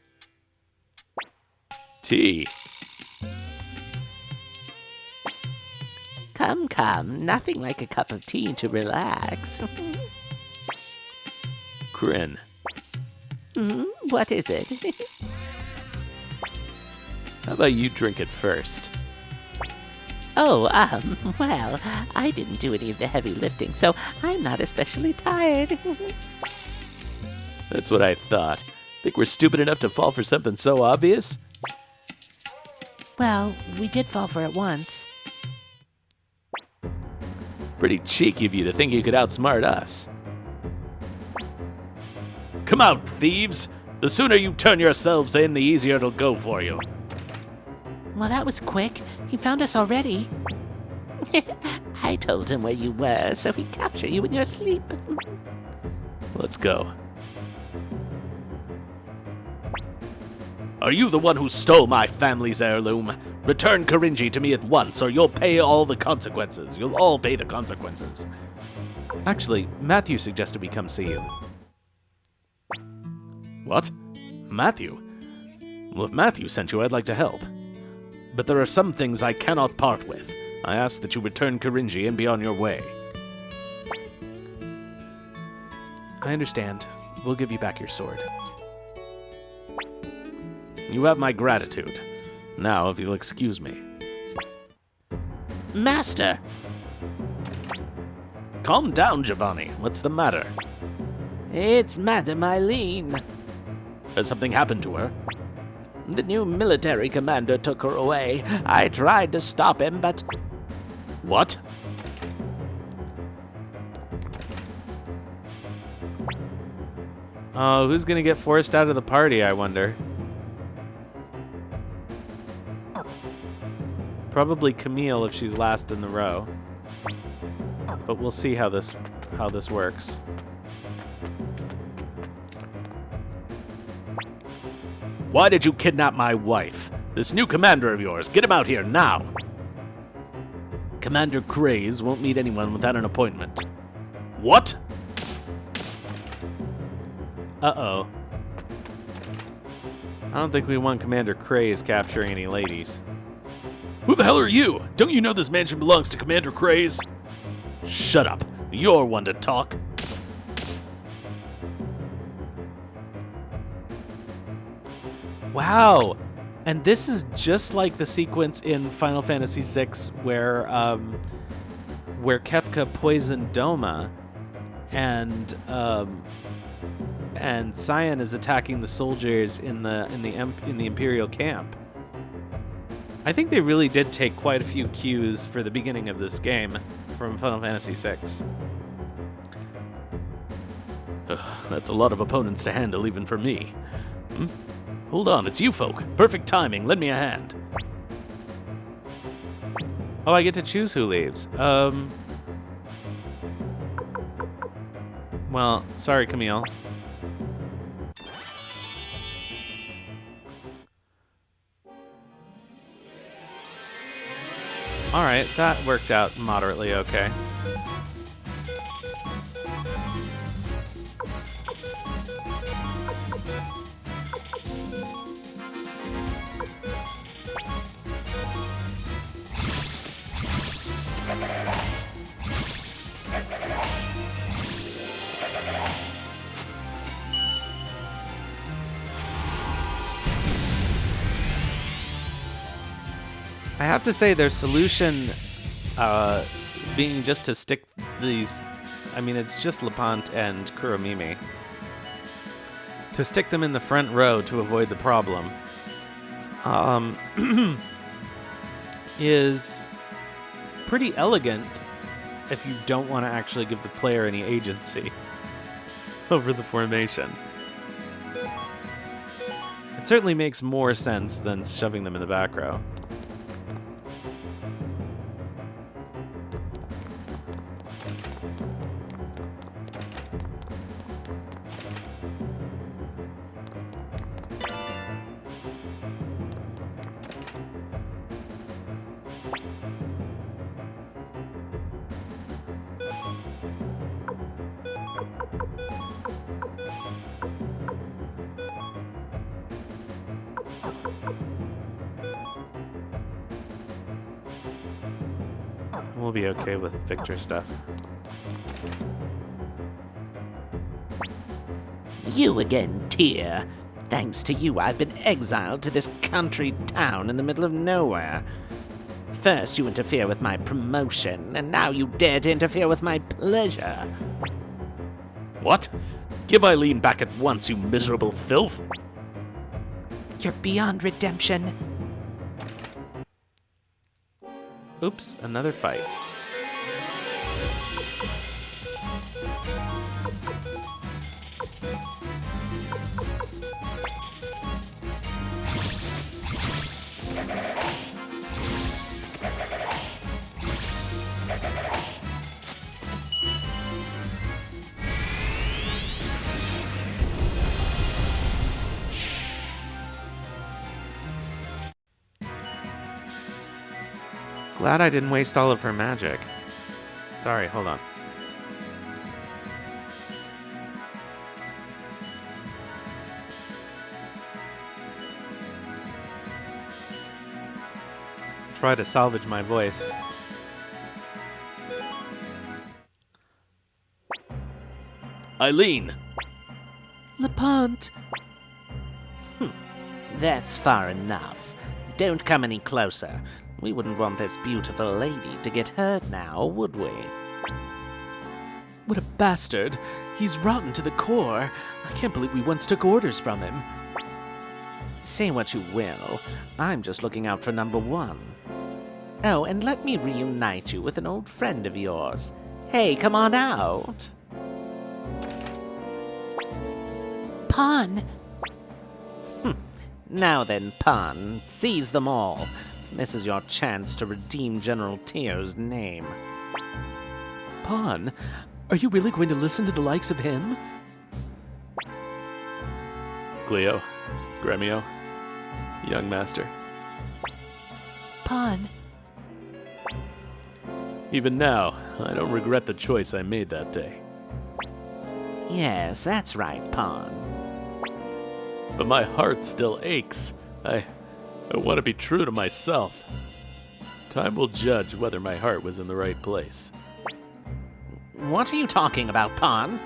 Tea. Come, come, nothing like a cup of tea to relax. Kryn. What is it? How about you drink it first? Oh, well, I didn't do any of the heavy lifting, so I'm not especially tired. That's what I thought. Think we're stupid enough to fall for something so obvious? Well, we did fall for it once. Pretty cheeky of you to think you could outsmart us. Come out, thieves! The sooner you turn yourselves in, the easier it'll go for you. Well, that was quick. He found us already. I told him where you were, so he'd capture you in your sleep. Let's go. Are you the one who stole my family's heirloom? Return Korinji to me at once, or you'll pay all the consequences. You'll all pay the consequences. Actually, Mathiu suggested we come see you. What? Mathiu? Well, if Mathiu sent you, I'd like to help. But there are some things I cannot part with. I ask that you return Korinji and be on your way. I understand. We'll give you back your sword. You have my gratitude. Now, if you'll excuse me. Master! Calm down, Giovanni. What's the matter? It's Madame Eileen. Has something happened to her? The new military commander took her away. I tried to stop him, but... What? Oh, who's gonna get forced out of the party, I wonder? Probably Camille if she's last in the row. But we'll see how this works. Why did you kidnap my wife? This new commander of yours, get him out here now! Commander Craze won't meet anyone without an appointment. What? Uh-oh. I don't think we want Commander Craze capturing any ladies. Who the hell are you? Don't you know this mansion belongs to Commander Craze? Shut up. You're one to talk. Wow! And this is just like the sequence in Final Fantasy VI where Kefka poisoned Doma and Cyan is attacking the soldiers in the Imperial camp. I think they really did take quite a few cues for the beginning of this game from Final Fantasy VI. That's a lot of opponents to handle even for me. Hold on, it's you folk. Perfect timing. Lend me a hand. Oh, I get to choose who leaves. Well, sorry, Camille. Alright, that worked out moderately okay. I have to say their solution being just to stick these... I mean, it's just Lepant and Kuromimi. To stick them in the front row to avoid the problem is pretty elegant if you don't want to actually give the player any agency over the formation. It certainly makes more sense than shoving them in the back row. We'll be okay with Victor stuff. You again, Tyr. Thanks to you, I've been exiled to this country town in the middle of nowhere. First you interfere with my promotion, and now you dare to interfere with my pleasure. What? Give Eileen back at once, you miserable filth! You're beyond redemption. Oops, another fight. Glad I didn't waste all of her magic. Sorry, hold on. Try to salvage my voice. Eileen! Lepant. That's far enough. Don't come any closer. We wouldn't want this beautiful lady to get hurt now, would we? What a bastard. He's rotten to the core. I can't believe we once took orders from him. Say what you will, I'm just looking out for number one. Oh, and let me reunite you with an old friend of yours. Hey, come on out. Pawn. Now then, Pan, seize them all. This is your chance to redeem General Tyr's name. Pawn, are you really going to listen to the likes of him? Cleo, Gremio, young master. Pawn. Even now, I don't regret the choice I made that day. Yes, that's right, Pawn. But my heart still aches. I want to be true to myself. Time will judge whether my heart was in the right place. What are you talking about, Pawn?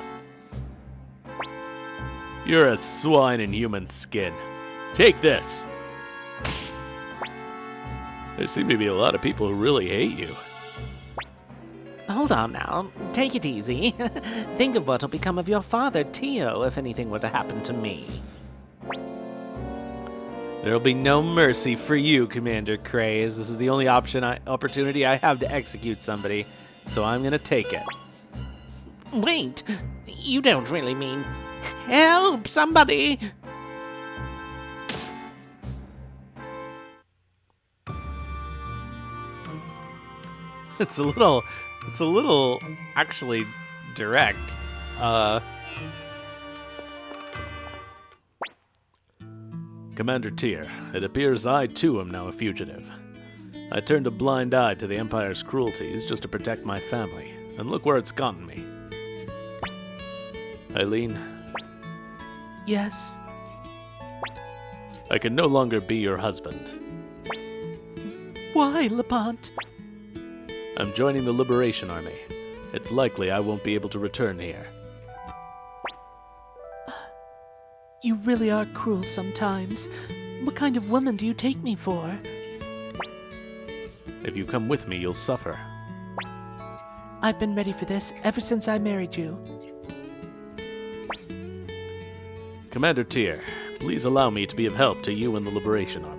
You're a swine in human skin. Take this. There seem to be a lot of people who really hate you. Hold on now. Take it easy. Think of what'll become of your father, Tio, if anything were to happen to me. There'll be no mercy for you, Commander Craze. This is the only opportunity I have to execute somebody, so I'm gonna take it. Wait, you don't really mean... Help, somebody! It's a little actually direct. Commander Tyr, it appears I too am now a fugitive. I turned a blind eye to the Empire's cruelties just to protect my family, and look where it's gotten me. Eileen, Yes. I can no longer be your husband. Why, Lepant? I'm joining the Liberation Army. It's likely I won't be able to return here. You really are cruel sometimes. What kind of woman do you take me for? If you come with me, you'll suffer. I've been ready for this ever since I married you. Commander Tyr, please allow me to be of help to you and the Liberation Army.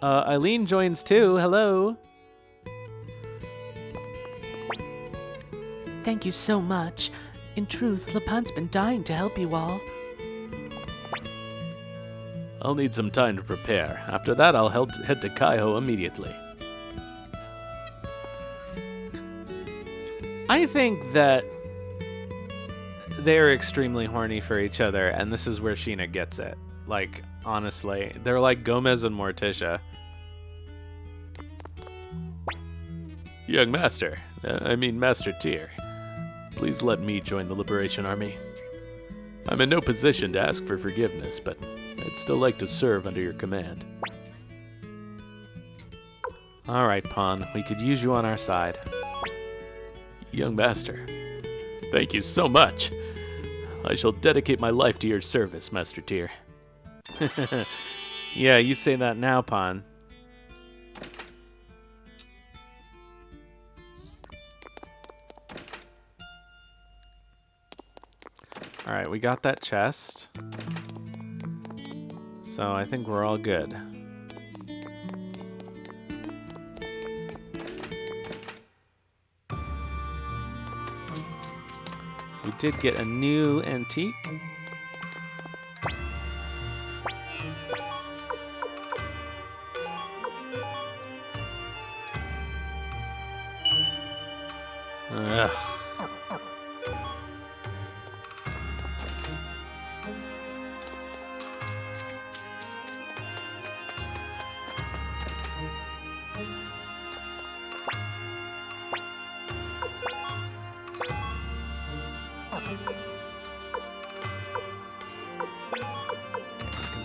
Eileen joins too. Hello. Thank you so much. In truth, Lepant's been dying to help you all. I'll need some time to prepare. After that, I'll head to Kaihou immediately. I think that they're extremely horny for each other, and this is where Sheena gets it. Like, honestly, they're like Gomez and Morticia. Young Master, Master Tyr, please let me join the Liberation Army. I'm in no position to ask for forgiveness, but I'd still like to serve under your command. All right, Pawn, we could use you on our side. Young Master, thank you so much. I shall dedicate my life to your service, Master Tyr. Yeah, you say that now, Pawn. All right, we got that chest. So I think we're all good. We did get a new antique. Ugh.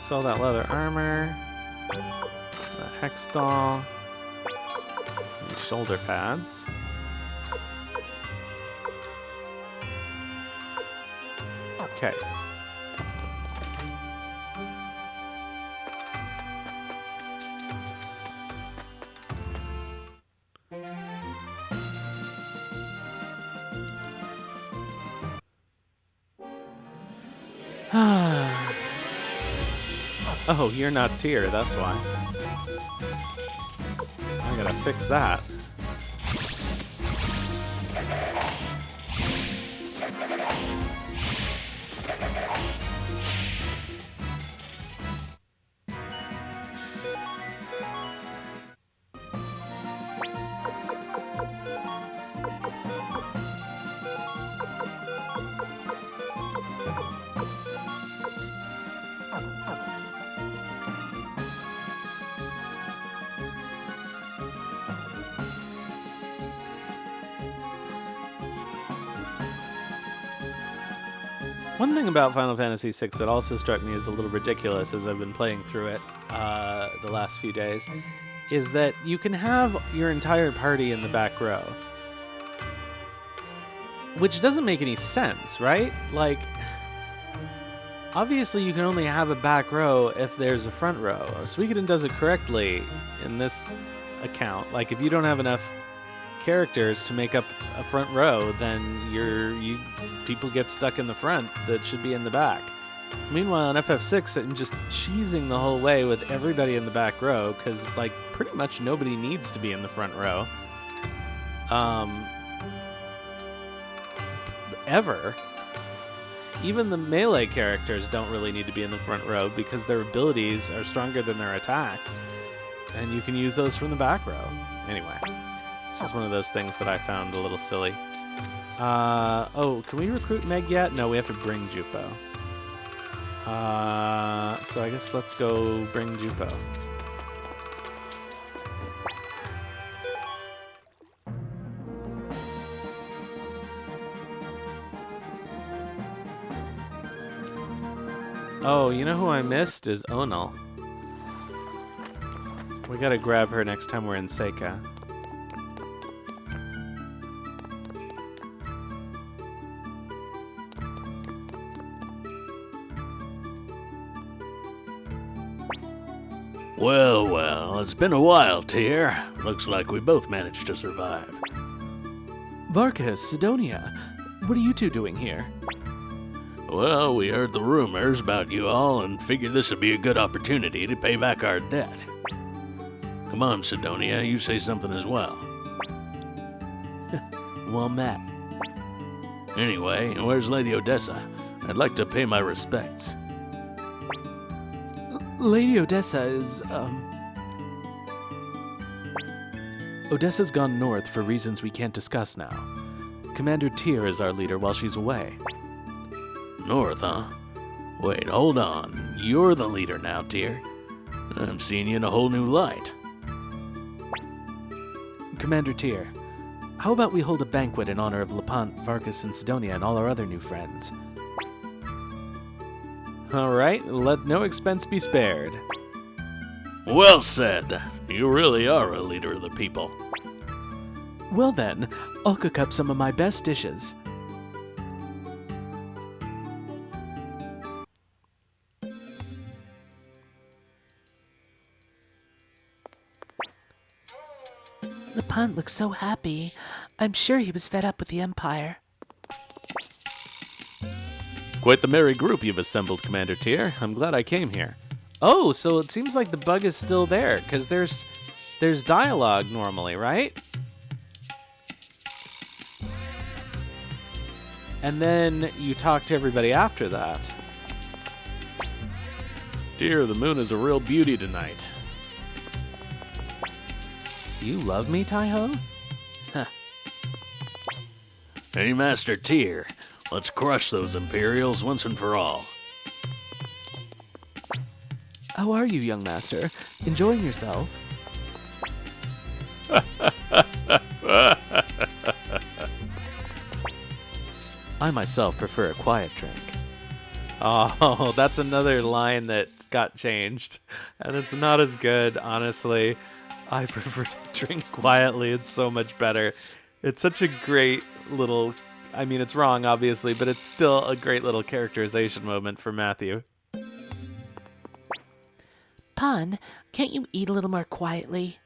Sell that leather armor, the hex doll, and shoulder pads. Okay. Oh, you're not Tyr, that's why. I gotta fix that. One thing about Final Fantasy VI that also struck me as a little ridiculous as I've been playing through it the last few days is that you can have your entire party in the back row. Which doesn't make any sense, right? Like, obviously you can only have a back row if there's a front row. Suikoden does it correctly in this account. Like, if you don't have enough characters to make up a front row, then people get stuck in the front that should be in the back. Meanwhile, in FF6, I'm just cheesing the whole way with everybody in the back row, because, like, pretty much nobody needs to be in the front row. Ever. Even the melee characters don't really need to be in the front row because their abilities are stronger than their attacks, and you can use those from the back row. Anyway, it's just one of those things that I found a little silly. Oh, can we recruit Meg yet? No, we have to bring Jupo. So I guess let's go bring Jupo. Oh, you know who I missed is Onil. We gotta grab her next time we're in Seika. Well, well, it's been a while, Tyr. Looks like we both managed to survive. Varkas, Sidonia, what are you two doing here? Well, we heard the rumors about you all and figured this would be a good opportunity to pay back our debt. Come on, Sidonia, you say something as well. Well met. Anyway, where's Lady Odessa? I'd like to pay my respects. Lady Odessa is, Odessa's gone north for reasons we can't discuss now. Commander Tyr is our leader while she's away. North, huh? Wait, hold on. You're the leader now, Tyr. I'm seeing you in a whole new light. Commander Tyr, how about we hold a banquet in honor of Lepant, Varkas, and Sidonia and all our other new friends? All right, let no expense be spared. Well said. You really are a leader of the people. Well then, I'll cook up some of my best dishes. Lepant looks so happy. I'm sure he was fed up with the Empire. Quite the merry group you've assembled, Commander Tyr. I'm glad I came here. Oh, so it seems like the bug is still there, because there's dialogue normally, right? And then you talk to everybody after that. Tyr, the moon is a real beauty tonight. Do you love me, Kaihou? Hey, Master Tyr, let's crush those Imperials once and for all. How are you, young master? Enjoying yourself? I myself prefer a quiet drink. Oh, that's another line that got changed. And it's not as good, honestly. I prefer to drink quietly. It's so much better. It's such a great little... I mean, it's wrong, obviously, but it's still a great little characterization moment for Mathiu. Pun, can't you eat a little more quietly?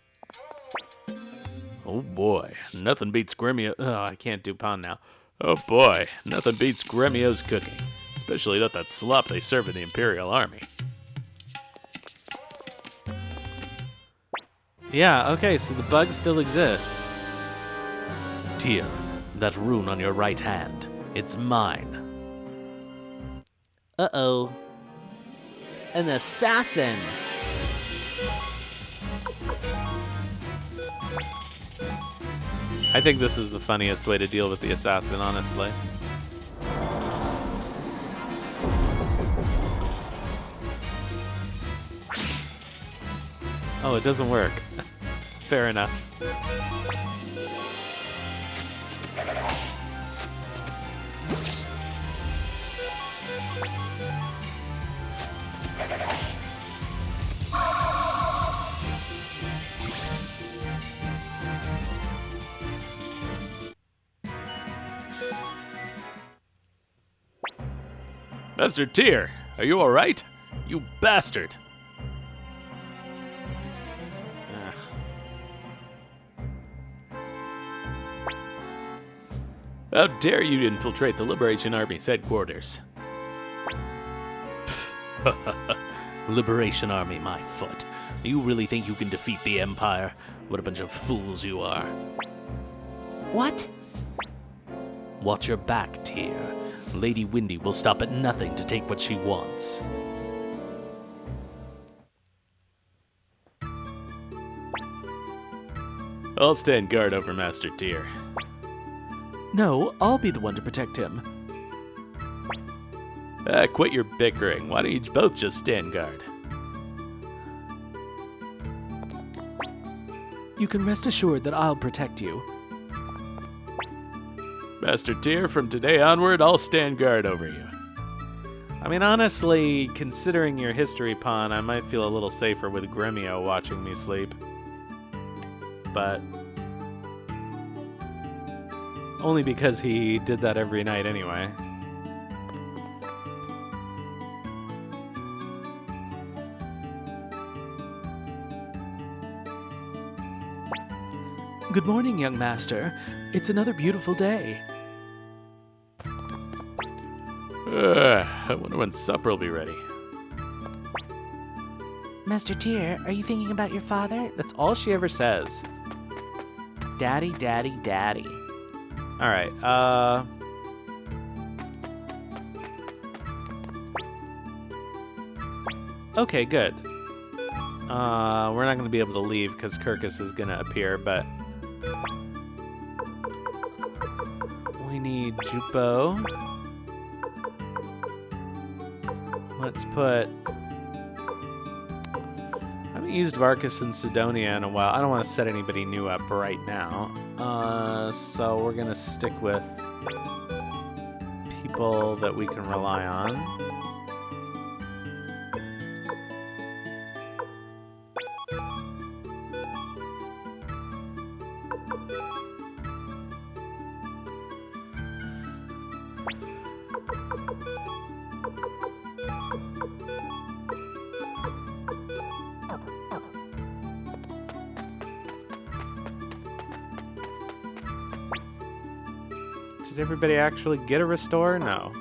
Oh boy, nothing beats Gremio. Oh, I can't do Pon now. Oh boy, nothing beats Gremio's cooking. Especially that slop they serve in the Imperial Army. Yeah, okay, so the bug still exists. Tyr, that rune on your right hand, it's mine. Uh-oh. An assassin! I think this is the funniest way to deal with the assassin, honestly. Oh, it doesn't work. Fair enough. Master Tyr, are you alright? You bastard! How dare you infiltrate the Liberation Army's headquarters? Liberation Army, my foot. You really think you can defeat the Empire? What a bunch of fools you are. What? Watch your back, Tyr. Lady Windy will stop at nothing to take what she wants. I'll stand guard over Master Tyr. No, I'll be the one to protect him. Quit your bickering. Why don't you both just stand guard? You can rest assured that I'll protect you. Master Tyr, from today onward, I'll stand guard over you. I mean, honestly, considering your history, Pawn, I might feel a little safer with Gremio watching me sleep. But only because he did that every night anyway. Good morning, young master. It's another beautiful day. I wonder when supper will be ready. Master Tyr, are you thinking about your father? That's all she ever says. Daddy, daddy, daddy. Alright, okay, good. We're not going to be able to leave because Kirkus is going to appear, but we need Jupo. Let's put... I haven't used Varkas and Sidonia in a while. I don't want to set anybody new up right now. So we're going to stick with people that we can rely on. Did everybody actually get a restore? No.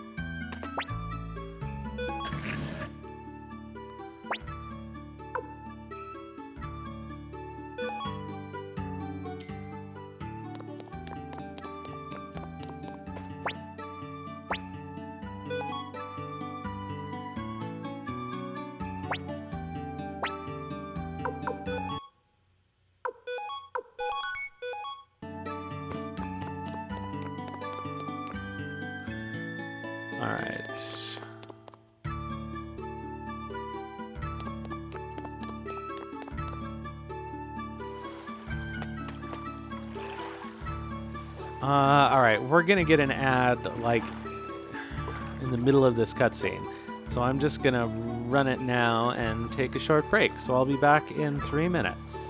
Alright. Alright, we're gonna get an ad, like, in the middle of this cutscene. So I'm just gonna run it now and take a short break. So I'll be back in 3 minutes.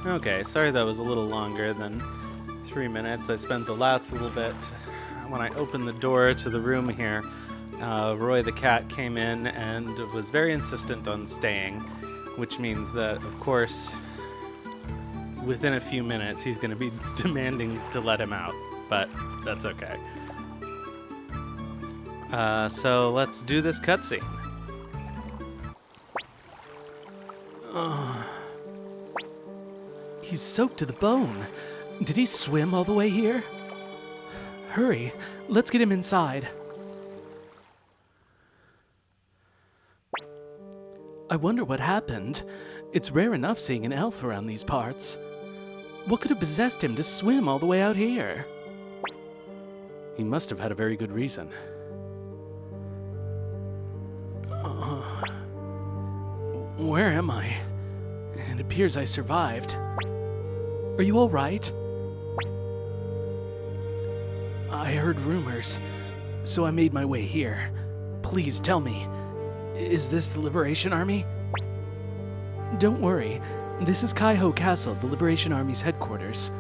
Okay, sorry that was a little longer than 3 minutes. I spent the last little bit when I opened the door to the room here. Roy the cat came in and was very insistent on staying, which means that, of course, within a few minutes he's going to be demanding to let him out, but that's okay. So let's do this cutscene. He's soaked to the bone. Did he swim all the way here? Hurry, let's get him inside. I wonder what happened. It's rare enough seeing an elf around these parts. What could have possessed him to swim all the way out here? He must have had a very good reason. Where am I? It appears I survived. Are you all right? I heard rumors, so I made my way here. Please tell me, is this the Liberation Army? Don't worry, this is Kaihou Castle, the Liberation Army's headquarters.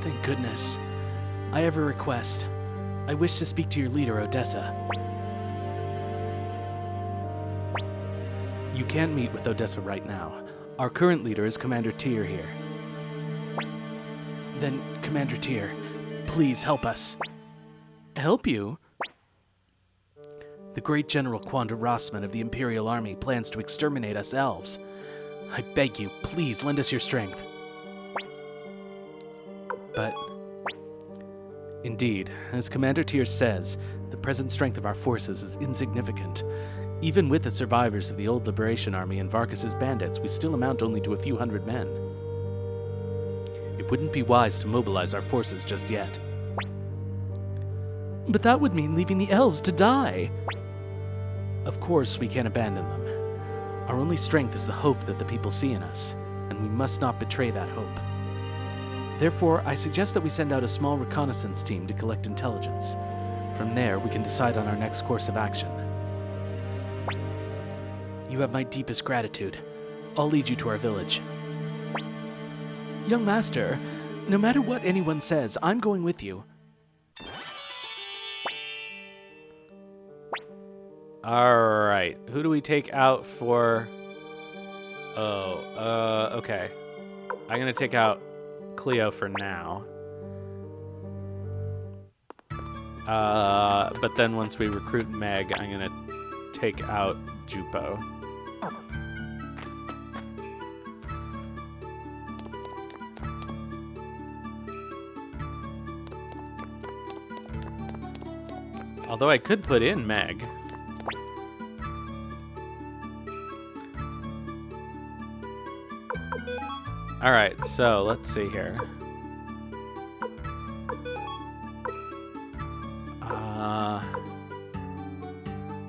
Thank goodness. I have a request. I wish to speak to your leader, Odessa. You can't meet with Odessa right now. Our current leader is Commander Tyr here. Then, Commander Tyr, please help us. Help you? The great General Quanda Rossman of the Imperial Army plans to exterminate us elves. I beg you, please lend us your strength. But, indeed, as Commander Tyr says, the present strength of our forces is insignificant. Even with the survivors of the old Liberation Army and Varkus's bandits, we still amount only to a few hundred men. It wouldn't be wise to mobilize our forces just yet. But that would mean leaving the elves to die. Of course, we can't abandon them. Our only strength is the hope that the people see in us, and we must not betray that hope. Therefore, I suggest that we send out a small reconnaissance team to collect intelligence. From there, we can decide on our next course of action. You have my deepest gratitude. I'll lead you to our village. Young Master, no matter what anyone says, I'm going with you. Alright, who do we take out for... okay. I'm gonna take out Cleo for now. But then once we recruit Meg, I'm gonna take out Jupo. Although I could put in Meg. Alright, so let's see here.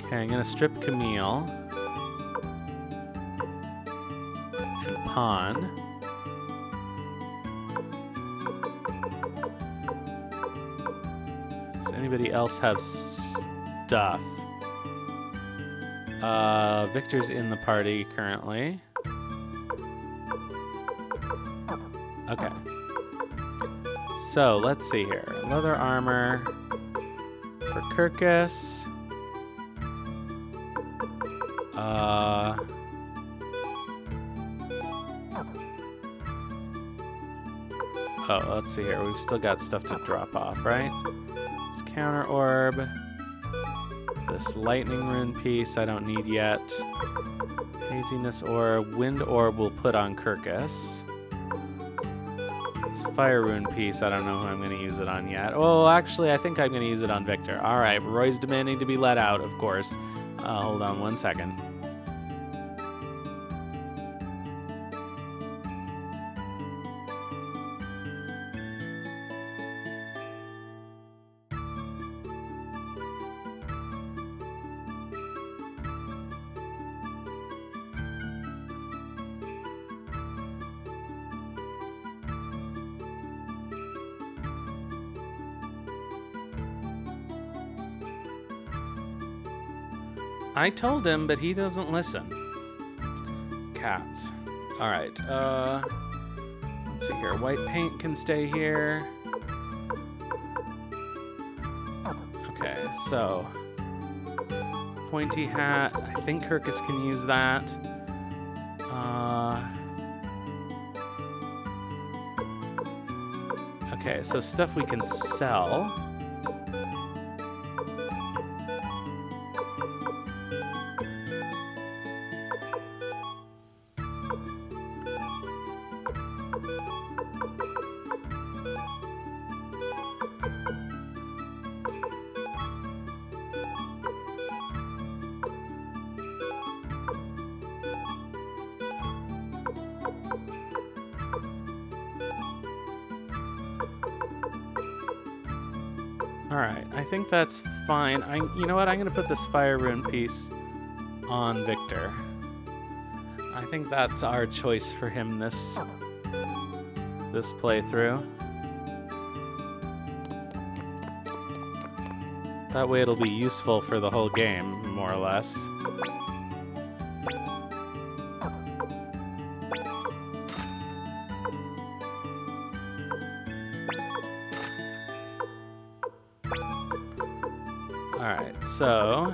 Okay, I'm gonna strip Camille. And pawn. Does anybody else have stuff? Victor's in the party currently. Okay. So, let's see here. Leather armor for Kirkus. Oh, let's see here. We've still got stuff to drop off, right? This counter orb. This lightning rune piece I don't need yet. Haziness orb. Wind orb we'll put on Kirkus. This fire rune piece, I don't know who I'm going to use it on yet. Oh, actually, I think I'm going to use it on Victor. All right, Roy's demanding to be let out, of course. Hold on one second. I told him, but he doesn't listen. Cats. Alright, let's see here. White paint can stay here. Okay, so pointy hat. I think Kirkus can use that. Okay, so stuff we can sell. Alright, I think that's fine. You know what? I'm going to put this fire rune piece on Victor. I think that's our choice for him this playthrough. That way it'll be useful for the whole game, more or less. Alright, so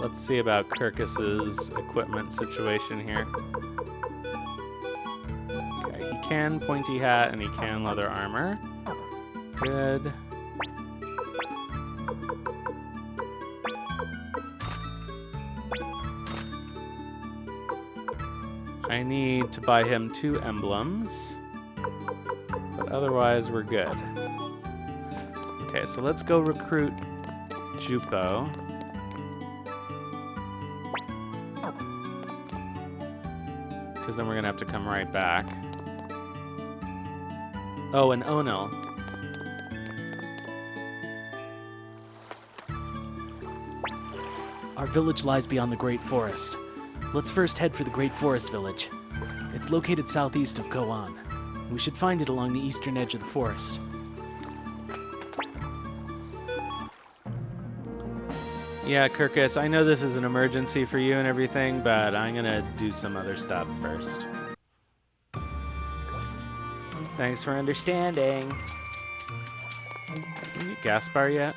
let's see about Kirkus's equipment situation here. Okay, he can pointy hat and he can leather armor. Good. I need to buy him 2 emblems. But otherwise, we're good. Okay, so let's go recruit Jupo. Because then we're going to have to come right back. Oh, and Onil. Our village lies beyond the Great Forest. Let's first head for the Great Forest Village. It's located southeast of Goan. We should find it along the eastern edge of the forest. Yeah, Kirkus, I know this is an emergency for you and everything, but I'm gonna do some other stuff first. Thanks for understanding. Can you get gas bar yet?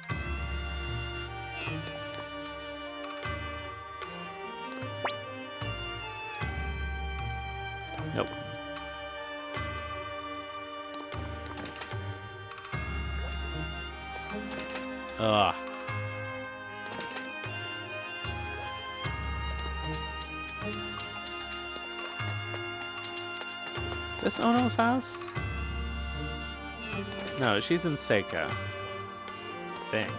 Nope. Ugh. Is this Onil's house? No, she's in Seika. I think.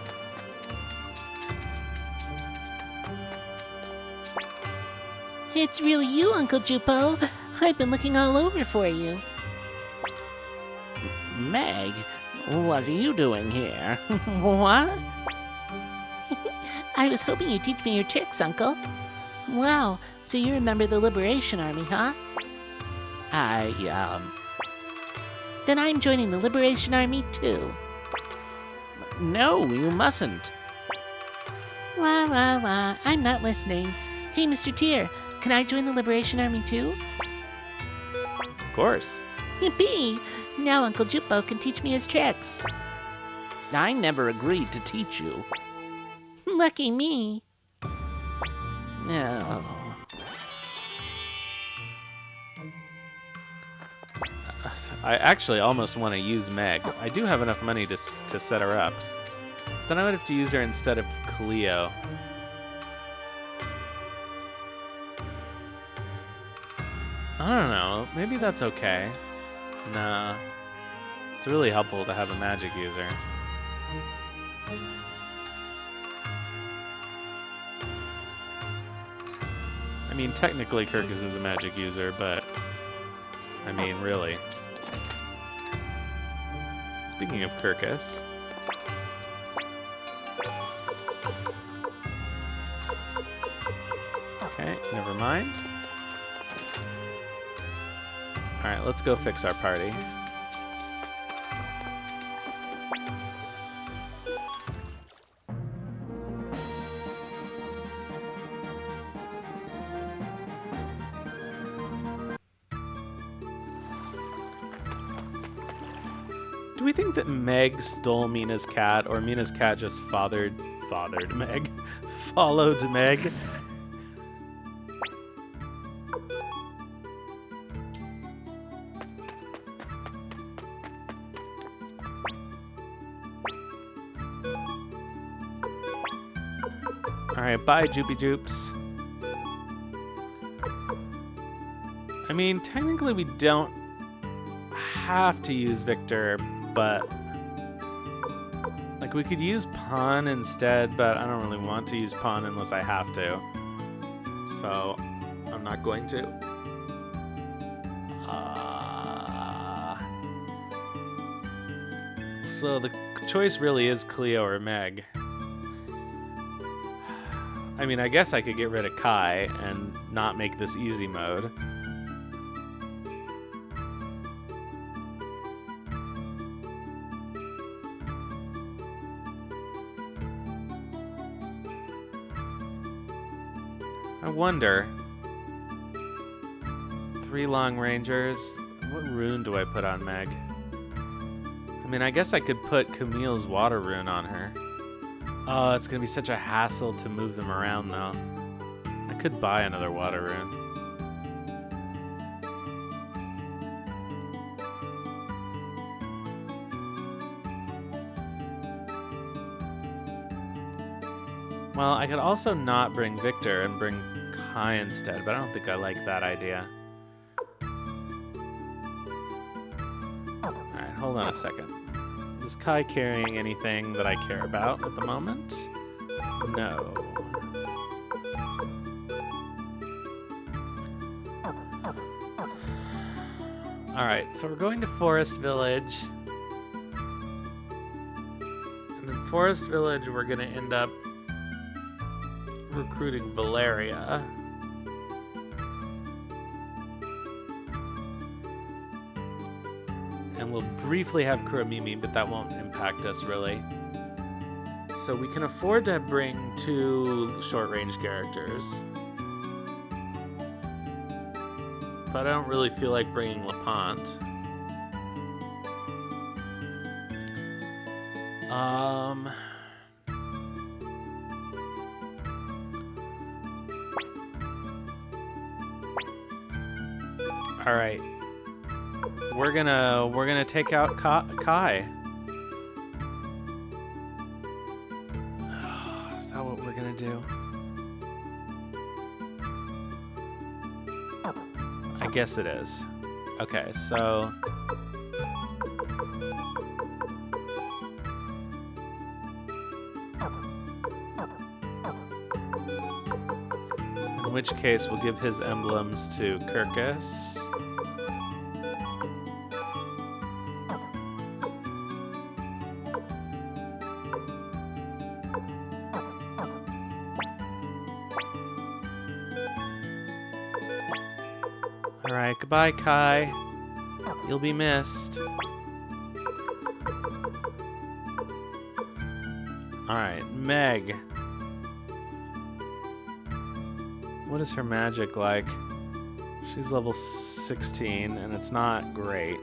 It's really you, Uncle Jupo. I've been looking all over for you. Meg, what are you doing here? What? I was hoping you'd teach me your tricks, Uncle. Wow, so you remember the Liberation Army, huh? Then I'm joining the Liberation Army, too. No, you mustn't. Wah, wah, wah. I'm not listening. Hey, Mr. Tier, can I join the Liberation Army, too? Of course. Yippee! Now Uncle Jupo can teach me his tricks. I never agreed to teach you. Lucky me. No. I actually almost want to use Meg. I do have enough money to set her up. Then I would have to use her instead of Cleo. I don't know. Maybe that's okay. Nah. It's really helpful to have a magic user. I mean, technically Kirkus is a magic user, but I mean, really. Speaking of Kirkus, okay, never mind. All right, let's go fix our party. do we think that Meg stole Mina's cat, or Mina's cat just fathered Meg? Followed Meg? Alright, bye, Joopy Joops. I mean, technically we don't have to use Victor, but like we could use Pawn instead, but I don't really want to use Pawn unless I have to. So I'm not going to. So the choice really is Cleo or Meg. I mean, I guess I could get rid of Kai and not make this easy mode. I wonder. 3 Long Rangers. What rune do I put on Meg? I mean, I guess I could put Camille's water rune on her. Oh, it's gonna be such a hassle to move them around, though. I could buy another water rune. Well, I could also not bring Victor and bring Kai instead, but I don't think I like that idea. Alright, hold on a second. Is Kai carrying anything that I care about at the moment? No. Alright, so we're going to Forest Village. And in Forest Village, we're going to end up recruiting Valeria. And we'll briefly have Kuramimi, but that won't impact us really. So we can afford to bring 2 short-range characters. But I don't really feel like bringing Lepant. All right. We're gonna take out Kai. Is that what we're gonna do? I guess it is. Okay, so in which case we'll give his emblems to Kirkus. Alright, goodbye, Kai. You'll be missed. Alright, Meg. What is her magic like? She's level 16, and it's not great.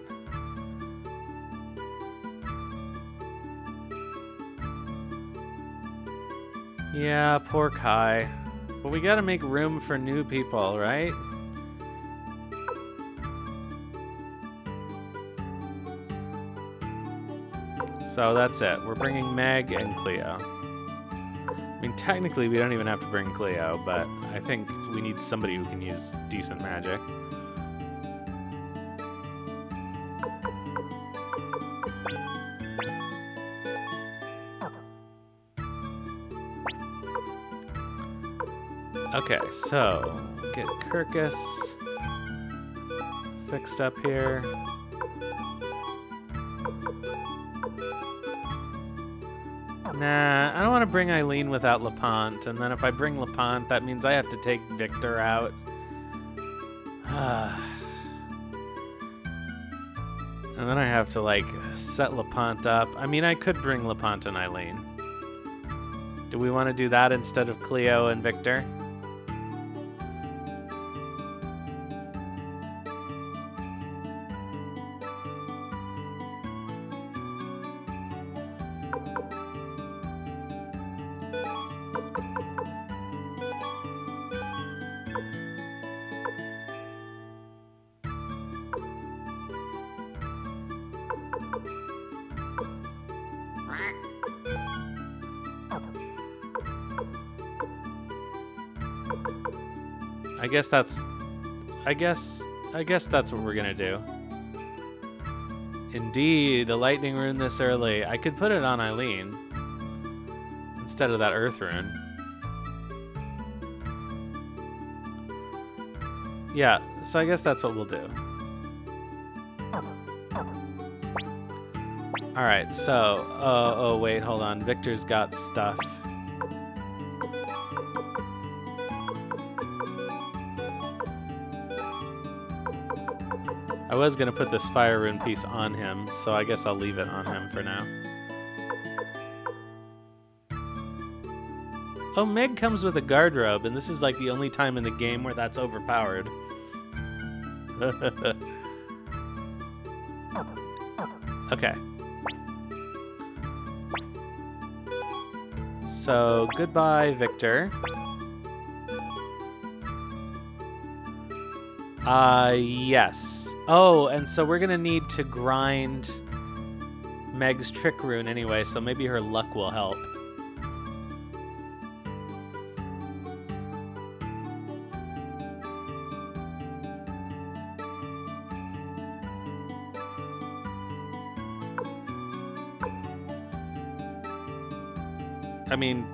Yeah, poor Kai. But we gotta make room for new people, right? So that's it. We're bringing Meg and Cleo. I mean, technically, we don't even have to bring Cleo, but I think we need somebody who can use decent magic. Okay, so get Kirkus fixed up here. Nah, I don't want to bring Eileen without Lepant, and then if I bring Lepant, that means I have to take Victor out. And then I have to, like, set Lepant up. I mean, I could bring Lepant and Eileen. Do we want to do that instead of Cleo and Victor? I guess that's what we're gonna do. Indeed, a lightning rune this early. I could put it on Eileen instead of that earth rune. Yeah, so I guess that's what we'll do. Alright, so... Oh, wait, hold on. Victor's got stuff. I was going to put this fire rune piece on him, so I guess I'll leave it on him for now. Oh, Meg comes with a guard robe, and this is like the only time in the game where that's overpowered. Okay. So, goodbye, Victor. Yes. Oh, and so we're gonna need to grind Meg's trick rune anyway, so maybe her luck will help. I mean,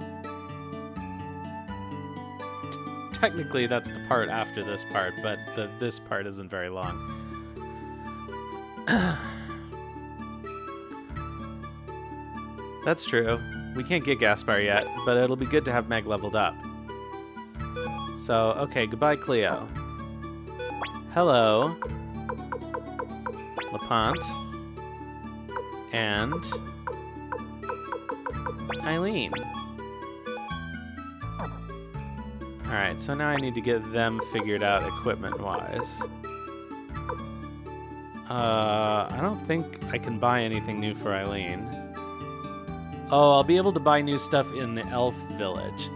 technically that's the part after this part, but this part isn't very long. That's true. We can't get Gaspar yet, but it'll be good to have Meg leveled up. So, okay, goodbye, Cleo. Hello, Lepant. And Eileen. Alright, so now I need to get them figured out equipment-wise. I don't think I can buy anything new for Eileen. Oh, I'll be able to buy new stuff in the elf village.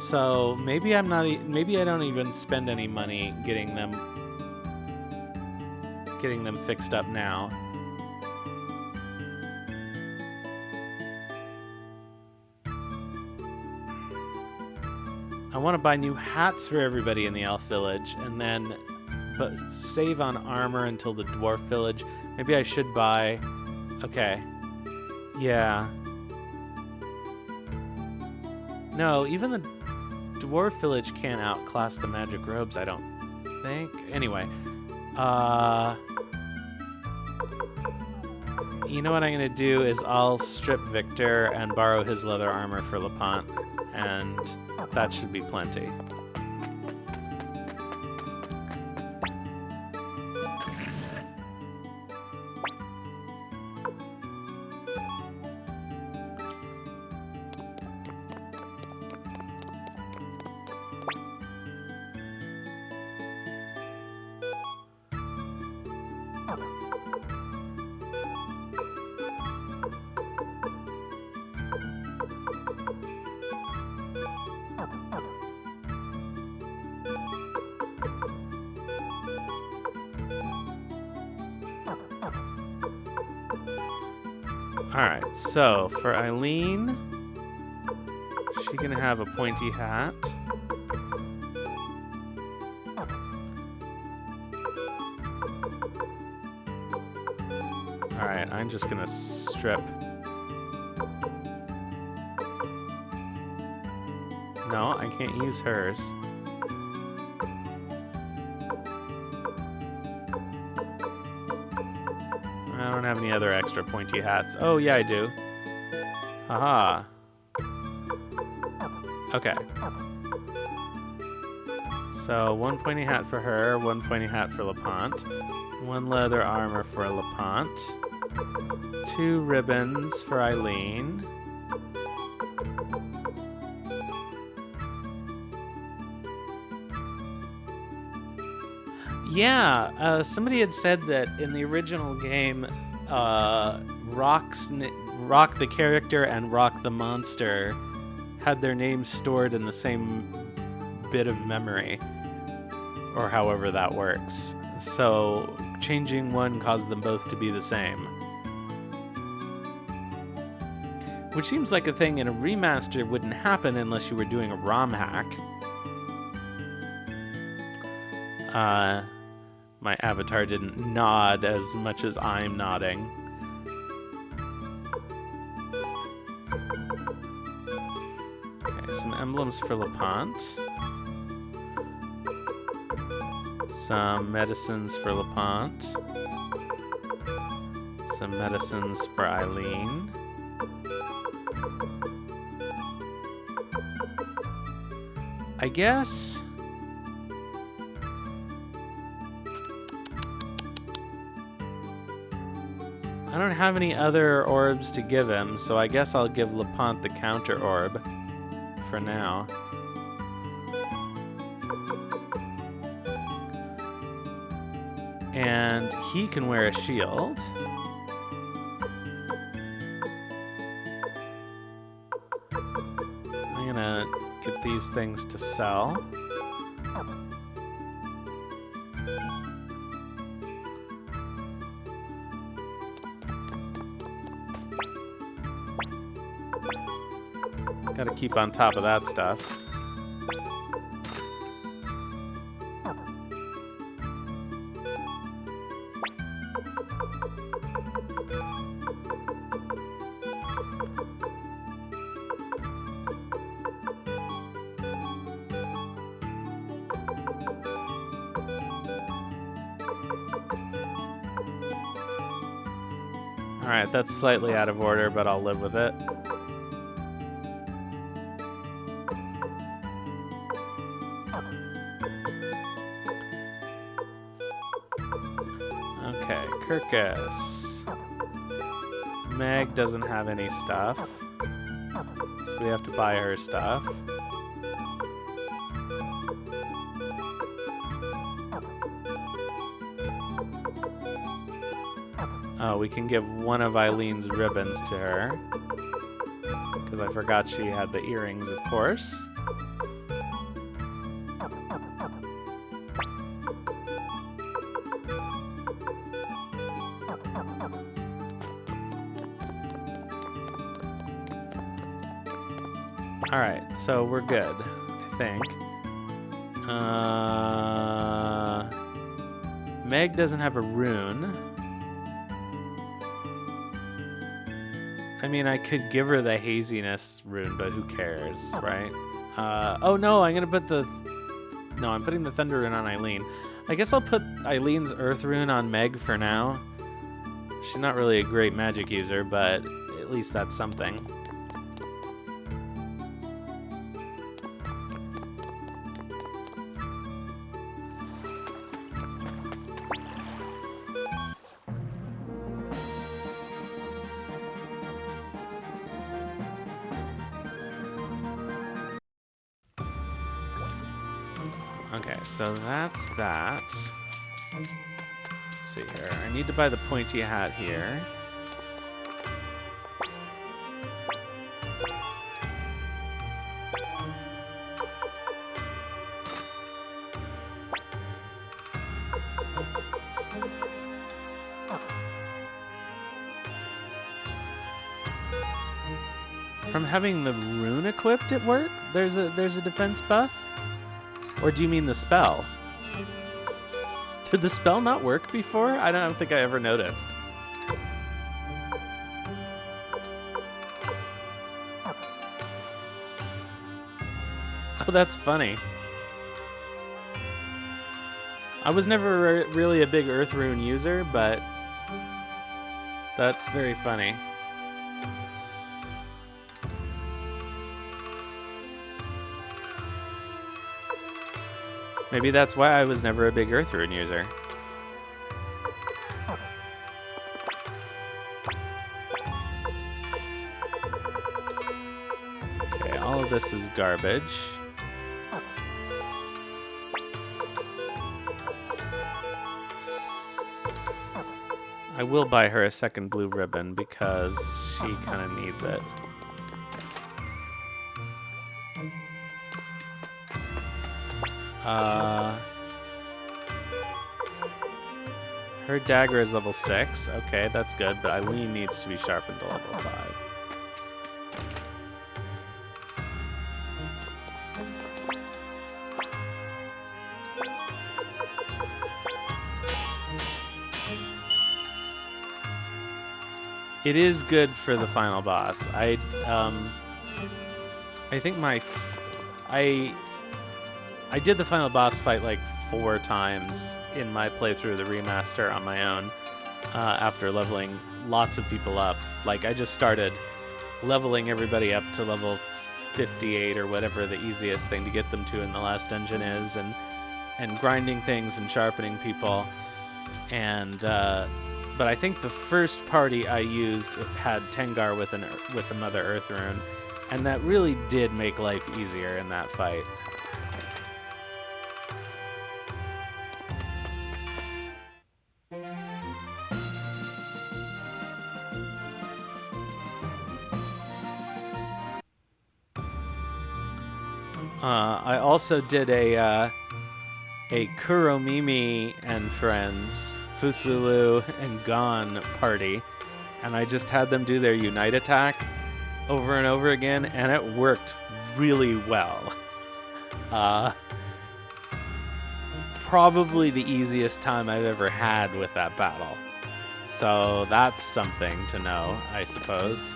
So maybe maybe I don't even spend any money getting them fixed up now. I want to buy new hats for everybody in the elf village, and then save on armor until the dwarf village. Maybe I should buy... Okay. Yeah. No, even the dwarf village can't outclass the magic robes, I don't think. Anyway. You know what I'm going to do is I'll strip Victor and borrow his leather armor for Lepant, and that should be plenty. Alright, so for Eileen, she's gonna have a pointy hat. Alright, I'm just gonna strip. No, I can't use hers. I don't have any other extra pointy hats. Oh, yeah, I do. Haha. Okay. So, one pointy hat for her, one pointy hat for Lepant, one leather armor for Lepant, 2 ribbons for Eileen. Yeah, somebody had said that in the original game, Rock the character and Rock the monster had their names stored in the same bit of memory, or however that works. So changing one caused them both to be the same. Which seems like a thing in a remaster wouldn't happen unless you were doing a ROM hack. My avatar didn't nod as much as I'm nodding. Okay, some emblems for Lepant. Some medicines for Lepant. Some medicines for Eileen. I guess... I don't have any other orbs to give him, so I guess I'll give Lepant the counter orb for now. And he can wear a shield. I'm gonna get these things to sell. Gotta keep on top of that stuff. Alright, that's slightly out of order, but I'll live with it. Okay, Kirkus. Meg doesn't have any stuff, so we have to buy her stuff. Oh, we can give one of Eileen's ribbons to her. Because I forgot she had the earrings, of course. Alright, so we're good, I think. Meg doesn't have a rune. I mean, I could give her the haziness rune, but who cares, right? Oh no, I'm gonna put the... No, I'm putting the thunder rune on Eileen. I guess I'll put Eileen's earth rune on Meg for now. She's not really a great magic user, but at least that's something. Okay, so that's that. Let's see here. I need to buy the pointy hat here. From having the rune equipped at work, there's a defense buff? Or do you mean the spell? Did the spell not work before? I don't think I ever noticed. Oh, that's funny. I was never really a big Earth Rune user, but that's very funny. Maybe that's why I was never a big Earth Rune user. Okay, all of this is garbage. I will buy her a second blue ribbon because she kind of needs it. Her dagger is level 6. Okay, that's good, but Eileen needs to be sharpened to level 5. It is good for the final boss. I think I did the final boss fight like 4 times in my playthrough of the remaster on my own after leveling lots of people up. Like, I just started leveling everybody up to level 58 or whatever the easiest thing to get them to in the last dungeon is, and grinding things and sharpening people. And but I think the first party I used had Tengar with a Mother Earth rune, and that really did make life easier in that fight. I also did a Kuromimi and friends, Fusulu and Gon party, and I just had them do their Unite attack over and over again, and it worked really well. Probably the easiest time I've ever had with that battle. So that's something to know, I suppose.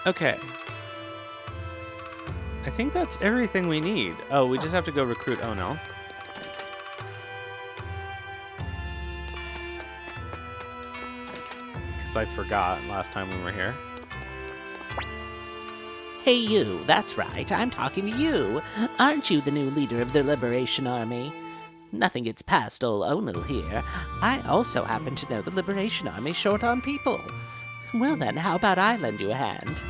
Okay. I think that's everything we need. Oh, we just have to go recruit Onil. Because I forgot last time we were here. Hey you, that's right, I'm talking to you. Aren't you the new leader of the Liberation Army? Nothing gets past old Onil here. I also happen to know the Liberation Army's short on people. Well then, how about I lend you a hand?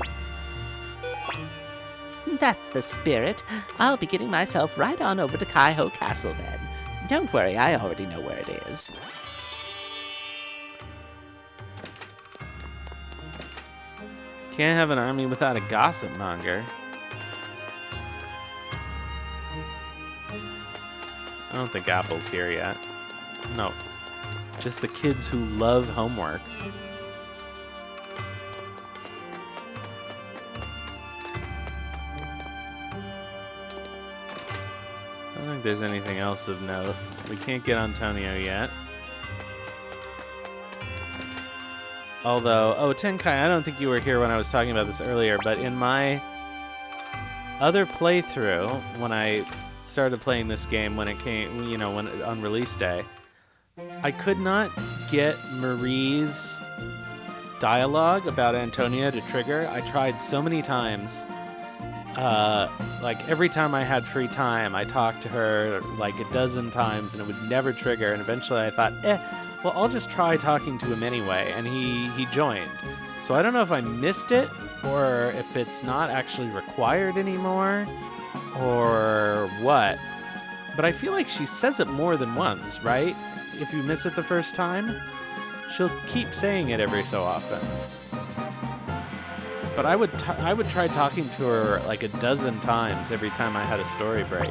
That's the spirit. I'll be getting myself right on over to Kaihou Castle then. Don't worry, I already know where it is. Can't have an army without a gossip monger. I don't think Apple's here yet. No. Just the kids who love homework. I don't think there's anything else of note. We can't get Antonio yet. Although, oh, Tenkai, I don't think you were here when I was talking about this earlier, but in my other playthrough, when I started playing this game, when it came, you know, when on release day, I could not get Marie's dialogue about Antonia to trigger. I tried so many times. Like every time I had free time, I talked to her like a dozen times and it would never trigger. And eventually I thought, well, I'll just try talking to him anyway. And he joined. So I don't know if I missed it or if it's not actually required anymore or what. But I feel like she says it more than once, right? If you miss it the first time, she'll keep saying it every so often. But I would try talking to her like a dozen times every time I had a story break.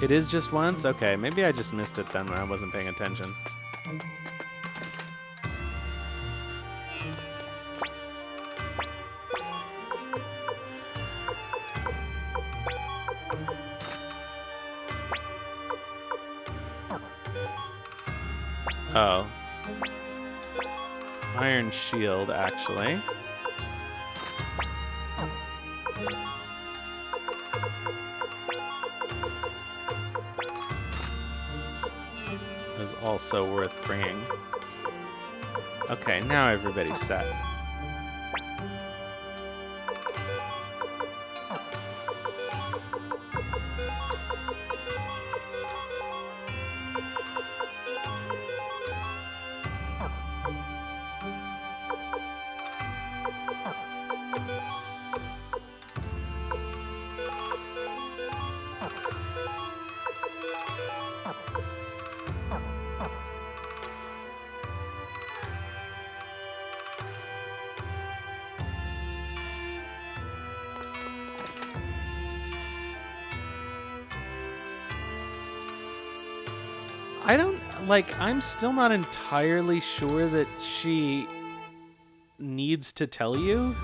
It is just once? Okay, maybe I just missed it then when I wasn't paying attention. Oh. Iron Shield, actually. Is also worth bringing. Okay, now everybody's set. I don't, like, I'm still not entirely sure that she needs to tell you.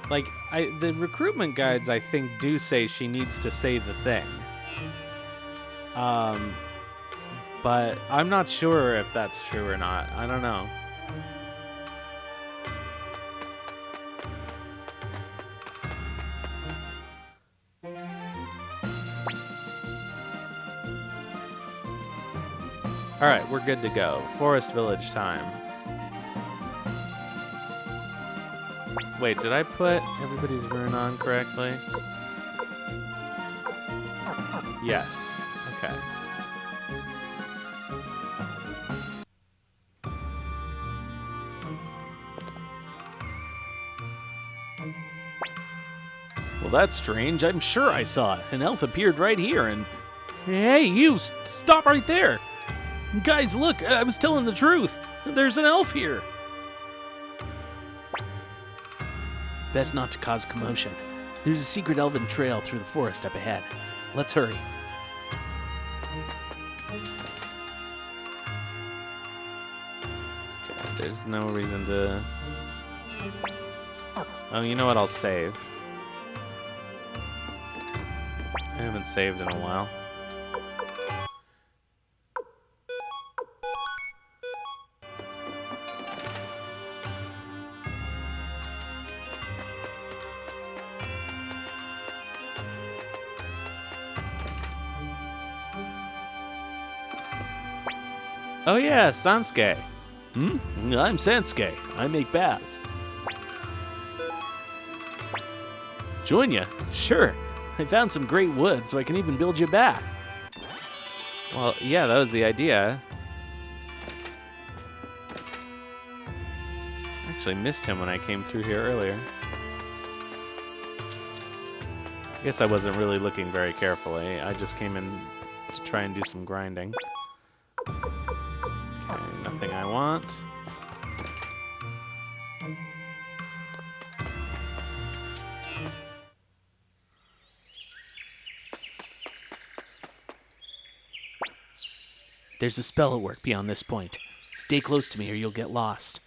Like, the recruitment guides, I think, do say she needs to say the thing. But I'm not sure if that's true or not. I don't know. All right, we're good to go. Forest Village time. Wait, did I put everybody's rune on correctly? Yes. Okay. Well, that's strange. I'm sure I saw it. An elf appeared right here and... Hey, you! Stop right there! Guys, look! I was telling the truth! There's an elf here! Best not to cause commotion. There's a secret elven trail through the forest up ahead. Let's hurry. Okay, there's no reason to... Oh, you know what? I'll save. I haven't saved in a while. Oh yeah, Sansuke. I'm Sansuke. I make baths. Join ya? Sure. I found some great wood, so I can even build you a bath. Well, yeah, that was the idea. Actually missed him when I came through here earlier. I guess I wasn't really looking very carefully. I just came in to try and do some grinding. Okay, nothing I want. There's a spell at work beyond this point. Stay close to me or you'll get lost.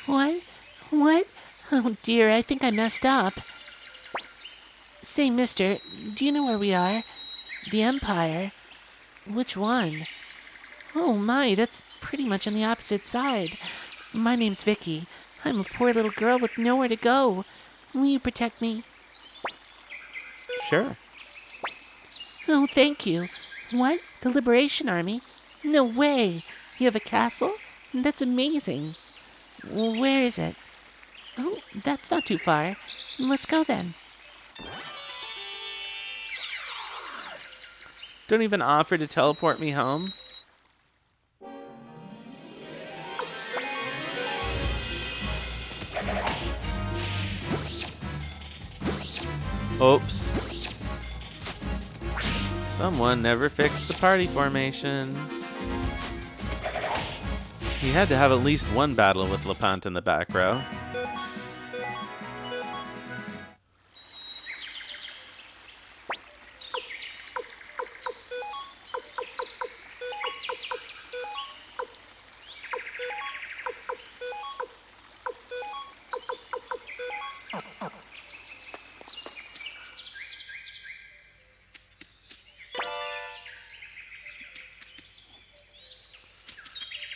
What? What? Oh dear, I think I messed up. Say, mister, do you know where we are? The Empire? Which one? Oh my, that's pretty much on the opposite side. My name's Viki. I'm a poor little girl with nowhere to go. Will you protect me? Sure. Oh, thank you. What? The Liberation Army? No way. You have a castle? That's amazing. Where is it? Oh, that's not too far. Let's go then. Don't even offer to teleport me home. Oops. Someone never fixed the party formation. He had to have at least one battle with Lepant in the back row.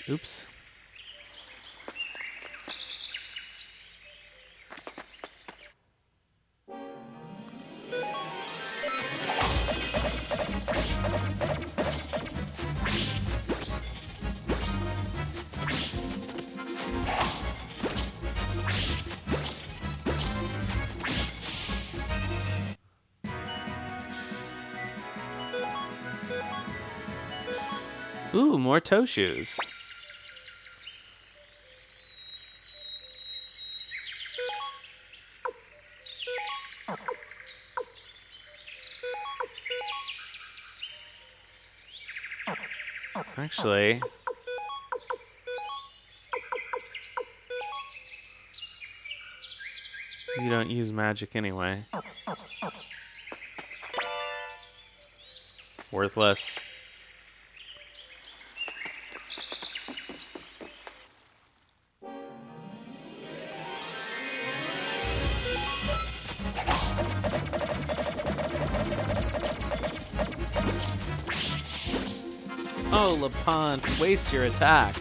Oops. Ooh, more toe shoes. Actually, you don't use magic anyway. Worthless. Oh, Lepant, waste your attack.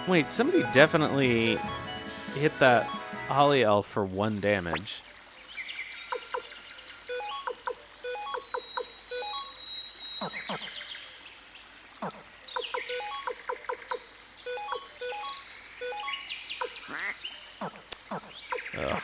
Wait, somebody definitely hit that Holly Elf for 1 damage. Ugh.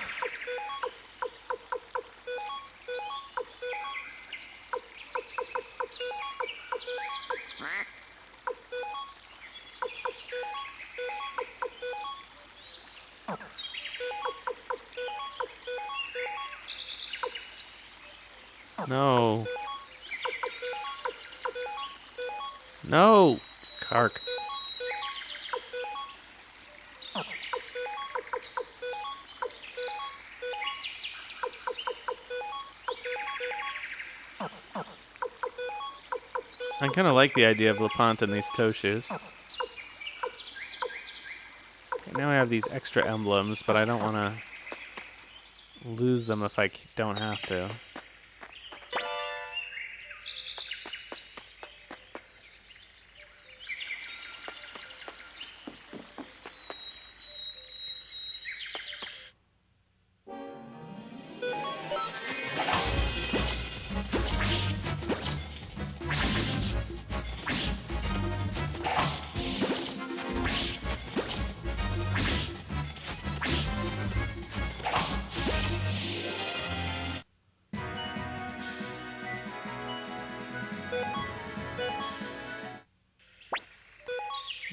No. No! Kark. I kind of like the idea of Lepant in these toe shoes. Okay, now I have these extra emblems, but I don't want to lose them if I don't have to.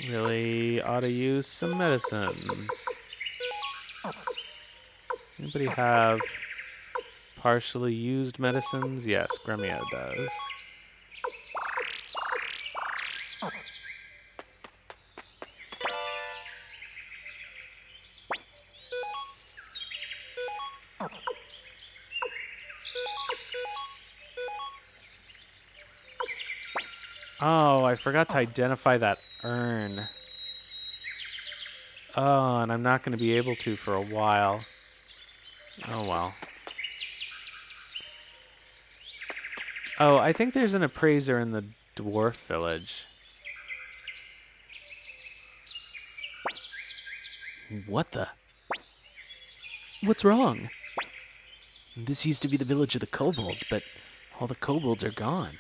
Really ought to use some medicines. Anybody have partially used medicines? Yes, Gremio does. Oh, I forgot to identify that urn. Oh, and I'm not going to be able to for a while. Oh, well. Oh, I think there's an appraiser in the dwarf village. What the? What's wrong? This used to be the village of the kobolds, but all the kobolds are gone.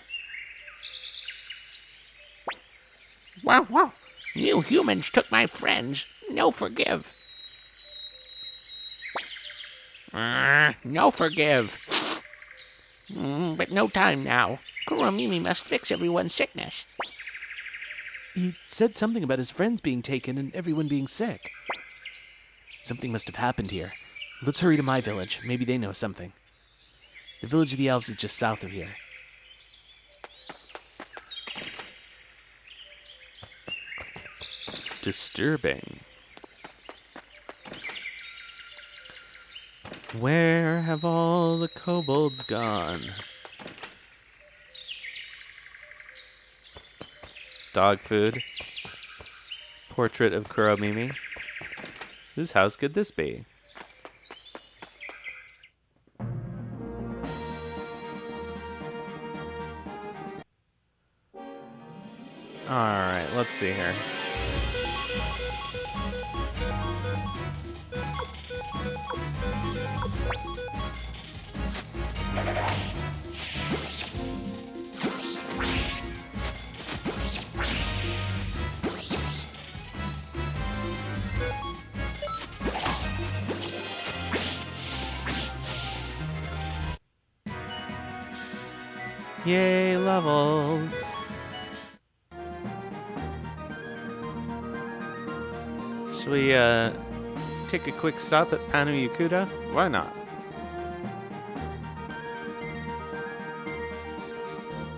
Wow, wow. You humans took my friends. No forgive. No forgive. But no time now. Kuromimi must fix everyone's sickness. He said something about his friends being taken and everyone being sick. Something must have happened here. Let's hurry to my village. Maybe they know something. The village of the elves is just south of here. Disturbing. Where have all the kobolds gone? Dog food. Portrait of Kuromimi. Whose house could this be? Alright, let's see here. Yay, levels. Should we take a quick stop at Panu Yakuta? Why not?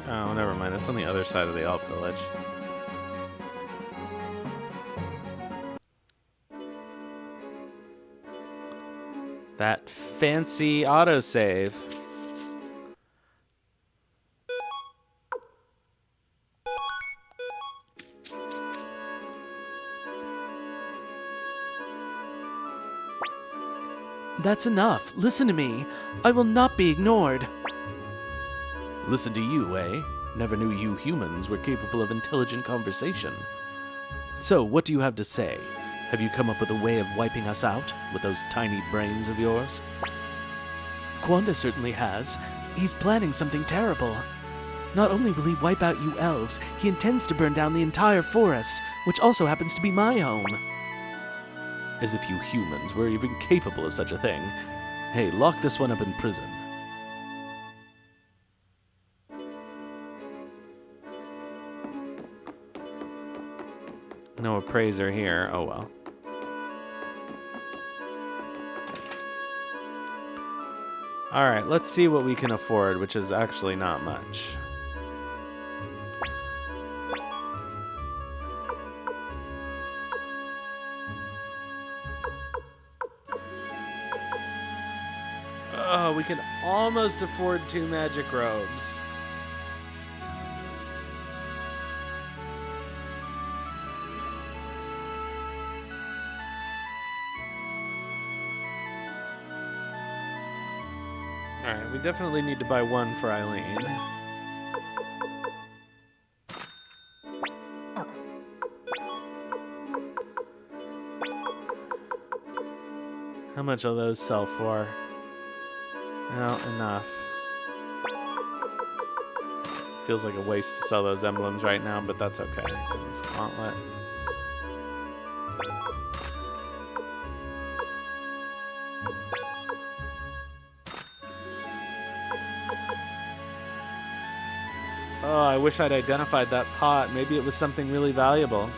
Oh, never mind. It's on the other side of the elf village. That fancy autosave. That's enough. Listen to me. I will not be ignored. Listen to you, eh? Never knew you humans were capable of intelligent conversation. So, what do you have to say? Have you come up with a way of wiping us out with those tiny brains of yours? Kwanda certainly has. He's planning something terrible. Not only will he wipe out you elves, he intends to burn down the entire forest, which also happens to be my home. As if you humans were even capable of such a thing. Hey, lock this one up in prison. No appraiser here. Oh well. Alright, let's see what we can afford, which is actually not much. Oh, we can almost afford 2 magic robes. Alright, we definitely need to buy 1 for Eileen. How much will those sell for? No, enough. Feels like a waste to sell those emblems right now, but that's okay. This gauntlet. Oh, I wish I'd identified that pot. Maybe it was something really valuable.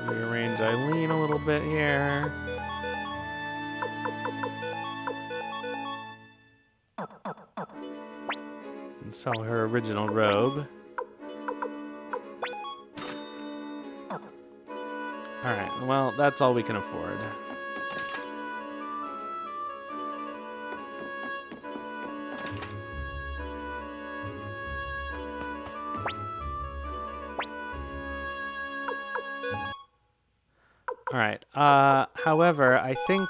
Rearrange Eileen a little bit here. And sell her original robe. Alright, well, that's all we can afford. Alright, however, I think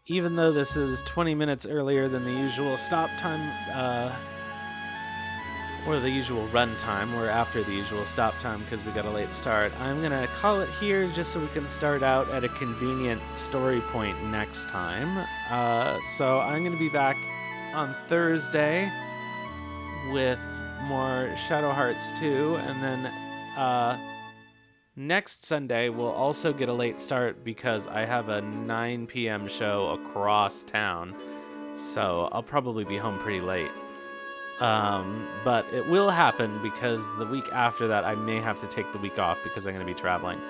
even though this is 20 minutes earlier than the usual stop time, or the usual run time, we're after the usual stop time because we got a late start, I'm going to call it here just so we can start out at a convenient story point next time. So I'm going to be back on Thursday with more Shadow Hearts 2, and then next Sunday, we'll also get a late start because I have a 9 p.m. show across town, so I'll probably be home pretty late. But it will happen because the week after that, I may have to take the week off because I'm going to be traveling.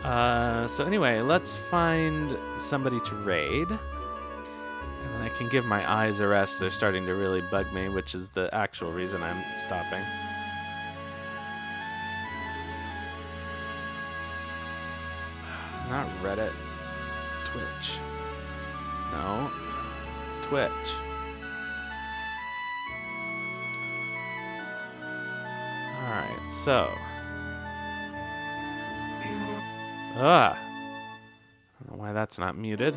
So anyway, let's find somebody to raid. And then I can give my eyes a rest. They're starting to really bug me, which is the actual reason I'm stopping. Not Reddit. Twitch. No. Twitch. so. I don't know why that's not muted.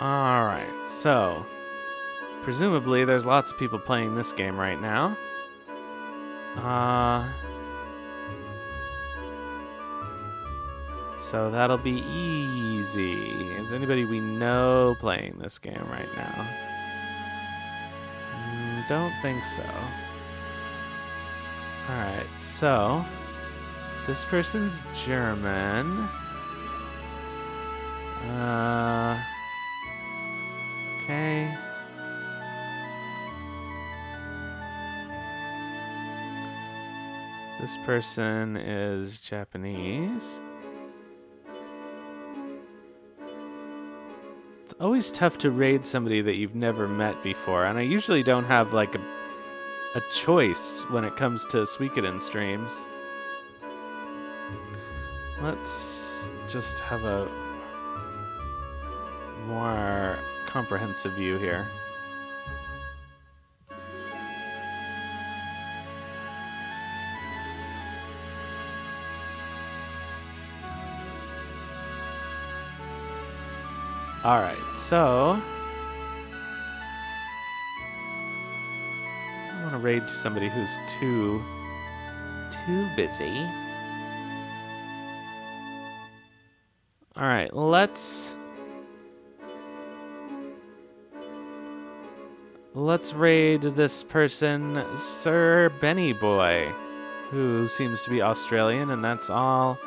Alright, so. Presumably, there's lots of people playing this game right now. So that'll be easy. Is anybody we know playing this game right now? Don't think so. Alright, so this person's German. Okay. This person is Japanese. It's always tough to raid somebody that you've never met before, and I usually don't have like a choice when it comes to Suikoden streams. Let's just have a more comprehensive view here. Alright, so I want to raid somebody who's too busy. Alright, let's raid this person, Sir Benny Boy, who seems to be Australian, and that's all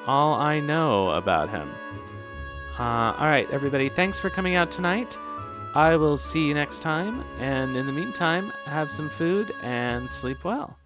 I know about him. Alright, everybody, thanks for coming out tonight. I will see you next time, and in the meantime, have some food and sleep well.